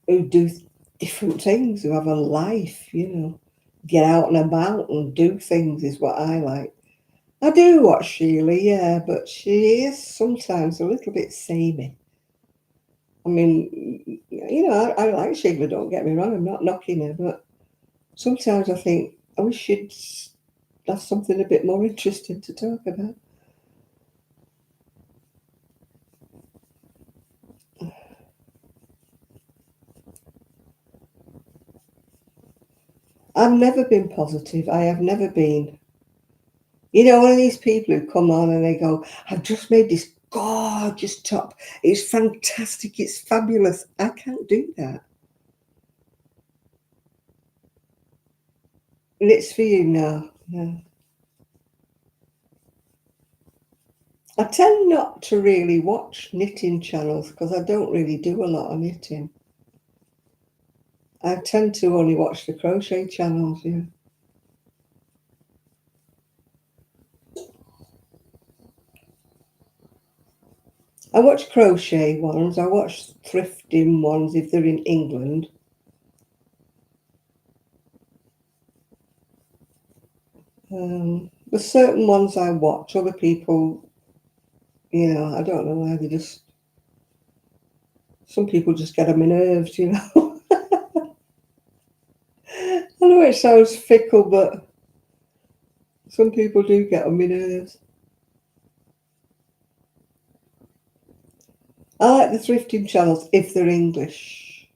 do different things, who have a life. Get out and about and do things is what I like. I do watch Sheila, yeah, but she is sometimes a little bit samey. I mean, I like Sheila, don't get me wrong, I'm not knocking her, but sometimes I think I wish she'd have something a bit more interesting to talk about. I've never been positive. I have never been. One of these people who come on and they go, "I've just made this gorgeous top. It's fantastic. It's fabulous." I can't do that. And it's for you now. No. I tend not to really watch knitting channels because I don't really do a lot of knitting. I tend to only watch the crochet channels, yeah. I watch crochet ones. I watch thrifting ones if they're in England. There's certain ones I watch. Other people, I don't know why some people just get on my nerves. I know it sounds fickle, but some people do get on my nerves. I like the thrifting channels if they're English.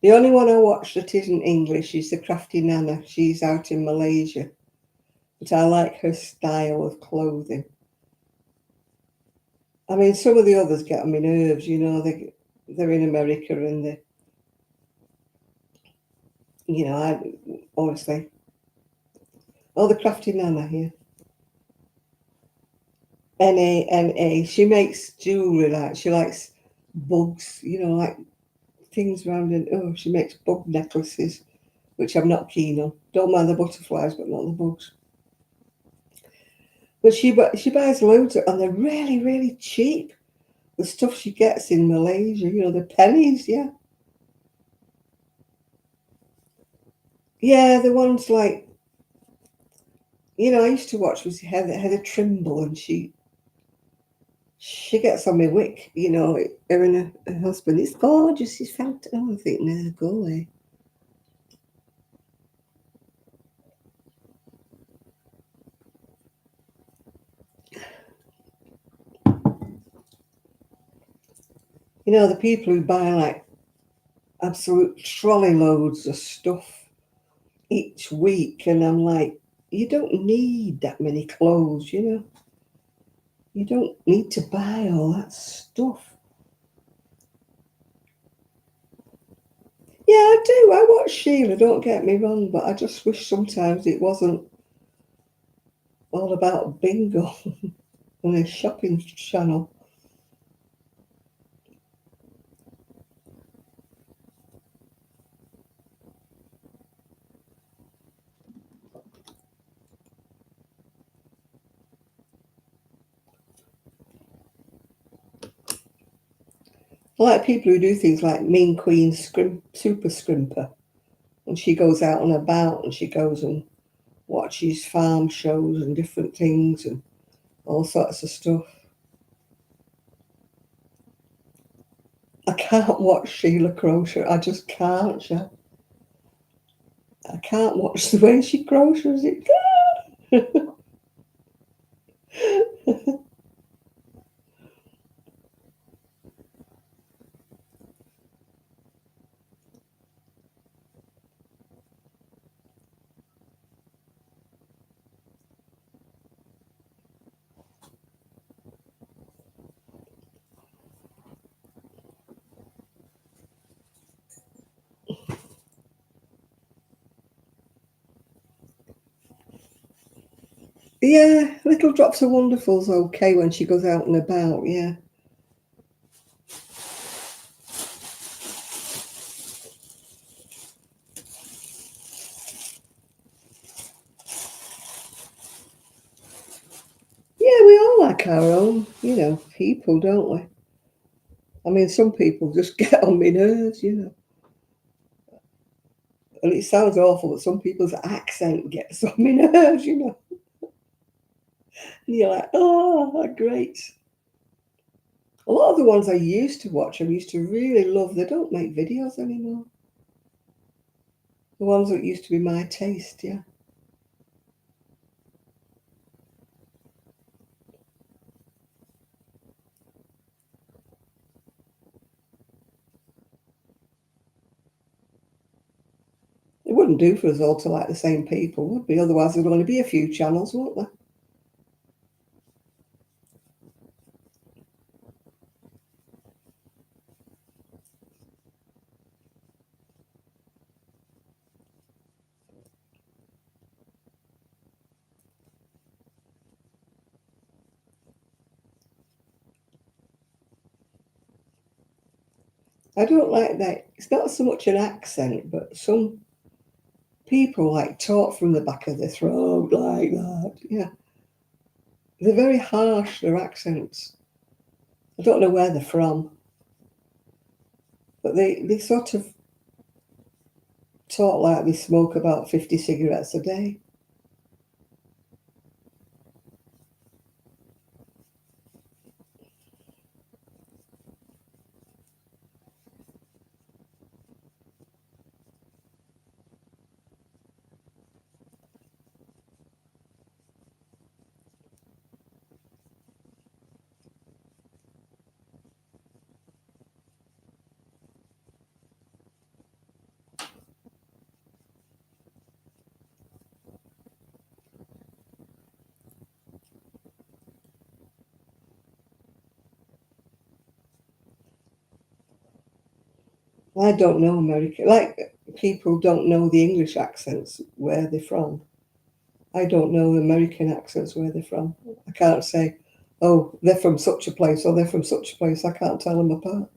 The only one I watch that isn't English is the Crafty Nana. She's out in Malaysia. But I like her style of clothing. I mean, some of the others get on my nerves. They're in America and I obviously. Oh, the Crafty Nana here. Nana. She makes jewellery she likes bugs, like things around and she makes bug necklaces, which I'm not keen on. Don't mind the butterflies, but not the bugs. But she buys loads and they're really, really cheap. The stuff she gets in Malaysia, the pennies, yeah. Yeah, the ones like, I used to watch was Heather Trimble, and she gets on my wick, her and her husband. It's gorgeous, it's fantastic. Oh, I think, no, go away. The people who buy like absolute trolley loads of stuff each week, and I'm like, you don't need that many clothes. You don't need to buy all that stuff. Yeah, I do. I watch Sheila, don't get me wrong, but I just wish sometimes it wasn't all about bingo and a shopping channel. I like people who do things like Mean Queen Super Scrimper, and she goes out and about and she goes and watches farm shows and different things and all sorts of stuff. I can't watch Sheila crochet. I just can't. Yeah. I can't watch the way she crochets it. Yeah, Little Drops of Wonderful's okay when she goes out and about, yeah. Yeah, we all like our own, people, don't we? I mean, some people just get on my nerves, And it sounds awful, but some people's accent gets on my nerves. And you're like, oh, great. A lot of the ones I used to watch, I used to really love, they don't make videos anymore. The ones that used to be my taste, yeah. It wouldn't do for us all to like the same people, would we? Otherwise, there'd only be a few channels, wouldn't there? I don't like that. It's not so much an accent, but some people like talk from the back of their throat like that. Yeah. They're very harsh, their accents. I don't know where they're from, but they sort of talk like they smoke about 50 cigarettes a day. I don't know American. Like people don't know the English accents where they're from. I don't know the American accents where they're from. I can't say, oh, they're from such a place or they're from such a place. I can't tell them apart.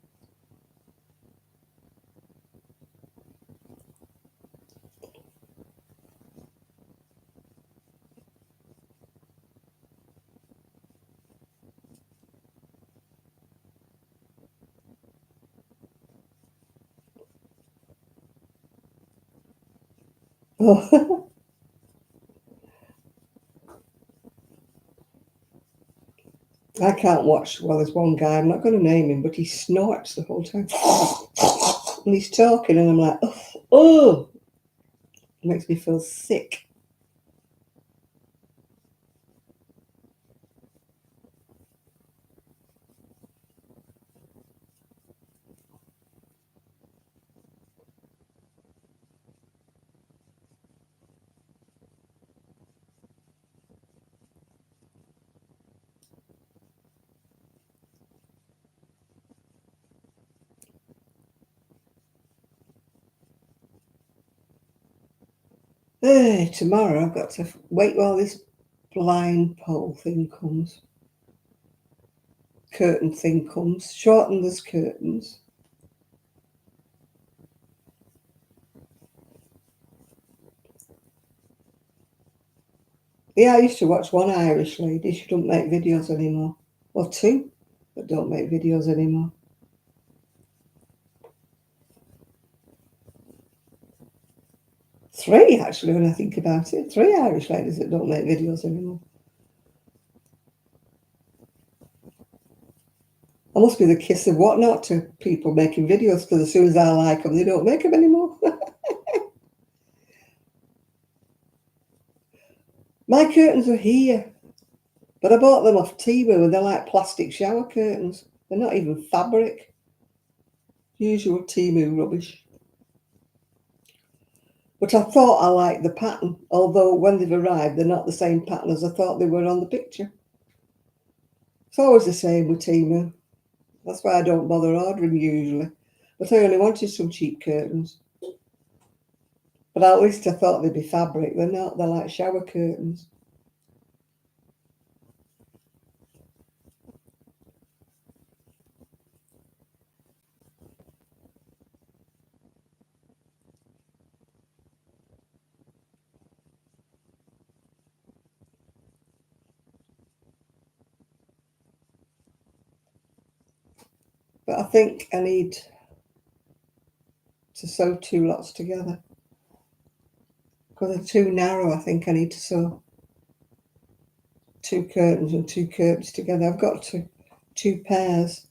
Oh, I can't watch. Well, there's one guy, I'm not going to name him, but he snorts the whole time. And he's talking, and I'm like, oh, it makes me feel sick. Hey, tomorrow I've got to wait while this blind pole thing comes, curtain thing comes, shorten those curtains. Yeah, I used to watch one Irish lady. She don't make videos anymore. Well, two that don't make videos anymore. Three, actually, when I think about it. Three Irish ladies that don't make videos anymore. I must be the kiss of whatnot to people making videos because as soon as I like them, they don't make them anymore. My curtains are here, but I bought them off Temu and they're like plastic shower curtains. They're not even fabric. Usual Temu rubbish. But I thought I liked the pattern, although when they've arrived, they're not the same pattern as I thought they were on the picture. It's always the same with Temu. That's why I don't bother ordering usually. But I only wanted some cheap curtains. But at least I thought they'd be fabric. They're not. They're like shower curtains. But I think I need to sew 2 lots together. Because they're too narrow, I think I need to sew 2 curtains and 2 curtains together. I've got 2 pairs.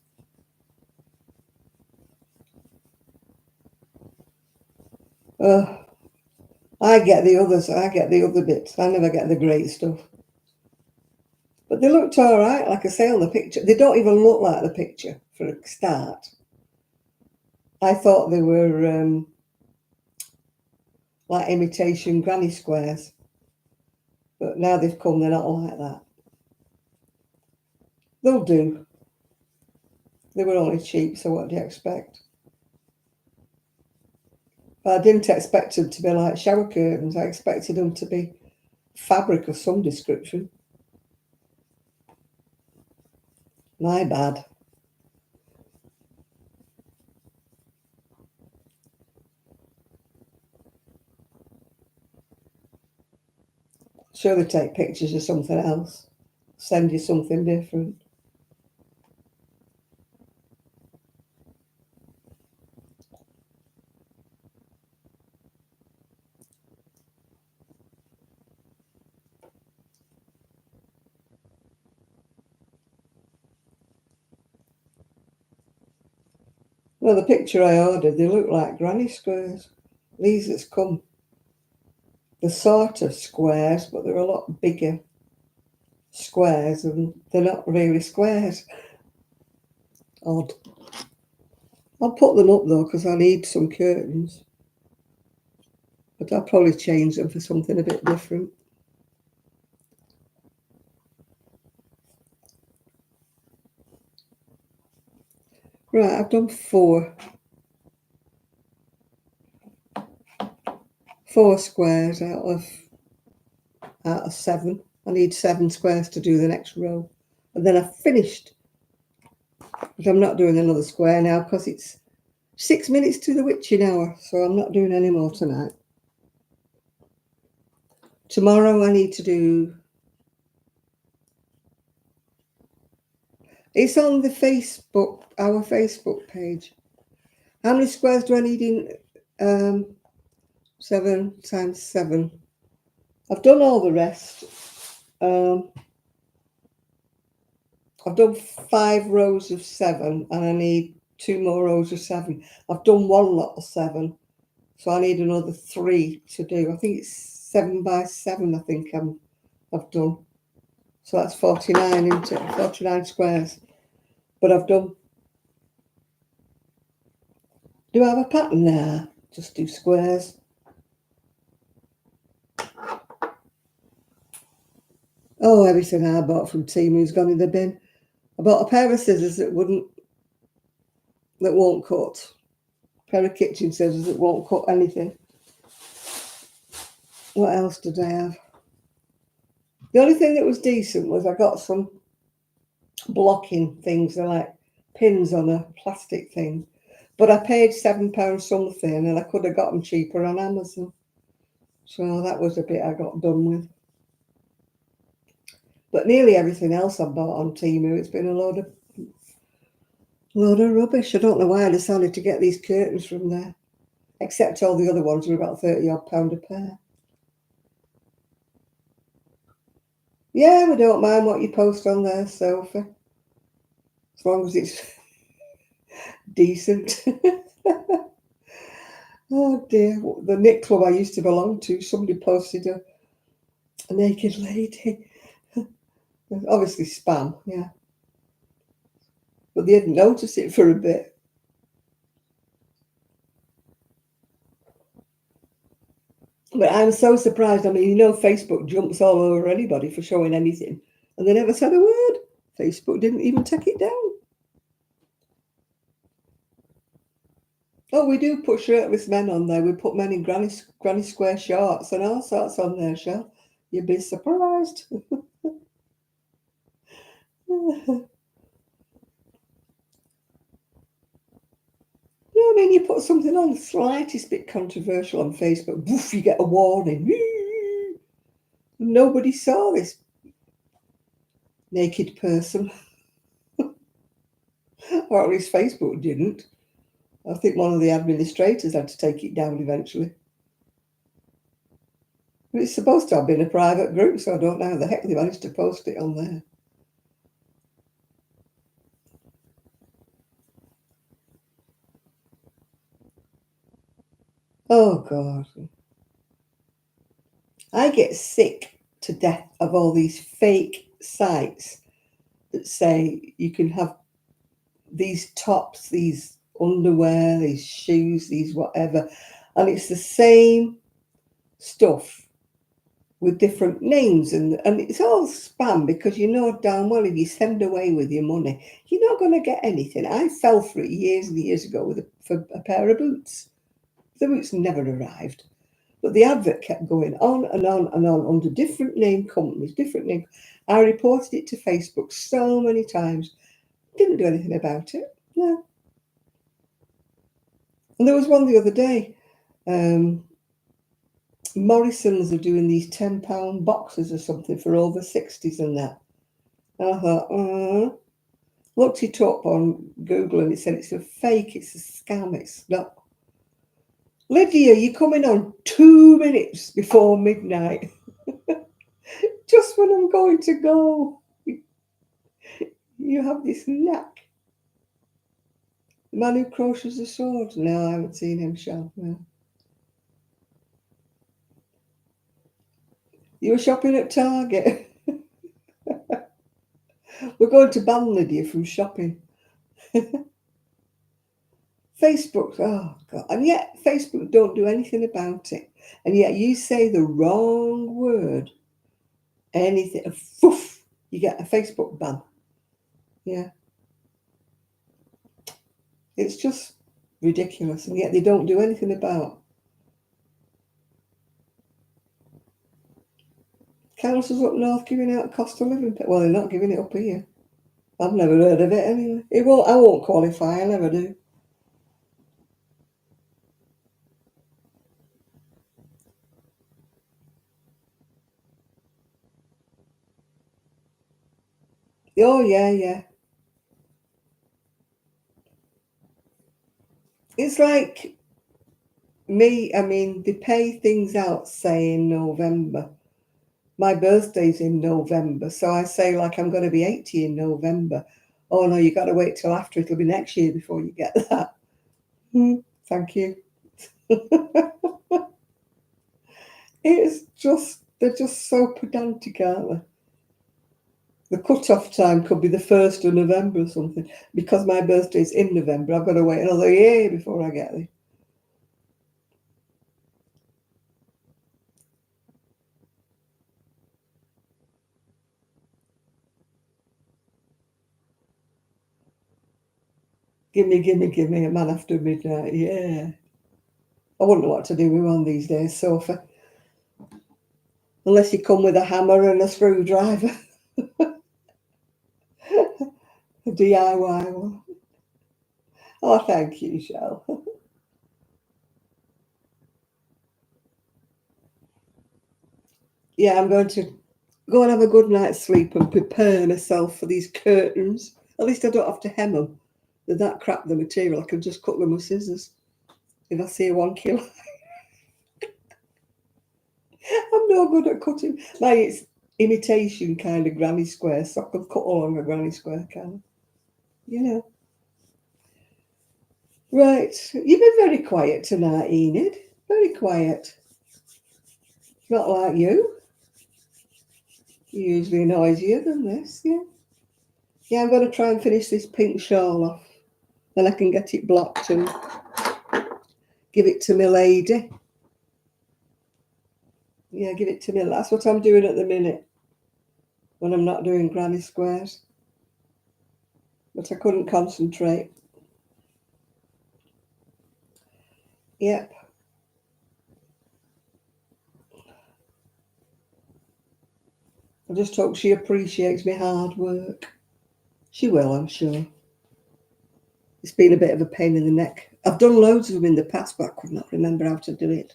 I get the others. I get the other bits. I never get the great stuff. But they looked all right, like I say on the picture. They don't even look like the picture for a start. I thought they were like imitation granny squares. But now they've come, they're not like that. They'll do. They were only cheap, so what do you expect? But I didn't expect them to be like shower curtains. I expected them to be fabric of some description. My bad. Surely take pictures of something else. Send you something different. Well, the picture I ordered, they look like granny squares. These that's come, they're sort of squares, but they're a lot bigger squares, and they're not really squares. Odd. I'll put them up though, because I need some curtains. But I'll probably change them for something a bit different. Right, I've done 4 squares out of 7. I need 7 squares to do the next row. And then I've finished. But I'm not doing another square now because it's 6 minutes to the witching hour. So I'm not doing any more tonight. Tomorrow I need to do... It's on the Facebook, our Facebook page. How many squares do I need in 7 times 7? I've done all the rest. I've done 5 rows of 7 and I need 2 more rows of 7. I've done 1 lot of 7, so I need another 3 to do. I think it's 7 by 7. I think I've done. So that's 49, isn't it? 49 squares. But I've done. Do I have a pattern there? Just do squares. Oh, everything I bought from Temu's gone in the bin. I bought a pair of scissors that won't cut. A pair of kitchen scissors that won't cut anything. What else did I have? The only thing that was decent was I got some blocking things. They're like pins on a plastic thing. But I paid £7 something and I could have got them cheaper on Amazon. So that was a bit I got done with. But nearly everything else I bought on Temu, it's been a load of rubbish. I don't know why I decided to get these curtains from there. Except all the other ones were about £30 a pair. Yeah, we don't mind what you post on there, Sophie. As long as it's decent. Oh dear, the knit club I used to belong to, somebody posted a naked lady. Obviously spam, yeah. But they didn't notice it for a bit. But I'm so surprised. I mean, Facebook jumps all over anybody for showing anything. And they never said a word. Facebook didn't even take it down. Oh, we do put shirtless men on there. We put men in granny square shorts and all sorts on there, Shell. You'd be surprised. I mean, you put something on the slightest bit controversial on Facebook, woof, you get a warning. Nobody saw this naked person. Or at least Facebook didn't. I think one of the administrators had to take it down eventually. But it's supposed to have been a private group, so I don't know how the heck they managed to post it on there. Oh, God. I get sick to death of all these fake sites that say you can have these tops, these underwear, these shoes, these whatever, and it's the same stuff with different names, and it's all spam, because you know damn well if you send away with your money, you're not going to get anything. I fell for it years and years ago for a pair of boots. The boots never arrived, but the advert kept going on and on and on under different name companies, different name. I reported it to Facebook so many times, didn't do anything about it. No. And there was one the other day. Morrison's are doing these £10 boxes or something for over 60s and that. And I thought, looked it up on Google and it said it's a fake, it's a scam, it's not. Lydia, you're coming on 2 minutes before midnight. Just when I'm going to go. You have this knack. The man who crochets a sword. No, I haven't seen him, Sean. No. You were shopping at Target. We're going to ban Lydia from shopping. Facebook, oh God. And yet Facebook don't do anything about it. And yet you say the wrong word, anything, foof, you get a Facebook ban. Yeah. It's just ridiculous. And yet they don't do anything about. Councils up north giving out cost of living. Well, they're not giving it up here. I've never heard of it anyway. I won't qualify, I never do. Oh, yeah, yeah. It's like me, I mean, they pay things out, say, in November. My birthday's in November, so I say, like, I'm going to be 80 in November. Oh, no, you got to wait till after. It'll be next year before you get that. Thank you. They're just so pedantic, aren't they? The cut-off time could be the 1st of November or something. Because my birthday's in November, I've got to wait another year before I get it. Gimme, a man after midnight, yeah. I wouldn't know what to do with one these days, Sophie. Unless you come with a hammer and a screwdriver. A DIY one. Oh, thank you, Shell. Yeah, I'm going to go and have a good night's sleep and prepare myself for these curtains. At least I don't have to hem them. They're that crap, the material. I can just cut them with scissors. If I see 1 kilo. I'm no good at cutting. It's imitation kind of granny square, so I can cut along a granny square kind of. You know. Right. You've been very quiet tonight, Enid. Very quiet. Not like you. You're usually noisier than this, yeah. Yeah, I'm going to try and finish this pink shawl off. Then I can get it blocked and give it to my lady. Yeah, give it to me. That's what I'm doing at the minute when I'm not doing granny squares. But I couldn't concentrate. Yep. I just hope she appreciates my hard work. She will, I'm sure. It's been a bit of a pain in the neck. I've done loads of them in the past, but I could not remember how to do it.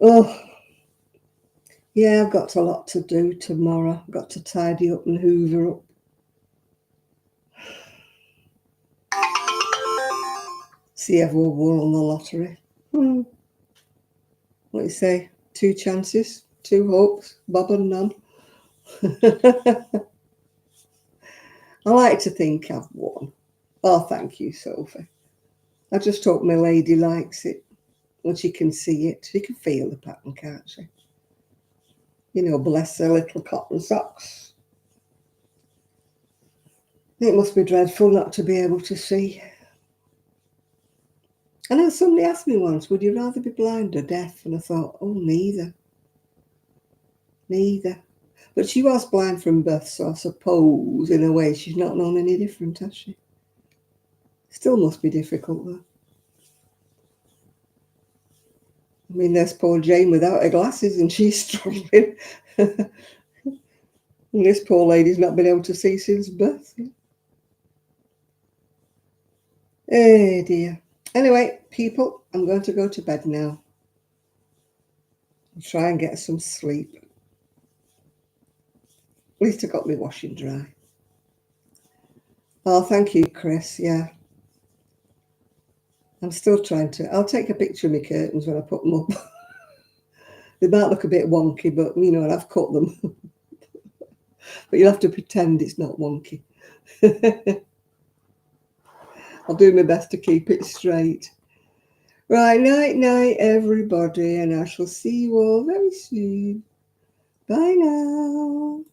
Oh, yeah, I've got a lot to do tomorrow. I've got to tidy up and hoover up. See everyone won on the lottery. What do you say? 2 chances, 2 hopes, bob and none. I like to think I've won. Oh, thank you, Sophie. I just hope my lady likes it. When she can see it, she can feel the pattern, can't she? You know, bless her little cotton socks. It must be dreadful not to be able to see. I know somebody asked me once, would you rather be blind or deaf? And I thought, oh, neither. Neither. But she was blind from birth, so I suppose, in a way, she's not known any different, has she? Still must be difficult, though. I mean, there's poor Jane without her glasses, and she's struggling. And this poor lady's not been able to see since birth. Oh, dear. Anyway, people, I'm going to go to bed now. I'll try and get some sleep. At least I got my washing dry. Oh, thank you, Chris. Yeah. I'm still trying to. I'll take a picture of my curtains when I put them up. They might look a bit wonky, but, you know, I've cut them. But you'll have to pretend it's not wonky. I'll do my best to keep it straight. Right, night, night, everybody, and I shall see you all very soon. Bye now.